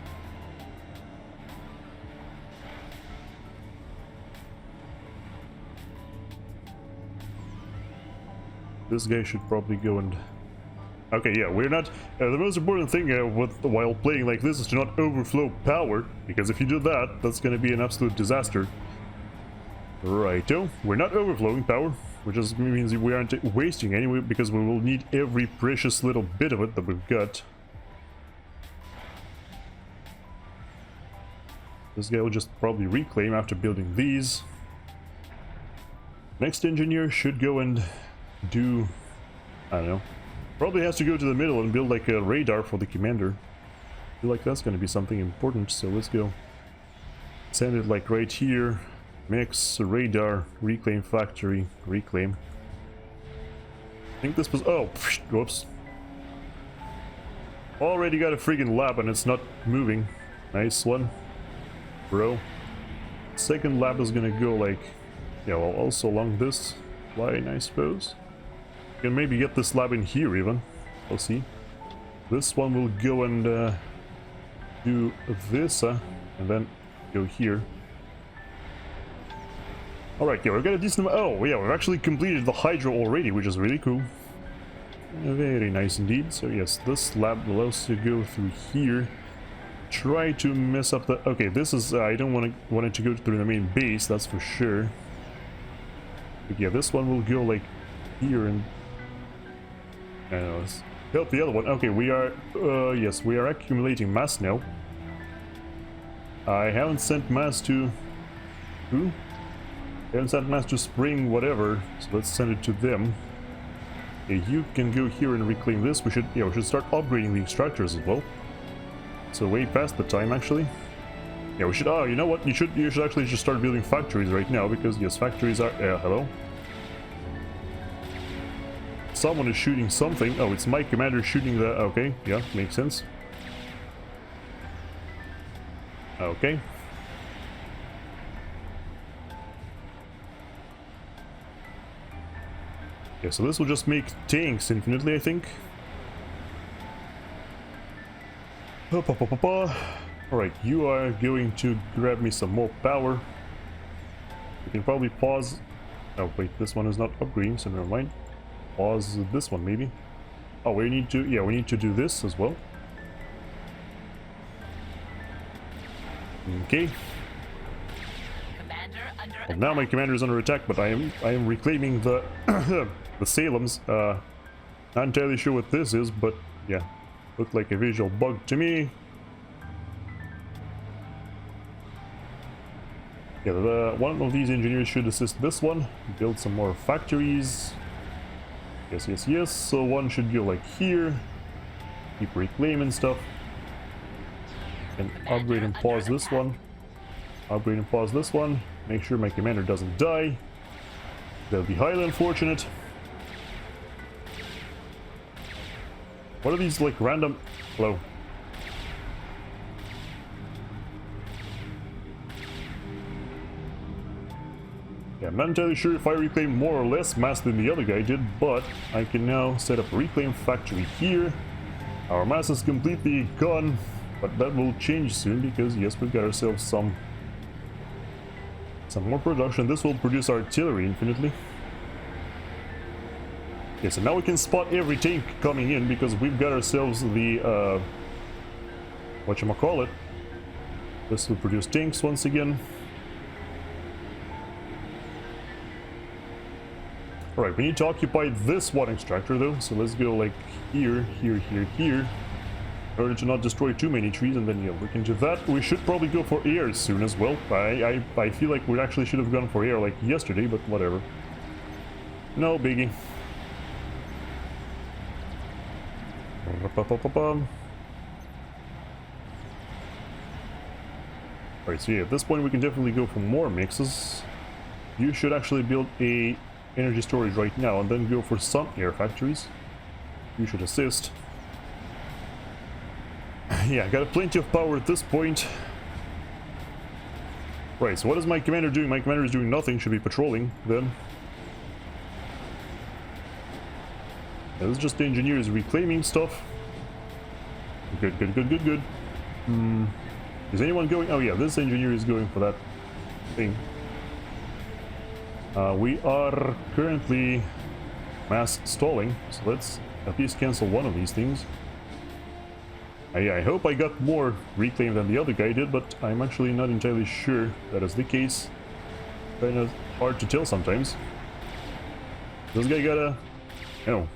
This guy should probably go and... Okay, yeah, we're not... the most important thing while playing like this is to not overflow power, because if you do that, that's going to be an absolute disaster. Righto, we're not overflowing power, which just means we aren't wasting anyway, because we will need every precious little bit of it that we've got. This guy will just probably reclaim after building these. Next engineer should go and do... I don't know. Probably has to go to the middle and build like a radar for the commander. I feel like that's going to be something important, so let's go. Send it like right here. Mix, radar, reclaim factory, reclaim. I think this was... Oh, whoops. Already got a friggin' lab and it's not moving. Nice one. Bro. Second lab is gonna go like... Yeah, well, also along this line, I suppose. Can maybe get this lab in here even. We'll see. This one will go and do this, and then go here. Alright, yeah, we've got a decent amount. Oh, yeah, we've actually completed the hydro already, which is really cool. Very nice indeed. So yes, this lab will also go through here. Try to mess up the... Okay, this is... I don't want it to go through the main base, that's for sure. But yeah, this one will go like here and... I don't know, let's help the other one. Okay, we are... yes, we are accumulating mass now. I haven't sent mass to... Who? I haven't sent mass to Spring whatever, so let's send it to them. Okay, you can go here and reclaim this. We should start upgrading the extractors as well. So way past the time actually. Yeah, we should... Oh, you know what? You should actually just start building factories right now, because yes, factories are... hello? Someone is shooting something. Oh, it's my commander shooting the... Okay, yeah, makes sense. Okay. Yeah, so this will just make tanks infinitely, I think. Alright, you are going to grab me some more power. We can probably pause. Oh wait, this one is not upgrading, so never mind. Pause this one maybe. Oh, we need to, yeah, we need to do this as well. Okay. Commander under Well, attack. now my commander is under attack, but I am reclaiming the the Salems. Not entirely sure what this is, but yeah, looked like a visual bug to me. Yeah, one of these engineers should assist this one. Build some more factories. Yes, yes, yes. So one should go like here. Keep reclaiming stuff. And upgrade and pause this one. Upgrade and pause this one. Make sure my commander doesn't die. That'll be highly unfortunate. What are these like random... Hello. Yeah, I'm not entirely sure if I reclaim more or less mass than the other guy did, but I can now set up a reclaim factory here. Our mass is completely gone, but that will change soon because yes, we've got ourselves some more production. This will produce artillery infinitely. Okay, so now we can spot every tank coming in because we've got ourselves the whatchamacallit. This will produce tanks once again. Alright, we need to occupy this water extractor though, so let's go like here, here, here, here, in order to not destroy too many trees, and then yeah, we can do that. We should probably go for air soon as well. I feel like we actually should have gone for air like yesterday, but whatever. No biggie. Alright, so yeah, at this point we can definitely go for more mixes. You should actually build a energy storage right now and then go for some air factories. You should assist. Yeah, got plenty of power at this point. Right, so what is my commander doing? My commander is doing nothing, should be patrolling then. Yeah, this is just the engineers reclaiming stuff. Good, good, good, good, good. Is anyone going? Oh yeah, this engineer is going for that thing. We are currently mass stalling, so let's at least cancel one of these things. I hope I got more reclaim than the other guy did, but I'm actually not entirely sure that is the case. Kind of hard to tell sometimes. This guy got a, you know,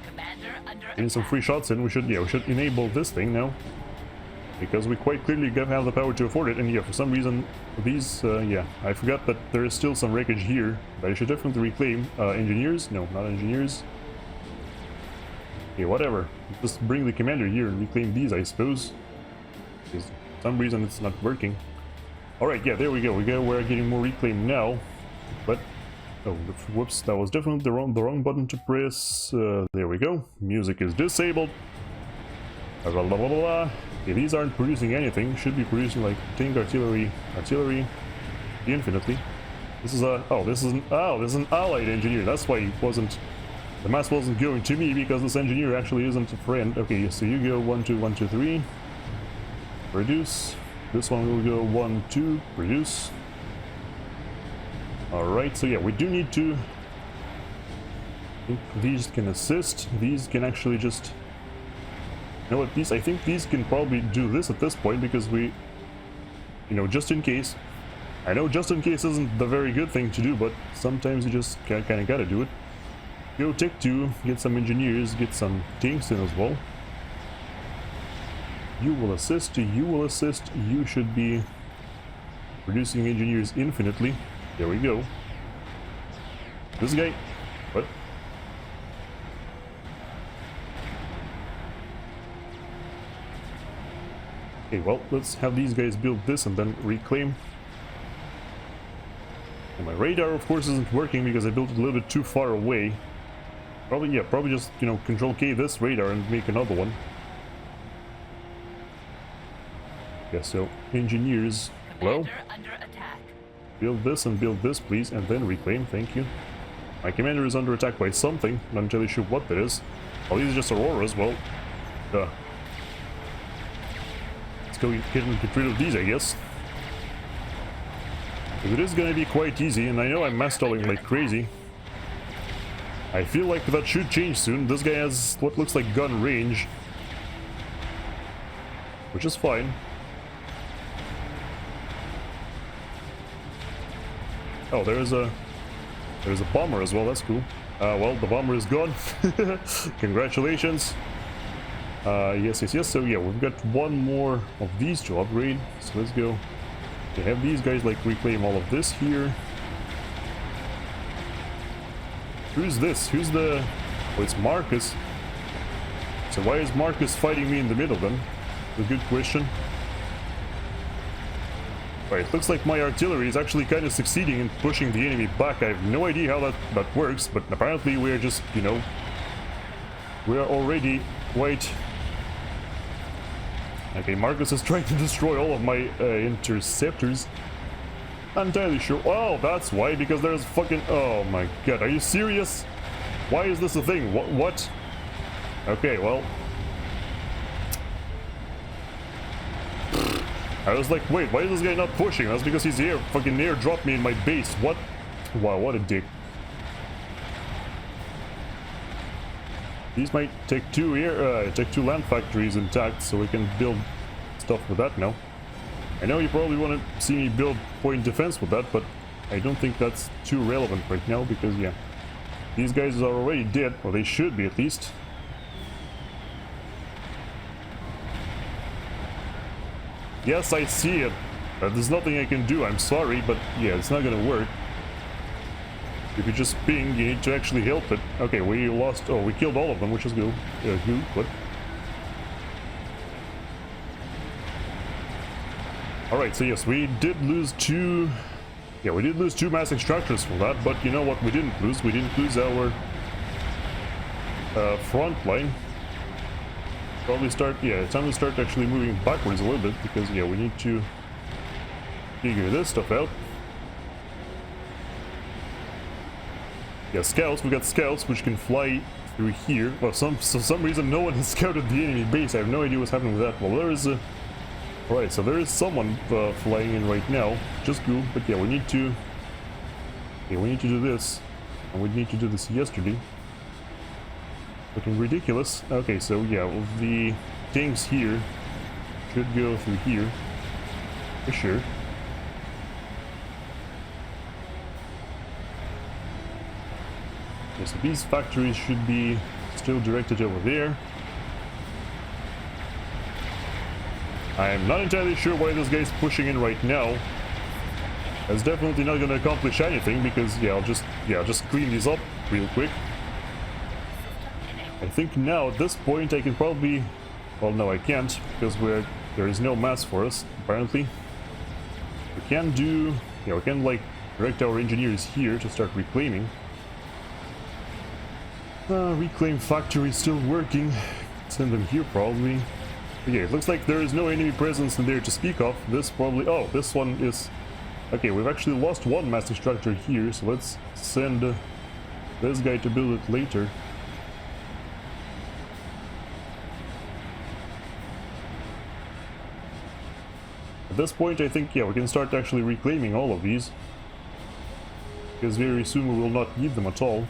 Commander under getting some free shots in. We should enable this thing now, because we quite clearly have the power to afford it. And yeah, for some reason these yeah, I forgot that there is still some wreckage here, but I should definitely reclaim engineers. No, not engineers. Okay, whatever. Just bring the commander here and reclaim these, I suppose, because for some reason it's not working. All right, yeah, there we go. We're getting more reclaim now, but oh, whoops, that was definitely the wrong button to press. There we go. Music is disabled. Blah, blah, blah, blah, blah. Okay, these aren't producing anything. Should be producing like tank artillery infinitely. This is a this is an allied engineer. That's why he wasn't. The mass wasn't going to me, because this engineer actually isn't a friend. Okay, so you go 1 2 1 2 3. Produce. This one will go 1 2. Produce. All right. So yeah, we do need to. I think these can assist. These can actually just. You know what, these, I think these can probably do this at this point, because we, you know, just in case. I know just in case isn't the very good thing to do, but sometimes you just kind of gotta do it. Go Tech 2, get some engineers, get some tanks in as well. You will assist, you should be producing engineers infinitely. There we go. This guy, what? Okay, well, let's have these guys build this and then reclaim. And my radar, of course, isn't working because I built it a little bit too far away. Probably just, you know, Control K this radar and make another one. Yeah, so engineers, hello? under attack. Build this and build this, please, and then reclaim, thank you. My commander is under attack by something, not entirely sure what that is. Oh, these are just Auroras, well, duh. get rid of these, I guess. It is gonna be quite easy, and I know I'm mass stalling like crazy. I feel like that should change soon. This guy has what looks like gun range, which is fine. Oh, there's a bomber as well. That's cool. Well, the bomber is gone. Congratulations. Yes. So yeah, we've got one more of these to upgrade. So let's go. To have these guys like reclaim all of this here. Who's this? Who's the... Oh, it's Marcus. So why is Marcus fighting me in the middle then? A good question. Right, looks like my artillery is actually kind of succeeding in pushing the enemy back. I have no idea how that works, but apparently we're just, you know... We're already quite... Okay, Marcus is trying to destroy all of my interceptors. Not entirely sure. Oh, that's why, because there's fucking... Oh my god, are you serious? Why is this a thing? What? Okay, well... I was like, wait, why is this guy not pushing? That's because he's here. Fucking air dropped me in my base. What? Wow, what a dick. These might take two land factories intact, so we can build stuff with that now. I know you probably want to see me build point defense with that, but I don't think that's too relevant right now, because yeah, these guys are already dead, or they should be at least. Yes, I see it. There's nothing I can do, I'm sorry, but yeah, it's not gonna work. If you just ping, you need to actually help it. Okay, we lost... Oh, we killed all of them, which is good. Good. What? Alright, so yes, we did lose two... Yeah, we did lose two mass extractors from that, but you know what we didn't lose? We didn't lose our... front line. Probably start... Yeah, it's time to start actually moving backwards a little bit, because yeah, we need to figure this stuff out. Yeah, scouts. We got scouts which can fly through here. Well, for some reason no one has scouted the enemy base. I have no idea what's happening with that. Well, there is a... Right, so there is someone flying in right now. Just cool. But yeah, we need to... Yeah, we need to do this. And we need to do this yesterday. Looking ridiculous. Okay, so yeah, well, the tanks here should go through here. For sure. So these factories should be still directed over there. I'm not entirely sure why this guy's pushing in right now. That's definitely not going to accomplish anything, because yeah, I'll just clean these up real quick. I think now at this point I can probably... Well, no, I can't, because there is no mass for us apparently. We can do... Yeah, we can like direct our engineers here to start reclaiming. Reclaim factory still working. Send them here probably. But yeah, it looks like there is no enemy presence in there to speak of. This probably... Oh, this one is... Okay, we've actually lost one mass extractor here, so let's send this guy to build it later. At this point, I think, yeah, we can start actually reclaiming all of these. Because very soon we will not need them at all.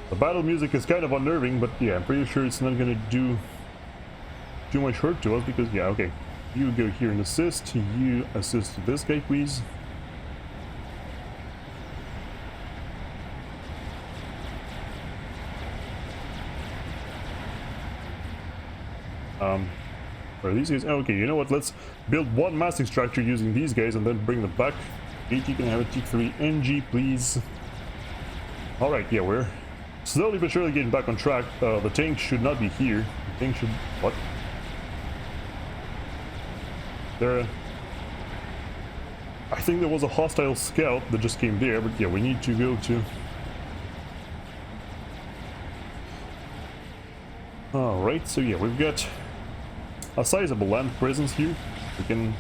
The battle music is kind of unnerving, but yeah, I'm pretty sure it's not gonna do too much hurt to us, because yeah, okay. You go here and assist. You assist this guy, please. Are these guys? Okay, you know what? Let's build one mass extractor using these guys and then bring them back. You can have a T3 NG, please. Alright, yeah, we're slowly but surely getting back on track. The tank should not be here. The tank should... What? I think there was a hostile scout that just came there, but yeah, we need to go to... Alright, so yeah, we've got a sizable land presence here. We can...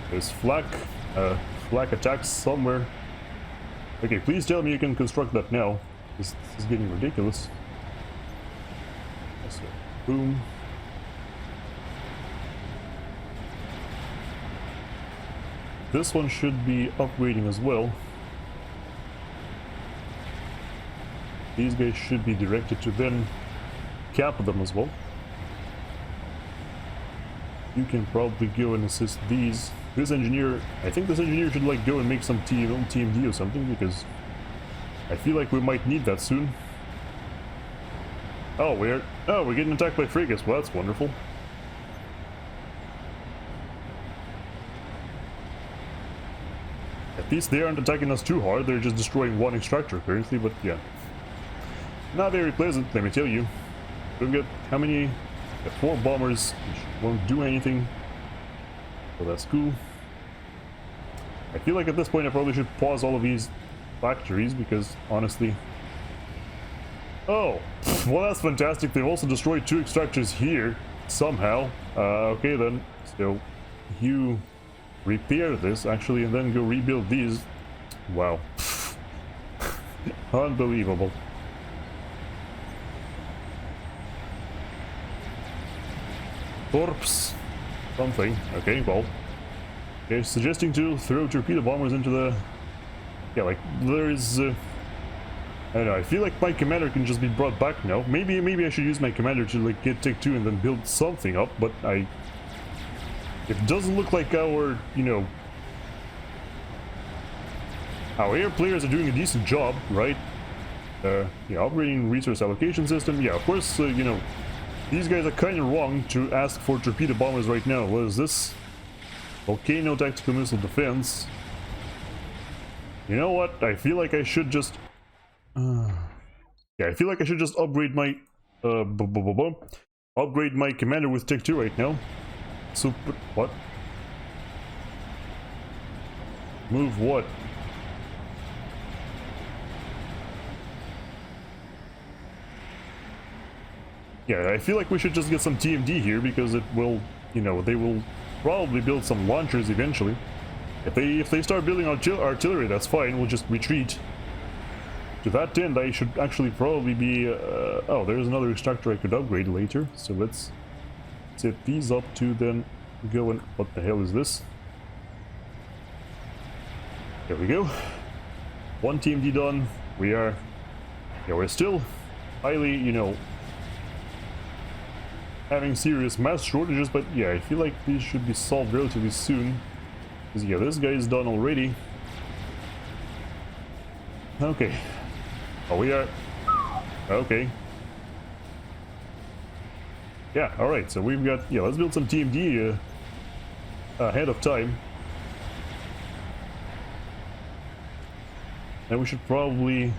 There's flak attacks somewhere. Okay, please tell me you can construct that now. This is getting ridiculous. So, boom. this one should be upgrading as well. These guys should be directed to then cap them as well. You can probably go and assist these. This engineer, I think this engineer should like go and make some TMD or something, because I feel like we might need that soon. Oh, we're getting attacked by frigates. Well, that's wonderful. At least they aren't attacking us too hard. They're just destroying one extractor currently, but yeah. Not very pleasant, let me tell you. We've got how many? Got 4 bombers, which won't do anything. So that's cool. I feel like at this point I probably should pause all of these factories, because honestly... Oh! Well, that's fantastic. They've also destroyed 2 extractors here, somehow. Okay then. So, you repair this, actually, and then go rebuild these. Wow. Unbelievable. Corpse. Something. Okay, well. Okay, suggesting to throw torpedo bombers into the... Yeah, like, there is... I don't know, I feel like my commander can just be brought back now. Maybe I should use my commander to, like, get Tech 2 and then build something up, but it doesn't look like our, you know... Our air players are doing a decent job, right? Yeah, operating resource allocation system. Yeah, of course, you know... These guys are kind of wrong to ask for torpedo bombers right now. What is this? Volcano tactical missile defense. You know what? I feel like I should just... yeah, I feel like I should just upgrade my... upgrade my commander with Tech 2 right now. Super... What? Move what? Yeah, I feel like we should just get some TMD here, because it will, you know, they will probably build some launchers eventually. If they start building artillery, that's fine, we'll just retreat. To that end, I should actually probably be... oh, there's another extractor I could upgrade later, so let's set these up to then go and... What the hell is this? There we go. 1 TMD done. We are... Yeah, we're still highly, you know... having serious mass shortages, but yeah, I feel like these should be solved relatively soon. Because yeah, this guy is done already. Okay. Oh, we are... Okay. Yeah, alright, so we've got... Yeah, let's build some TMD ahead of time. And we should probably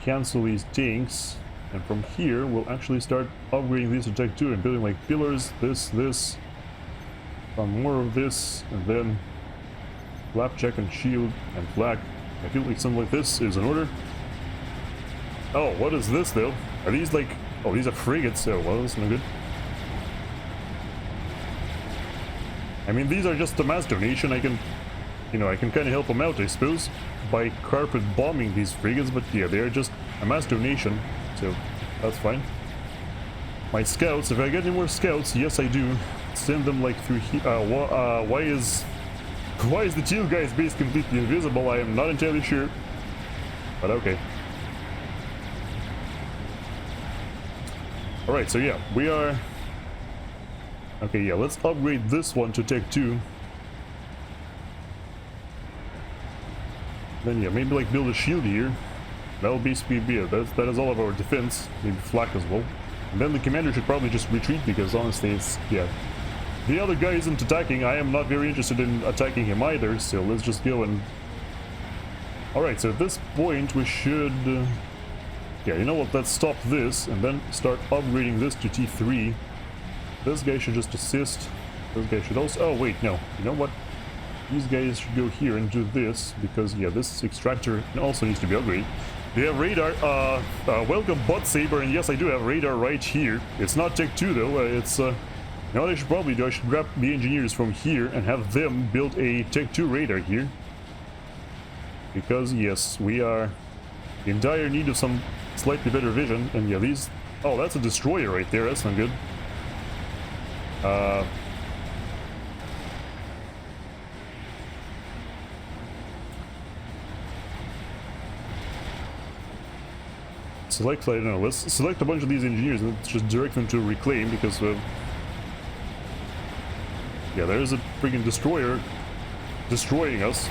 cancel these tanks. And from here, we'll actually start upgrading these to Tech 2 and building like pillars, this, some more of this, and then flapjack and shield and flag. I feel like something like this is in order. Oh, what is this though? Are these like... Oh, these are frigates. Oh, well, that's no good. I mean, these are just a mass donation. I can... You know, I can kind of help them out, I suppose, by carpet bombing these frigates, but yeah, they are just a mass donation. So, that's fine. My scouts, if I get any more scouts, yes I do, send them like through here. Why is the teal guy's base completely invisible? I am not entirely sure. But okay. Alright, so yeah, we are... Okay, yeah, let's upgrade this one to Tech 2. Then yeah, maybe like build a shield here. That'll basically be it. That is all of our defense. Maybe flak as well. And then the commander should probably just retreat, because honestly it's... Yeah. The other guy isn't attacking. I am not very interested in attacking him either, so let's just go and... Alright, so at this point we should... Yeah, you know what? Let's stop this and then start upgrading this to T3. This guy should just assist. This guy should also... Oh, wait, no. You know what? These guys should go here and do this, because, yeah, this extractor also needs to be upgraded. They have radar, welcome Bot Saber, and yes, I do have radar right here. It's not Tech 2 though, it's, you know what I should probably do? I should grab the engineers from here and have them build a Tech 2 radar here. Because, yes, we are in dire need of some slightly better vision, and yeah, these... Oh, that's a destroyer right there, that's not good. select, I don't know, let's select a bunch of these engineers and let's just direct them to reclaim, because yeah, there's a freaking destroyer destroying us,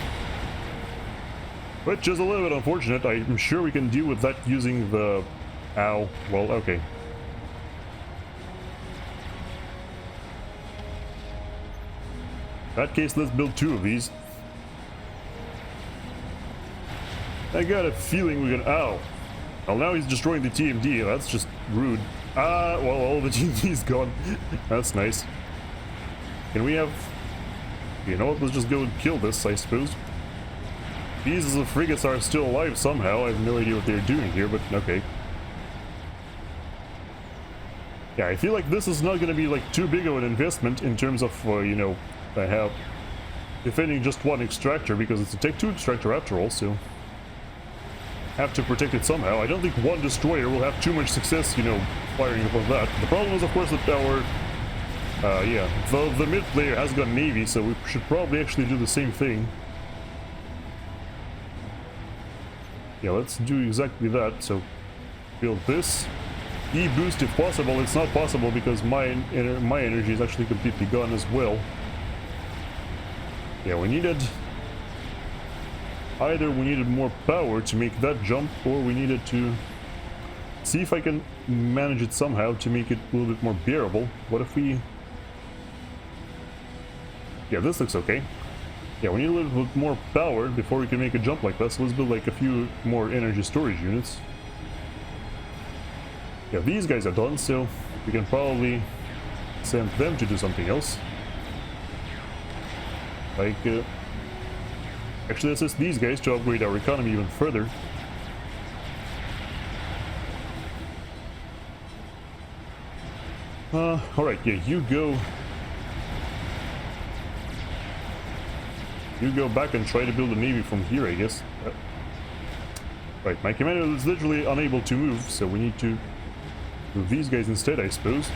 which is a little bit unfortunate. I'm sure we can deal with that using the... Ow. Well, okay. In that case, let's build 2 of these. I got a feeling we can... Ow. Well, now he's destroying the TMD. That's just rude. Well, all the TMD's gone. That's nice. Can we have... You know what? Let's just go and kill this, I suppose. These frigates are still alive somehow. I have no idea what they're doing here, but okay. Yeah, I feel like this is not going to be like too big of an investment in terms of, you know, I have defending just one extractor, because it's a Tech 2 extractor after all, so have to protect it somehow. I don't think one destroyer will have too much success, you know, firing upon that. The problem is, of course, that our yeah, the mid player has got Navy, so we should probably actually do the same thing. Yeah, let's do exactly that. So build this. E-boost if possible. It's not possible because my energy is actually completely gone as well. Yeah, we needed... Either we needed more power to make that jump, or we needed to see if I can manage it somehow to make it a little bit more bearable. What if we... Yeah, this looks okay. Yeah, we need a little bit more power before we can make a jump like that, so let's build like a few more energy storage units. Yeah, these guys are done, so we can probably send them to do something else. Like, actually, let's just these guys to upgrade our economy even further. Alright, yeah, you go back and try to build a navy from here, I guess. Right, my commander is literally unable to move, so we need to move these guys instead, I suppose.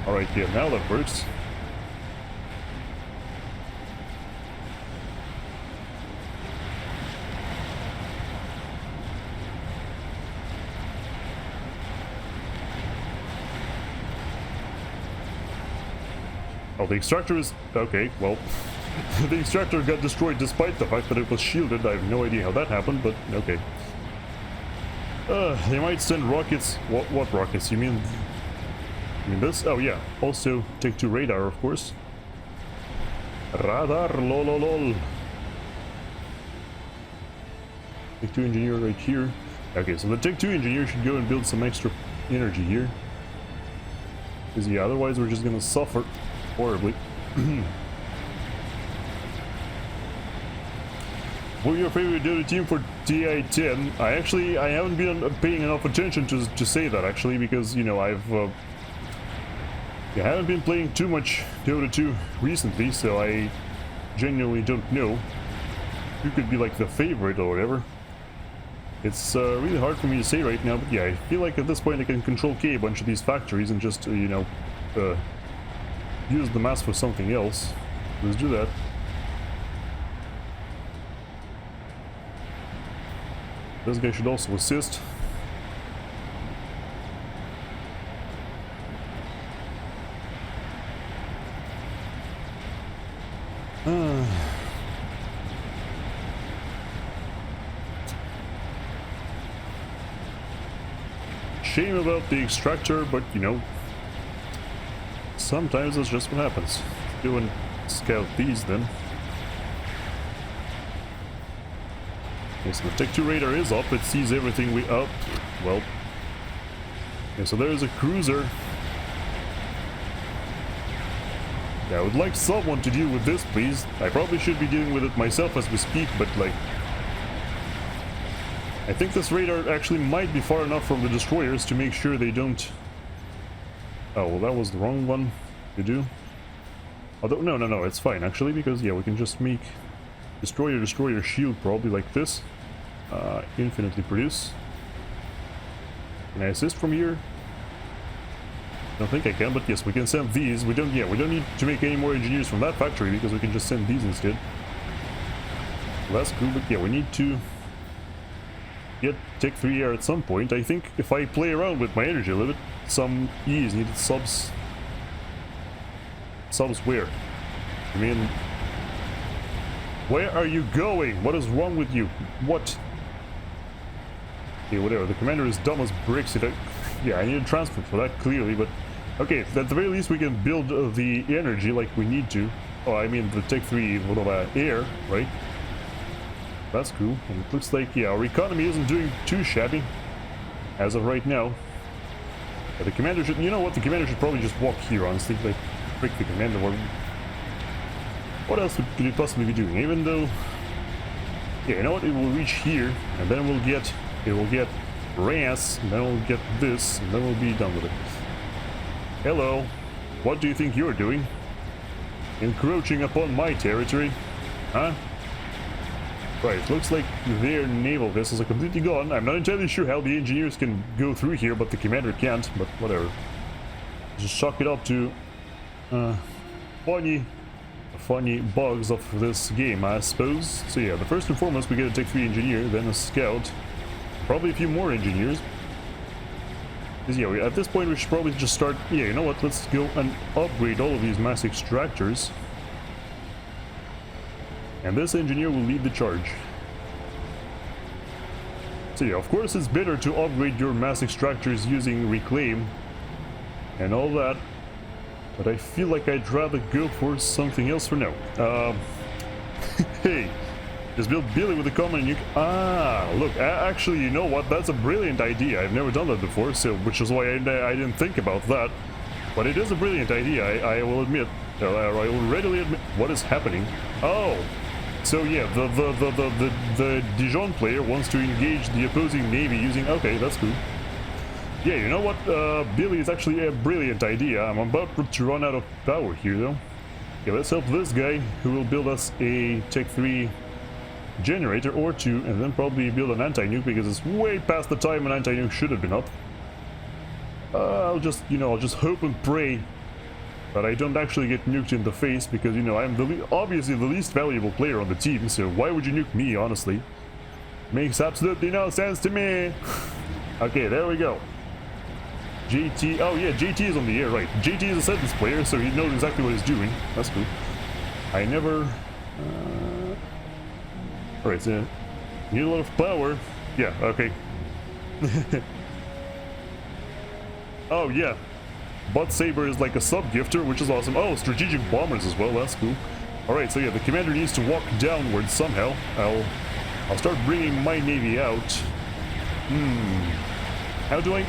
Alright, yeah, now that works. Oh, the extractor is... Okay, well... the extractor got destroyed despite the fact that it was shielded. I have no idea how that happened, but okay. They might send rockets... What rockets? You mean this? Oh, yeah. Also, Tech 2 radar, of course. Radar, lol. Tech 2 engineer right here. Okay, so the Tech 2 engineer should go and build some extra energy here. Because, yeah, otherwise we're just gonna suffer horribly. What's your favorite Dota team for TI10? I haven't been paying enough attention to say that, actually, because, you know, I haven't been playing too much Dota 2 recently, so I genuinely don't know who could be like the favorite or whatever. It's really hard for me to say right now, but yeah, I feel like at this point I can control K a bunch of these factories and just, you know, use the mass for something else. Let's do that. This guy should also assist. Shame about the extractor, but you know, sometimes that's just what happens. Go and scout these then. Okay, so the Tech 2 radar is up, it sees everything we up. Well, okay, so there's a cruiser. Yeah, I would like someone to deal with this, please. I probably should be dealing with it myself as we speak, but like, I think this radar actually might be far enough from the destroyers to make sure they don't... Oh, well, that was the wrong one to do. Although, no, it's fine, actually, because, yeah, we can just make destroyer shield probably like this. Infinitely produce. Can I assist from here? I don't think I can, but yes, we can send these. We don't need to make any more engineers from that factory because we can just send these instead. That's cool, but yeah, we need to get Tech 3 air at some point. I think if I play around with my energy a little bit, some E is needed. Subs where? I mean, where are you going? What is wrong with you? What? Okay, whatever. The commander is dumb as bricks. Yeah, I need a transport for that, clearly, but okay, at the very least we can build the energy like we need to. Oh, I mean the Tech 3 little air, right? That's cool. And it looks like, yeah, our economy isn't doing too shabby as of right now. Yeah, the commander should, you know what, the commander should probably just walk here, honestly. Like, frick the commander. What else could it possibly be doing? Even though, yeah, you know what, it will reach here, and then it will get RAS, and then we'll get this, and then we'll be done with it. Hello, what do you think you're doing? Encroaching upon my territory, huh? Right, looks like their naval vessels are completely gone. I'm not entirely sure how the engineers can go through here, but the commander can't, but whatever. Just chalk it up to funny bugs of this game, I suppose. So yeah, the first and foremost, we get a Tech 3 engineer, then a scout, probably a few more engineers. Because yeah, at this point we should probably just start, yeah, you know what, let's go and upgrade all of these mass extractors. And this engineer will lead the charge. So yeah, of course it's better to upgrade your mass extractors using reclaim and all that, but I feel like I'd rather go for something else for now. Hey, just build Billy with a common nuke. Ah, look, actually, you know what? That's a brilliant idea. I've never done that before, so which is why I didn't think about that. But it is a brilliant idea. I will admit. I will readily admit. What is happening? Oh, so yeah, the Dijon player wants to engage the opposing navy using. Okay, that's cool. Yeah, you know what? Billy is actually a brilliant idea. I'm about to run out of power here, though. Yeah, let's help this guy who will build us a Tech 3 generator or two, and then probably build an anti-nuke because it's way past the time an anti-nuke should have been up. I'll just, you know, I'll just hope and pray that I don't actually get nuked in the face because, you know, I'm obviously the least valuable player on the team, so why would you nuke me, honestly? Makes absolutely no sense to me. Okay, there we go. JT, oh yeah, JT is on the air, right. JT is a sentence player, so he knows exactly what he's doing. That's cool. I never... Alright, so need a lot of power. Yeah, okay. Oh yeah. Bot Saber is like a sub-gifter, which is awesome. Oh, strategic bombers as well, that's cool. Alright, so yeah, the commander needs to walk downwards somehow. I'll start bringing my navy out. How do I...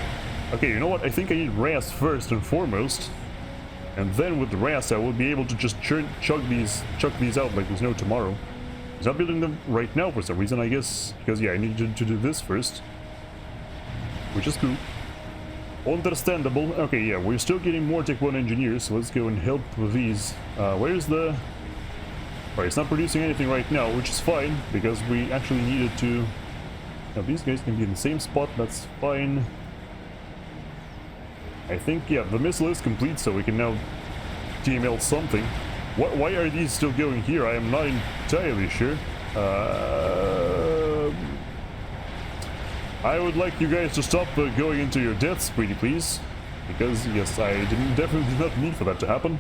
Okay, you know what? I think I need RAS first and foremost. And then with the RAS, I will be able to just chuck these out like there's no tomorrow. He's not building them right now for some reason, I guess. Because, yeah, I need to do this first. Which is cool. Understandable. Okay, yeah, we're still getting more Tech 1 engineers, so let's go and help with these. Where's the... Alright, it's not producing anything right now, which is fine, because we actually needed to... Now, these guys can be in the same spot, that's fine. I think, yeah, the missile is complete, so we can now TML something. Why are these still going here? I am not entirely sure. I would like you guys to stop going into your deaths, pretty please. Because, yes, I definitely did not need for that to happen.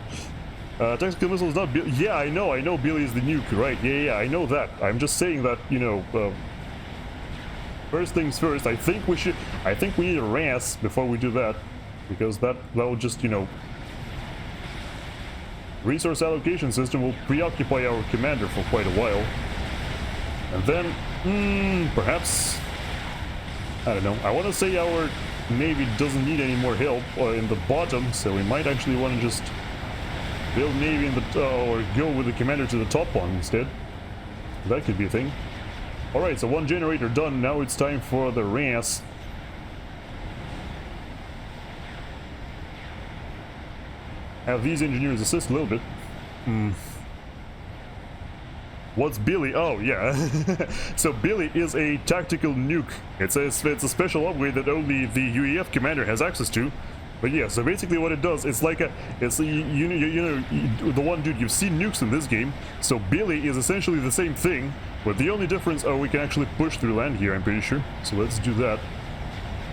Tactical missile is not Billy. Yeah, I know Billy is the nuke, right? Yeah, I know that. I'm just saying that, you know, first things first, I think we need a RAS before we do that. Because that will just, you know... Resource allocation system will preoccupy our commander for quite a while. And then, perhaps... I don't know. I want to say our navy doesn't need any more help in the bottom, so we might actually want to just build navy in the... or go with the commander to the top one instead. That could be a thing. Alright, so one generator done. Now it's time for the RAS. Have these engineers assist a little bit. What's Billy? Oh, yeah. So Billy is a tactical nuke. It's a special upgrade that only the UEF commander has access to. But yeah, so basically what it does, it's like the one dude, you've seen nukes in this game, so Billy is essentially the same thing, but the only difference, oh, we can actually push through land here, I'm pretty sure, so let's do that.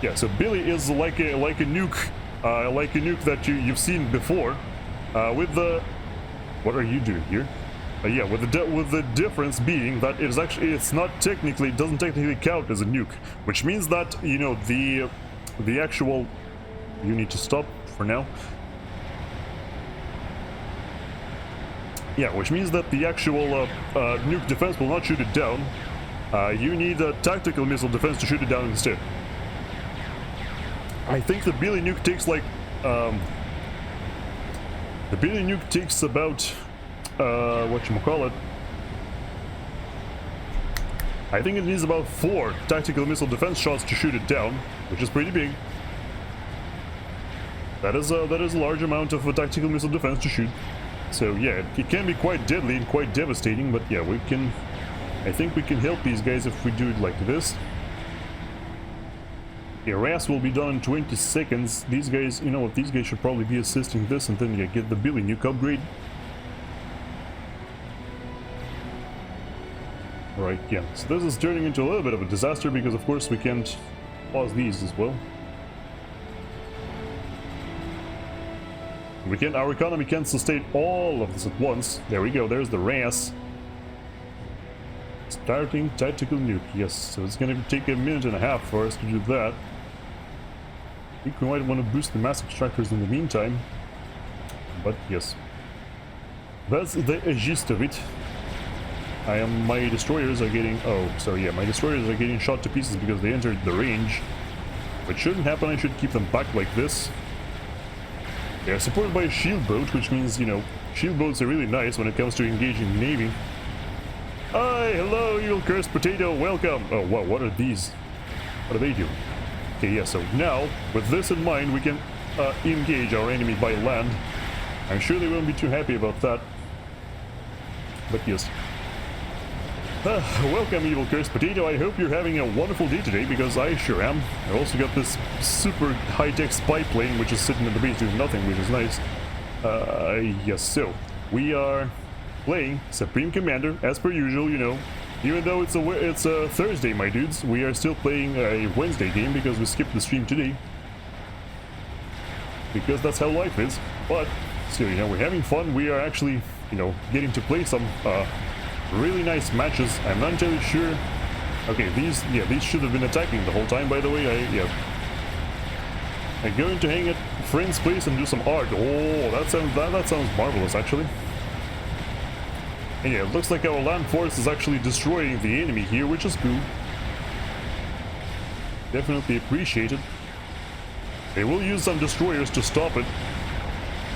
Yeah, so Billy is like a nuke, that you've seen before, with the, what are you doing here? Yeah, with the difference being that it is actually, it doesn't technically count as a nuke, which means that, you know, the actual, you need to stop for now. Yeah, which means that the actual nuke defense will not shoot it down. You need a tactical missile defense to shoot it down instead. I think the Billy nuke takes like the Billy nuke takes about whatchamacallit, I think it needs about 4 tactical missile defense shots to shoot it down, which is pretty big. That is a large amount of tactical missile defense to shoot. So yeah, it can be quite deadly and quite devastating, but yeah, I think we can help these guys if we do it like this. Yeah, RAS will be done in 20 seconds. These guys, you know what, these guys should probably be assisting this, and then yeah, get the Billy nuke upgrade. Right, yeah, so this is turning into a little bit of a disaster because of course we can't pause these as well. Our economy can't sustain all of this at once. There we go, there's the RAS. Starting tactical nuke, yes, so it's gonna take a minute and a half for us to do that. I think we might want to boost the mass extractors in the meantime. But yes. That's the gist of it. My destroyers are getting, my destroyers are getting shot to pieces because they entered the range. Which shouldn't happen, I should keep them back like this. They are supported by a shield boat, which means, you know, shield boats are really nice when it comes to engaging the Navy. Hi, hello, you cursed potato, welcome! Oh, wow, what are these? What are they doing? Okay, yeah, so now, with this in mind, we can engage our enemy by land. I'm sure they won't be too happy about that. But yes. Welcome, evil cursed potato. I hope you're having a wonderful day today, because I sure am. I also got this super high-tech spy plane, which is sitting in the base doing nothing, which is nice. Yes, so, we are playing Supreme Commander, as per usual, you know. Even though it's a Thursday, my dudes, we are still playing a Wednesday game, because we skipped the stream today. Because that's how life is. But, still, you know, we're having fun. We are actually, you know, getting to play some, really nice matches. I'm not entirely sure. Okay, these should have been attacking the whole time, by the way. I'm going to hang at friend's place and do some art. Oh, that sounds marvelous, actually. And yeah, it looks like our land force is actually destroying the enemy here, which is cool. Definitely appreciated. They will use some destroyers to stop it.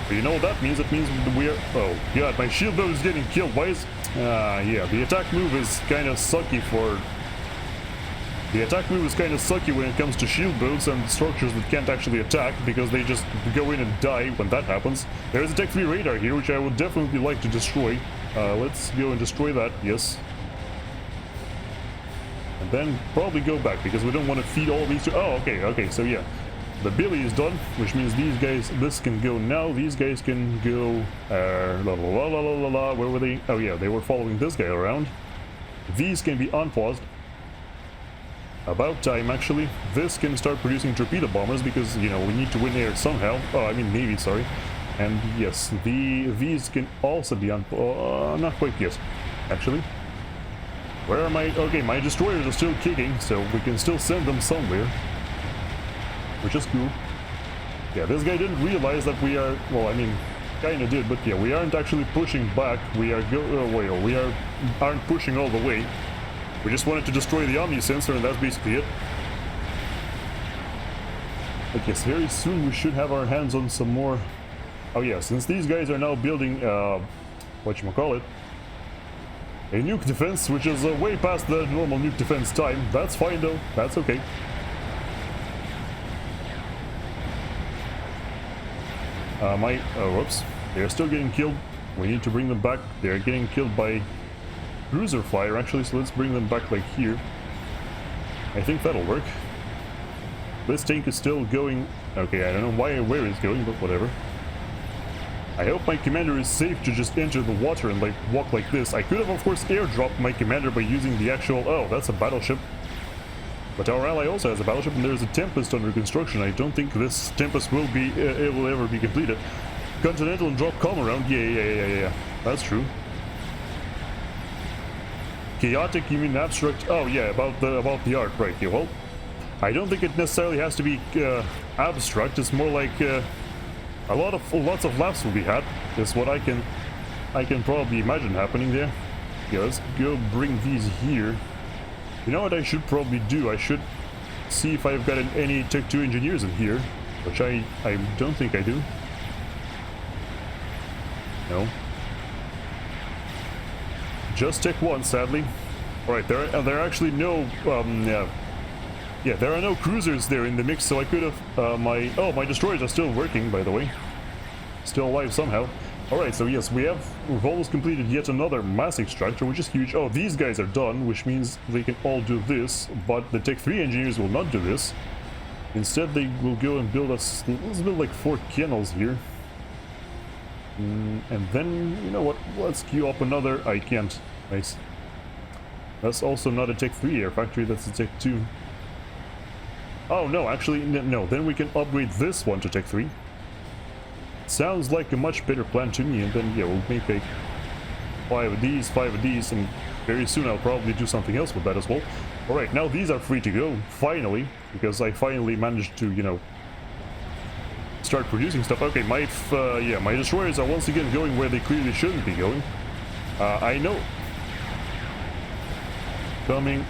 But you know what that means? It means we are... Oh, God, my shield boat is getting killed. Why is... yeah, the attack move is kind of sucky for... The attack move is kind of sucky when it comes to shield boats and structures that can't actually attack, because they just go in and die when that happens. There is a Tech 3 radar here, which I would definitely like to destroy. Let's go and destroy that, yes. And then probably go back, because we don't want to feed all these... Oh, okay, so yeah. The Billy is done, which means these guys, this can go now, these guys can go, where were they? Oh yeah, they were following this guy around. These can be unpaused. About time, actually. This can start producing torpedo bombers, because, you know, we need to win air somehow. Oh, I mean Navy, sorry. And yes, these can also be not quite yet, actually. Where are my... Okay, my destroyers are still kicking, so we can still send them somewhere. Which is cool. Yeah, this guy didn't realize that we are... Well, I mean, kinda did, but yeah, we aren't actually pushing back. We are aren't pushing all the way. We just wanted to destroy the Omni sensor, and that's basically it. But yes, very soon we should have our hands on some more... Oh yeah, since these guys are now building, whatchamacallit, a nuke defense, which is way past the normal nuke defense time. That's fine though, that's okay. Whoops. They're still getting killed. We need to bring them back. They're getting killed by cruiser fire, actually, so let's bring them back like here. I think that'll work. This tank is still going Okay, I don't know where he's going, but whatever. I hope my commander is safe to just enter the water and like walk like this. I could have of course airdropped my commander by using the actual... Oh, that's a battleship. But our ally also has a battleship and there's a Tempest under construction. I don't think this Tempest will be... it will ever be completed. Continental and drop com around. Yeah. That's true. Chaotic, you mean abstract? Oh yeah, about the art, right? Yeah, well, I don't think it necessarily has to be abstract. It's more like lots of laughs will be had. Is what I can probably imagine happening there. Yeah, let's go bring these here. You know what I should probably do? I should see if I've got any Tech 2 engineers in here, which I don't think I do. No. Just Tech 1, sadly. Alright, there are actually no, yeah, there are no cruisers there in the mix, so I could have, my destroyers are still working, by the way. Still alive somehow. Alright, so yes, we've almost completed yet another mass extractor, which is huge. Oh, these guys are done, which means they can all do this, but the Tech 3 engineers will not do this. Instead, they will go and build us, let's build like 4 kennels here. And then, you know what, let's queue up another... I can't. Nice. That's also not a Tech 3 air factory, that's a Tech 2. Oh, no, actually, no. Then we can upgrade this one to Tech 3. Sounds like a much better plan to me, and then, yeah, we'll make like 5 of these, and very soon I'll probably do something else with that as well. Alright, now these are free to go, finally, because I finally managed to, you know, start producing stuff. Okay, my destroyers are once again going where they clearly shouldn't be going. I know. Coming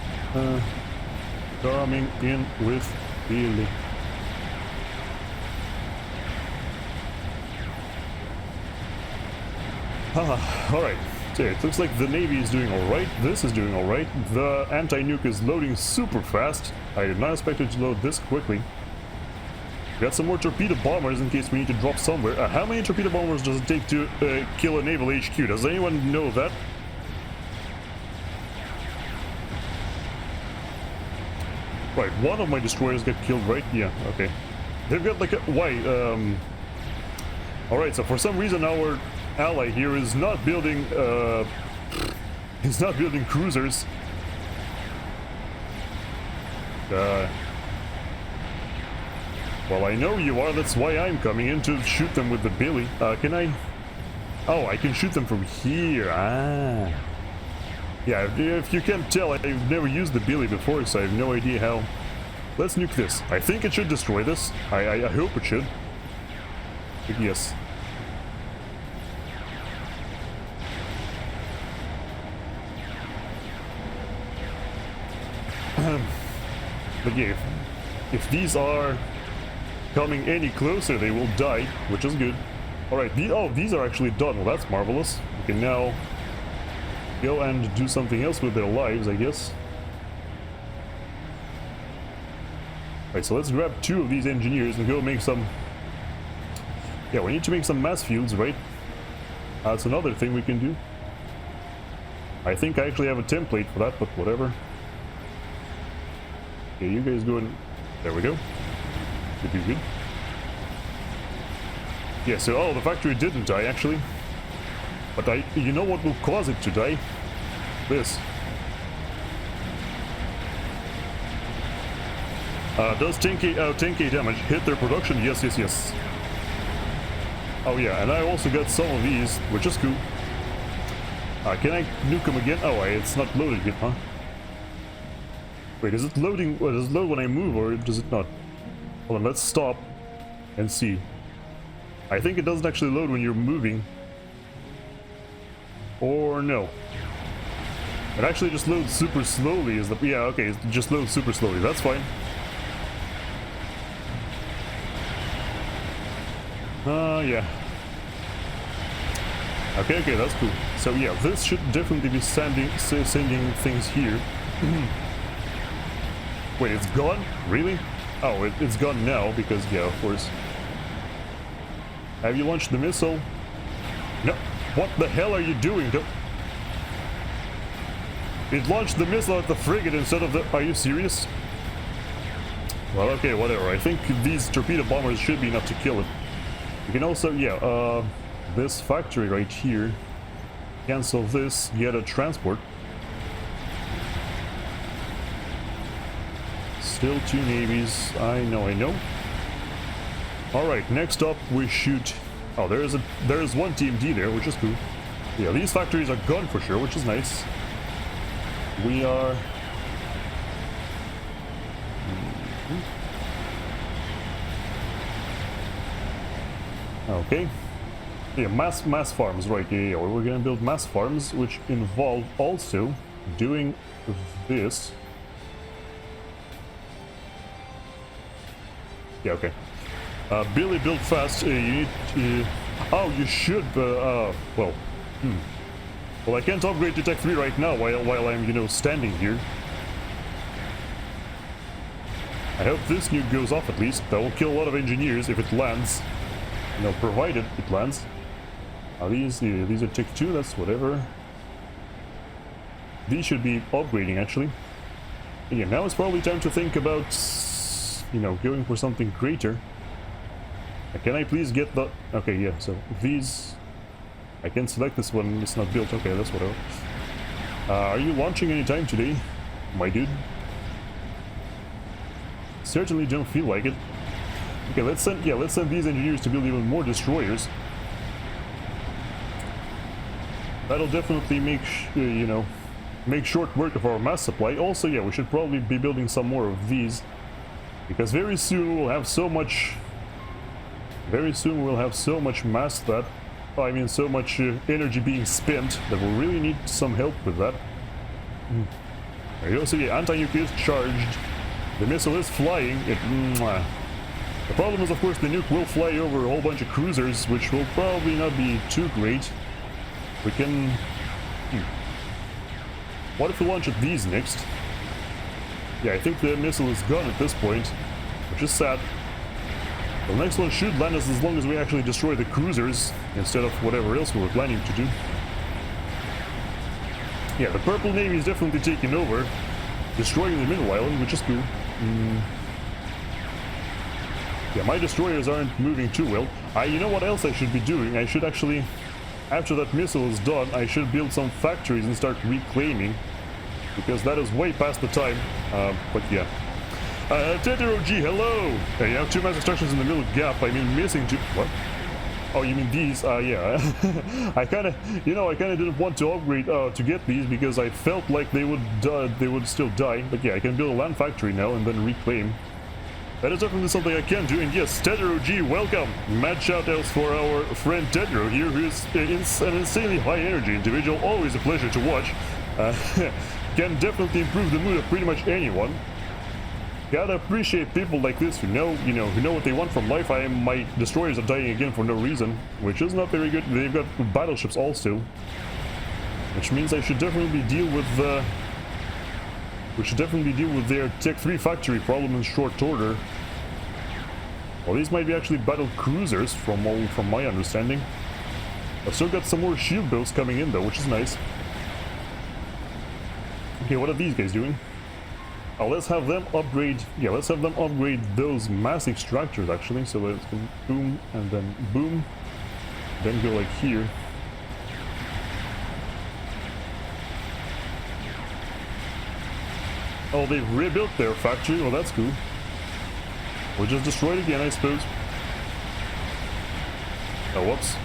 in with Billy. Alright. So it looks like the Navy is doing alright. This is doing alright. The anti-nuke is loading super fast. I did not expect it to load this quickly. Got some more torpedo bombers in case we need to drop somewhere. How many torpedo bombers does it take to kill a naval HQ? Does anyone know that? Right, one of my destroyers got killed, right? Yeah, okay. They've got like a... Why? Alright, so for some reason our ally here is not building... he's not building cruisers. Well, I know you are, that's why I'm coming in to shoot them with the Billy. Can I... Oh, I can shoot them from here. Ah. Yeah, if you can't tell, I've never used the Billy before, so I have no idea how... Let's nuke this. I think it should destroy this. I hope it should. But yes. But yeah, if these are coming any closer, they will die, which is good. Alright, these are actually done. Well, that's marvelous. We can now go and do something else with their lives, I guess. Alright, so let's grab 2 of these engineers and go make some... Yeah, we need to make some mass fields, right? That's another thing we can do. I think I actually have a template for that, but whatever. Okay, you guys go and... There we go. Good. Yeah, so, the factory didn't die, actually. But you know what will cause it to die? This. Does 10k damage hit their production? Yes. Oh yeah, and I also got some of these, which is cool. Can I nuke them again? Oh, it's not loaded yet, huh? Wait, is it loading? Does it load when I move, or does it not? Hold on, let's stop and see. I think it doesn't actually load when you're moving. Or no. It actually just loads super slowly. Yeah, okay, it just loads super slowly. That's fine. Yeah. Okay, that's cool. So yeah, this should definitely be sending things here. Wait, it's gone? Really? Oh, it's gone now, because, yeah, of course. Have you launched the missile? No. What the hell are you doing? It launched the missile at the frigate instead of the... Are you serious? Well, okay, whatever. I think these torpedo bombers should be enough to kill it. We can also, yeah, this factory right here. Cancel this, get a transport. Still 2 navies. I know. Alright, next up we shoot... Oh, there is one TMD there, which is cool. Yeah, these factories are gone for sure, which is nice. We are... Okay. Yeah, mass farms, right, yeah, we're gonna build mass farms, which involve also doing this. Yeah, okay. Billy, build fast, you need to... Oh, you should, well... Well, I can't upgrade to Tech 3 right now while I'm, you know, standing here. I hope this nuke goes off at least. That will kill a lot of engineers if it lands. You know, provided it lands. These are Tech 2, that's whatever. These should be upgrading, actually. Yeah, now it's probably time to think about, you know, going for something greater. Can I please get the... Okay, yeah, so these... I can select this one, it's not built. Okay, that's whatever. Are you launching anytime today, my dude? Certainly don't feel like it. Okay, let's send these engineers to build even more destroyers. That'll definitely make, you know, make short work of our mass supply. Also, yeah, we should probably be building some more of these. Because very soon we'll have so much... Very soon we'll have so much mass that... I mean, so much energy being spent that we'll really need some help with that. There you go, so yeah, anti-nuke is charged. The missile is flying. The problem is, of course, the nuke will fly over a whole bunch of cruisers, which will probably not be too great. We can... What if we launch at these next? Yeah, I think the missile is gone at this point, which is sad. The next one should land us as long as we actually destroy the cruisers, instead of whatever else we were planning to do. Yeah, the Purple Navy is definitely taking over, destroying the middle island, which is cool. Yeah, my destroyers aren't moving too well. You know what else I should be doing? I should actually, after that missile is done, I should build some factories and start reclaiming, because that is way past the time. But yeah. Tetero G, hello! You have 2 mass extractions in the middle gap. I mean, missing 2... What? Oh, you mean these? Yeah. I kinda didn't want to upgrade, to get these, because I felt like they would still die. But yeah, I can build a land factory now and then reclaim. That is definitely something I can do, and yes, Tetero G, welcome! Mad shoutouts for our friend Tetero here, who is an insanely high energy individual, always a pleasure to watch. Can definitely improve the mood of pretty much anyone. Gotta appreciate people like this who know what they want from life. My destroyers are dying again for no reason, which is not very good. They've got battleships also, which means I should definitely deal with their Tech 3 factory problem in short order. Well, these might be actually battle cruisers from my understanding. I've still got some more shield boats coming in though, which is nice. Okay, what are these guys doing? Oh, let's have them upgrade. Yeah, let's have them upgrade those mass extractors actually. So let's go boom and then boom, then go like here. Oh, they've rebuilt their factory. Well, that's cool. We'll just destroy it again, I suppose. Oh, whoops.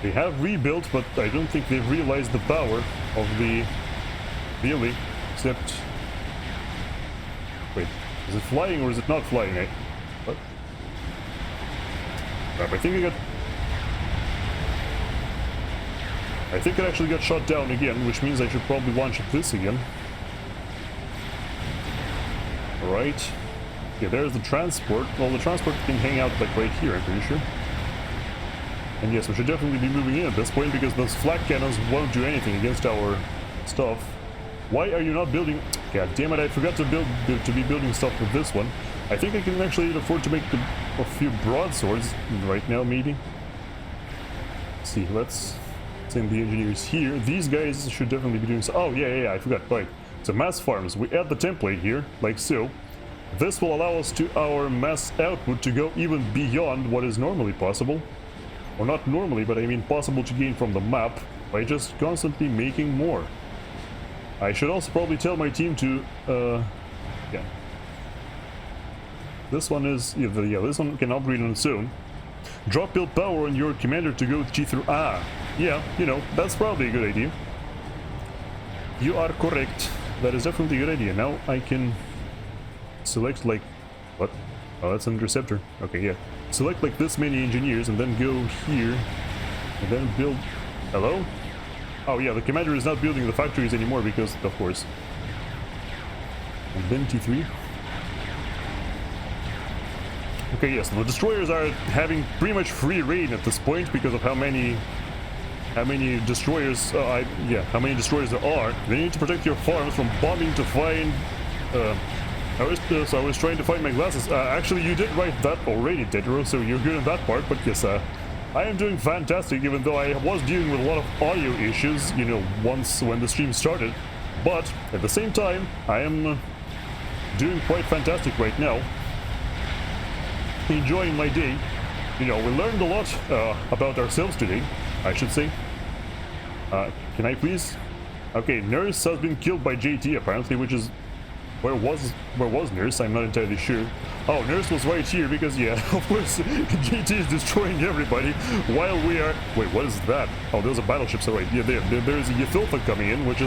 They have rebuilt, but I don't think they've realized the power of the Billy, except... Wait, is it flying or is it not flying? What? Crap, I think it actually got shot down again, which means I should probably launch at this again. Alright. Yeah, there's the transport. Well, the transport can hang out like right here, I'm pretty sure. And yes, we should definitely be moving in at this point, because those flak cannons won't do anything against our stuff. Why are you not building... God damn it, I forgot to be building stuff with this one. I think I can actually afford to make a few broadswords right now, maybe. see, let's send the engineers here. These guys should definitely be doing so. Oh, yeah, I forgot. Right. So mass farms, we add the template here, like so. This will allow us to our mass output to go even beyond what is normally possible. Or not normally, but I mean possible to gain from the map by just constantly making more. I should also probably tell my team to, yeah. This one is, yeah, this one can upgrade on its own. Drop build power on your commander to go G through. Ah, yeah, you know, that's probably a good idea. You are correct. That is definitely a good idea. Now I can select like, what? Oh, that's an interceptor. Okay, yeah. Select like this many engineers and then go here and then build. Hello? Oh yeah, the commander is not building the factories anymore because, of course. And then T3. Okay, yes, the destroyers are having pretty much free reign at this point because of how many destroyers, how many destroyers there are. They need to protect your farms from bombing to find. I was trying to find my glasses. Actually, you did write that already, Tetro, so you're good in that part. But yes, I am doing fantastic, even though I was dealing with a lot of audio issues, you know, once when the stream started. But at the same time, I am doing quite fantastic right now. Enjoying my day. You know, we learned a lot about ourselves today, I should say. Can I please? Okay, Nurse has been killed by JT apparently, which is where was Nurse? I'm not entirely sure. Oh, Nurse was right here because yeah, of course JT is destroying everybody while we are. Wait, what is that? Oh, those are battleships. All right, yeah, there's a Ythilfa coming in, which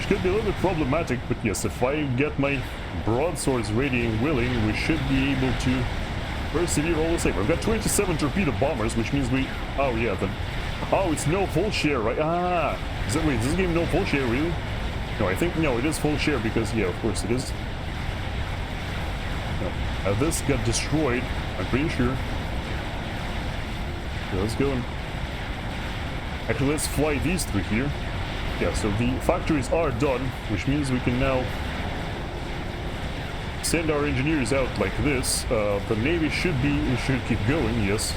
could be a little bit problematic. But yes, if I get my broadswords ready and willing, we should be able to persevere all the same. We've got 27 torpedo bombers, which means we. Oh yeah, oh, it's no full share, right? Ah, is this game no full share really? No, I think no, it is full share because yeah, of course it is. No, this got destroyed. I'm pretty sure. Okay, let's go and actually let's fly these through here. Yeah, so the factories are done, which means we can now send our engineers out like this. The Navy should keep going, yes.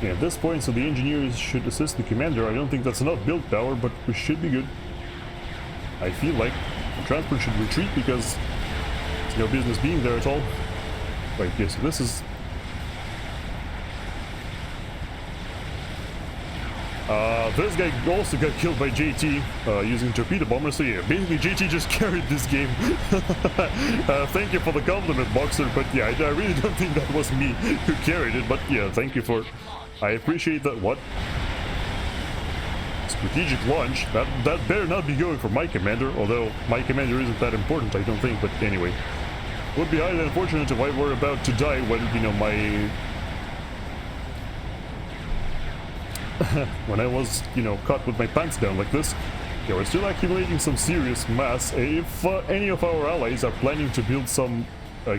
Yeah, at this point, so the engineers should assist the commander. I don't think that's enough build power, but we should be good. I feel like the transport should retreat because there's no business being there at all. Right, yes, so this is... this guy also got killed by JT using torpedo bombers, so yeah, basically JT just carried this game. Thank you for the compliment, Boxer, but yeah, I really don't think that was me who carried it, but yeah, thank you for... I appreciate that. What? Strategic launch? That better not be going for my commander, although my commander isn't that important, I don't think, but anyway. Would be highly unfortunate if I were about to die when, you know, my... when I was, you know, caught with my pants down like this. Yeah, we're still accumulating some serious mass. If any of our allies are planning to build some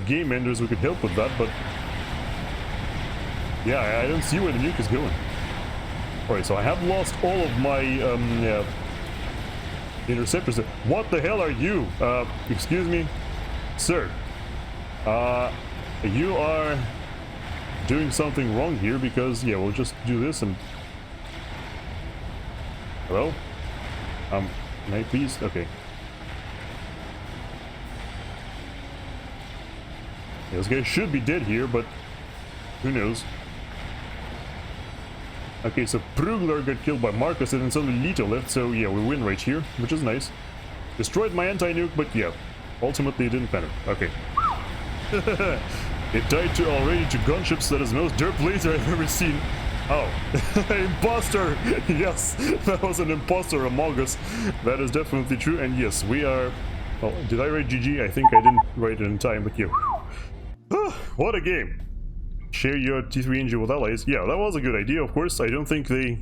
game enders, we could help with that, but... yeah, I don't see where the nuke is going. Alright, so I have lost all of my interceptors. What the hell are you? Excuse me? Sir. You are doing something wrong here because, yeah, we'll just do this and... Hello? Can I please? Okay. Yeah, this guy should be dead here, but who knows? Okay, so Prugler got killed by Marcus and then suddenly Lito left, so yeah, we win right here, which is nice. Destroyed my anti-nuke, but yeah, ultimately it didn't matter. Okay. It died already to gunships. That is the most derp laser I've ever seen. Oh, imposter! Yes, that was an imposter among us. That is definitely true, and yes, we are... Oh, did I write GG? I think I didn't write it in time, but yeah. What a game! Share your T3 engine with allies. Yeah, that was a good idea, of course. I don't think they...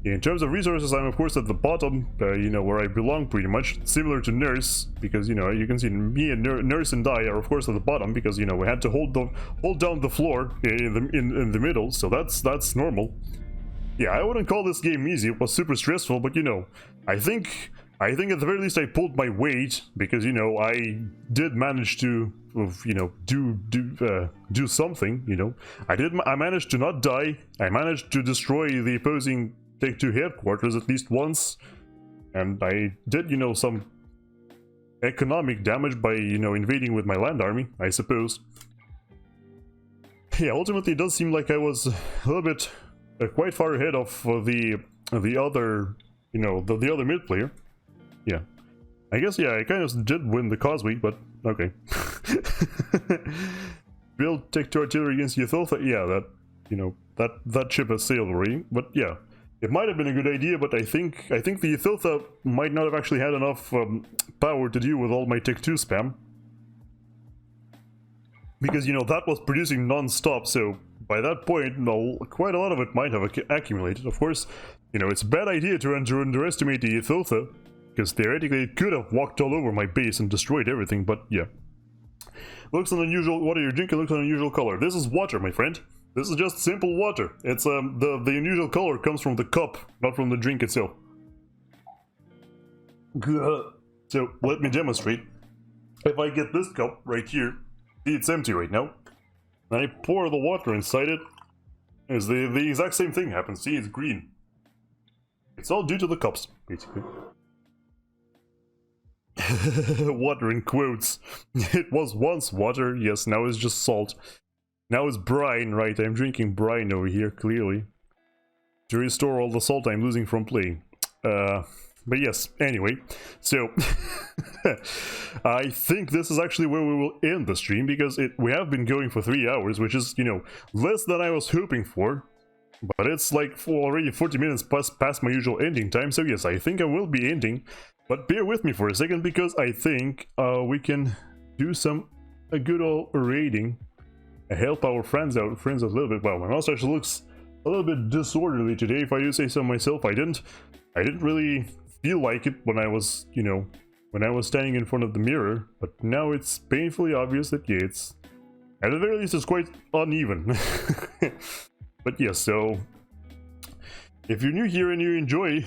In terms of resources, I'm of course at the bottom, you know, where I belong pretty much. Similar to Nurse, because, you know, you can see me and Nurse and I are of course at the bottom, because, you know, we had to hold down the floor in the middle, so that's normal. Yeah, I wouldn't call this game easy. It was super stressful, but, you know, I think I think at the very least I pulled my weight, because, you know, I did manage to, you know, do something, you know. I managed to not die. I managed to destroy the opposing Take-Two headquarters at least once. And I did, you know, some economic damage by, you know, invading with my land army, I suppose. Yeah, ultimately it does seem like I was a little bit quite far ahead of the other, you know, the other mid player. Yeah, I guess, yeah, I kind of did win the causeway, but okay. Build Take-Two artillery against Ythiltha. Yeah, that, you know, that ship has sailed already. But yeah, it might have been a good idea, but I think the Ythiltha might not have actually had enough power to deal with all my Take-Two spam. Because, you know, that was producing non-stop, so by that point, no, quite a lot of it might have accumulated. Of course, you know, it's a bad idea to underestimate the Ythiltha, because theoretically it could have walked all over my base and destroyed everything, but yeah. Looks an unusual, what are you drinking? Looks an unusual color. This is water, my friend. This is just simple water. It's, the unusual color comes from the cup, not from the drink itself. So, let me demonstrate. If I get this cup right here, see, it's empty right now, and I pour the water inside it, as the exact same thing happens. See, it's green. It's all due to the cups, basically. Water in quotes. It was once water, yes, now it's just salt. Now it's brine, right? I'm drinking brine over here, clearly. To restore all the salt I'm losing from playing. But yes, anyway, so I think this is actually where we will end the stream, because we have been going for 3 hours, which is, you know, less than I was hoping for. But it's like already 40 minutes past my usual ending time, so yes, I think I will be ending. But bear with me for a second, because I think we can do a good old raiding. Help our friends out a little bit. Wow, my mustache looks a little bit disorderly today, if I do say so myself. I didn't really feel like it when I was, you know, when I was standing in front of the mirror, but now it's painfully obvious that, yeah, it's, at the very least, it's quite uneven. But yes, so if you're new here and you enjoy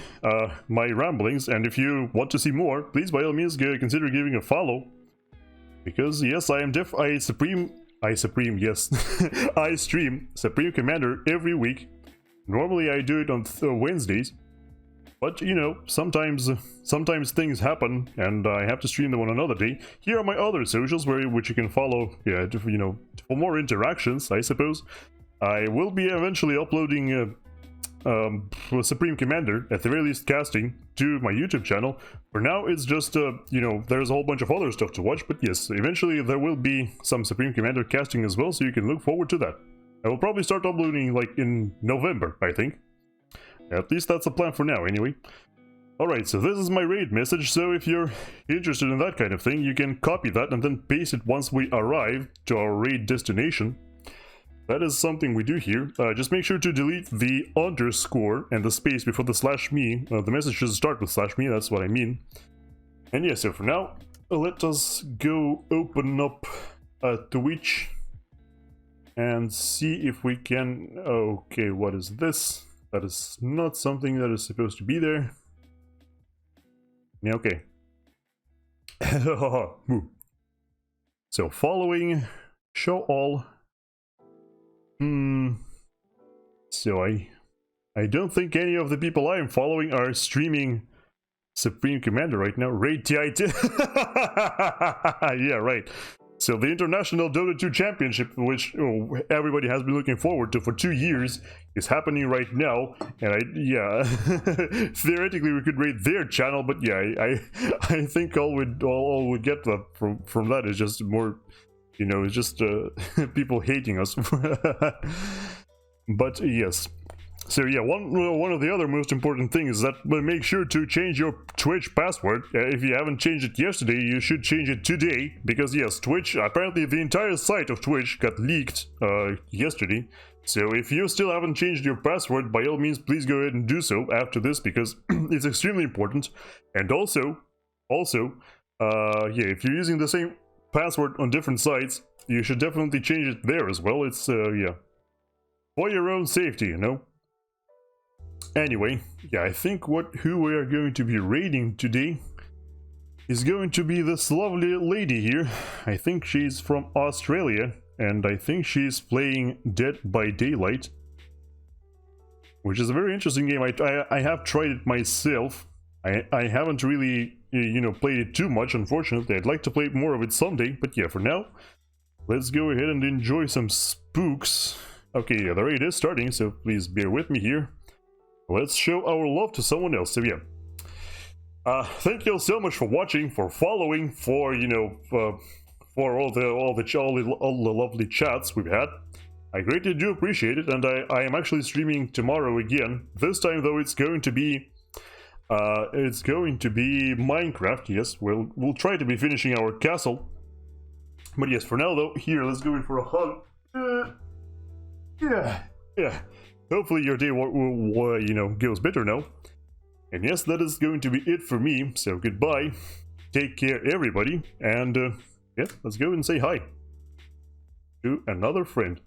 my ramblings, and if you want to see more, please by all means consider giving a follow, because yes, I stream Supreme Commander every week. Normally I do it on Wednesdays, but you know, sometimes things happen and I have to stream them on another day. Here are my other socials which you can follow, yeah, you know, for more interactions, I suppose. I will be eventually uploading Supreme Commander, at the very least casting, to my YouTube channel. For now, it's just, you know, there's a whole bunch of other stuff to watch, but yes, eventually there will be some Supreme Commander casting as well, so you can look forward to that. I will probably start uploading, like, in November, I think. At least that's the plan for now, anyway. Alright, so this is my raid message, so if you're interested in that kind of thing, you can copy that and then paste it once we arrive to our raid destination. That is something we do here. Just make sure to delete the underscore and the space before the /me. The message should start with /me, that's what I mean. And yeah, so for now, let us go open up Twitch and see if we can... Okay, what is this? That is not something that is supposed to be there. Yeah, okay. So following, show all. So I don't think any of the people I am following are streaming Supreme Commander right now. Raid TIT. Yeah, right. So the International Dota 2 Championship, which everybody has been looking forward to for 2 years, is happening right now. And yeah, theoretically we could raid their channel, but yeah, I think all we get from that is just more, you know, it's just people hating us. But yes. So yeah, one of the other most important things is that make sure to change your Twitch password. If you haven't changed it yesterday, you should change it today, because yes, Twitch, apparently the entire site of Twitch got leaked yesterday. So if you still haven't changed your password, by all means, please go ahead and do so after this, because it's extremely important. And also, yeah, if you're using the same password on different sites, you should definitely change it there as well. It's yeah, for your own safety, you know. Anyway, yeah, I think who we are going to be raiding today is going to be this lovely lady here. I think she's from Australia, and I think she's playing Dead by Daylight, which is a very interesting game. I have tried it myself. I haven't really, you know, played it too much, unfortunately. I'd like to play more of it someday, but yeah, for now, let's go ahead and enjoy some spooks. Okay, yeah, the raid is starting, so please bear with me here. Let's show our love to someone else. So yeah, thank you all so much for watching, for following, for, you know, for all the lovely chats we've had. I greatly do appreciate it, and I am actually streaming tomorrow again. This time though, it's going to be Minecraft. Yes, we'll try to be finishing our castle. But yes, for now though, here, let's go in for a hug. Yeah. Hopefully your day you know, goes better now. And yes, that is going to be it for me. So goodbye. Take care, everybody. And yeah, let's go and say hi to another friend.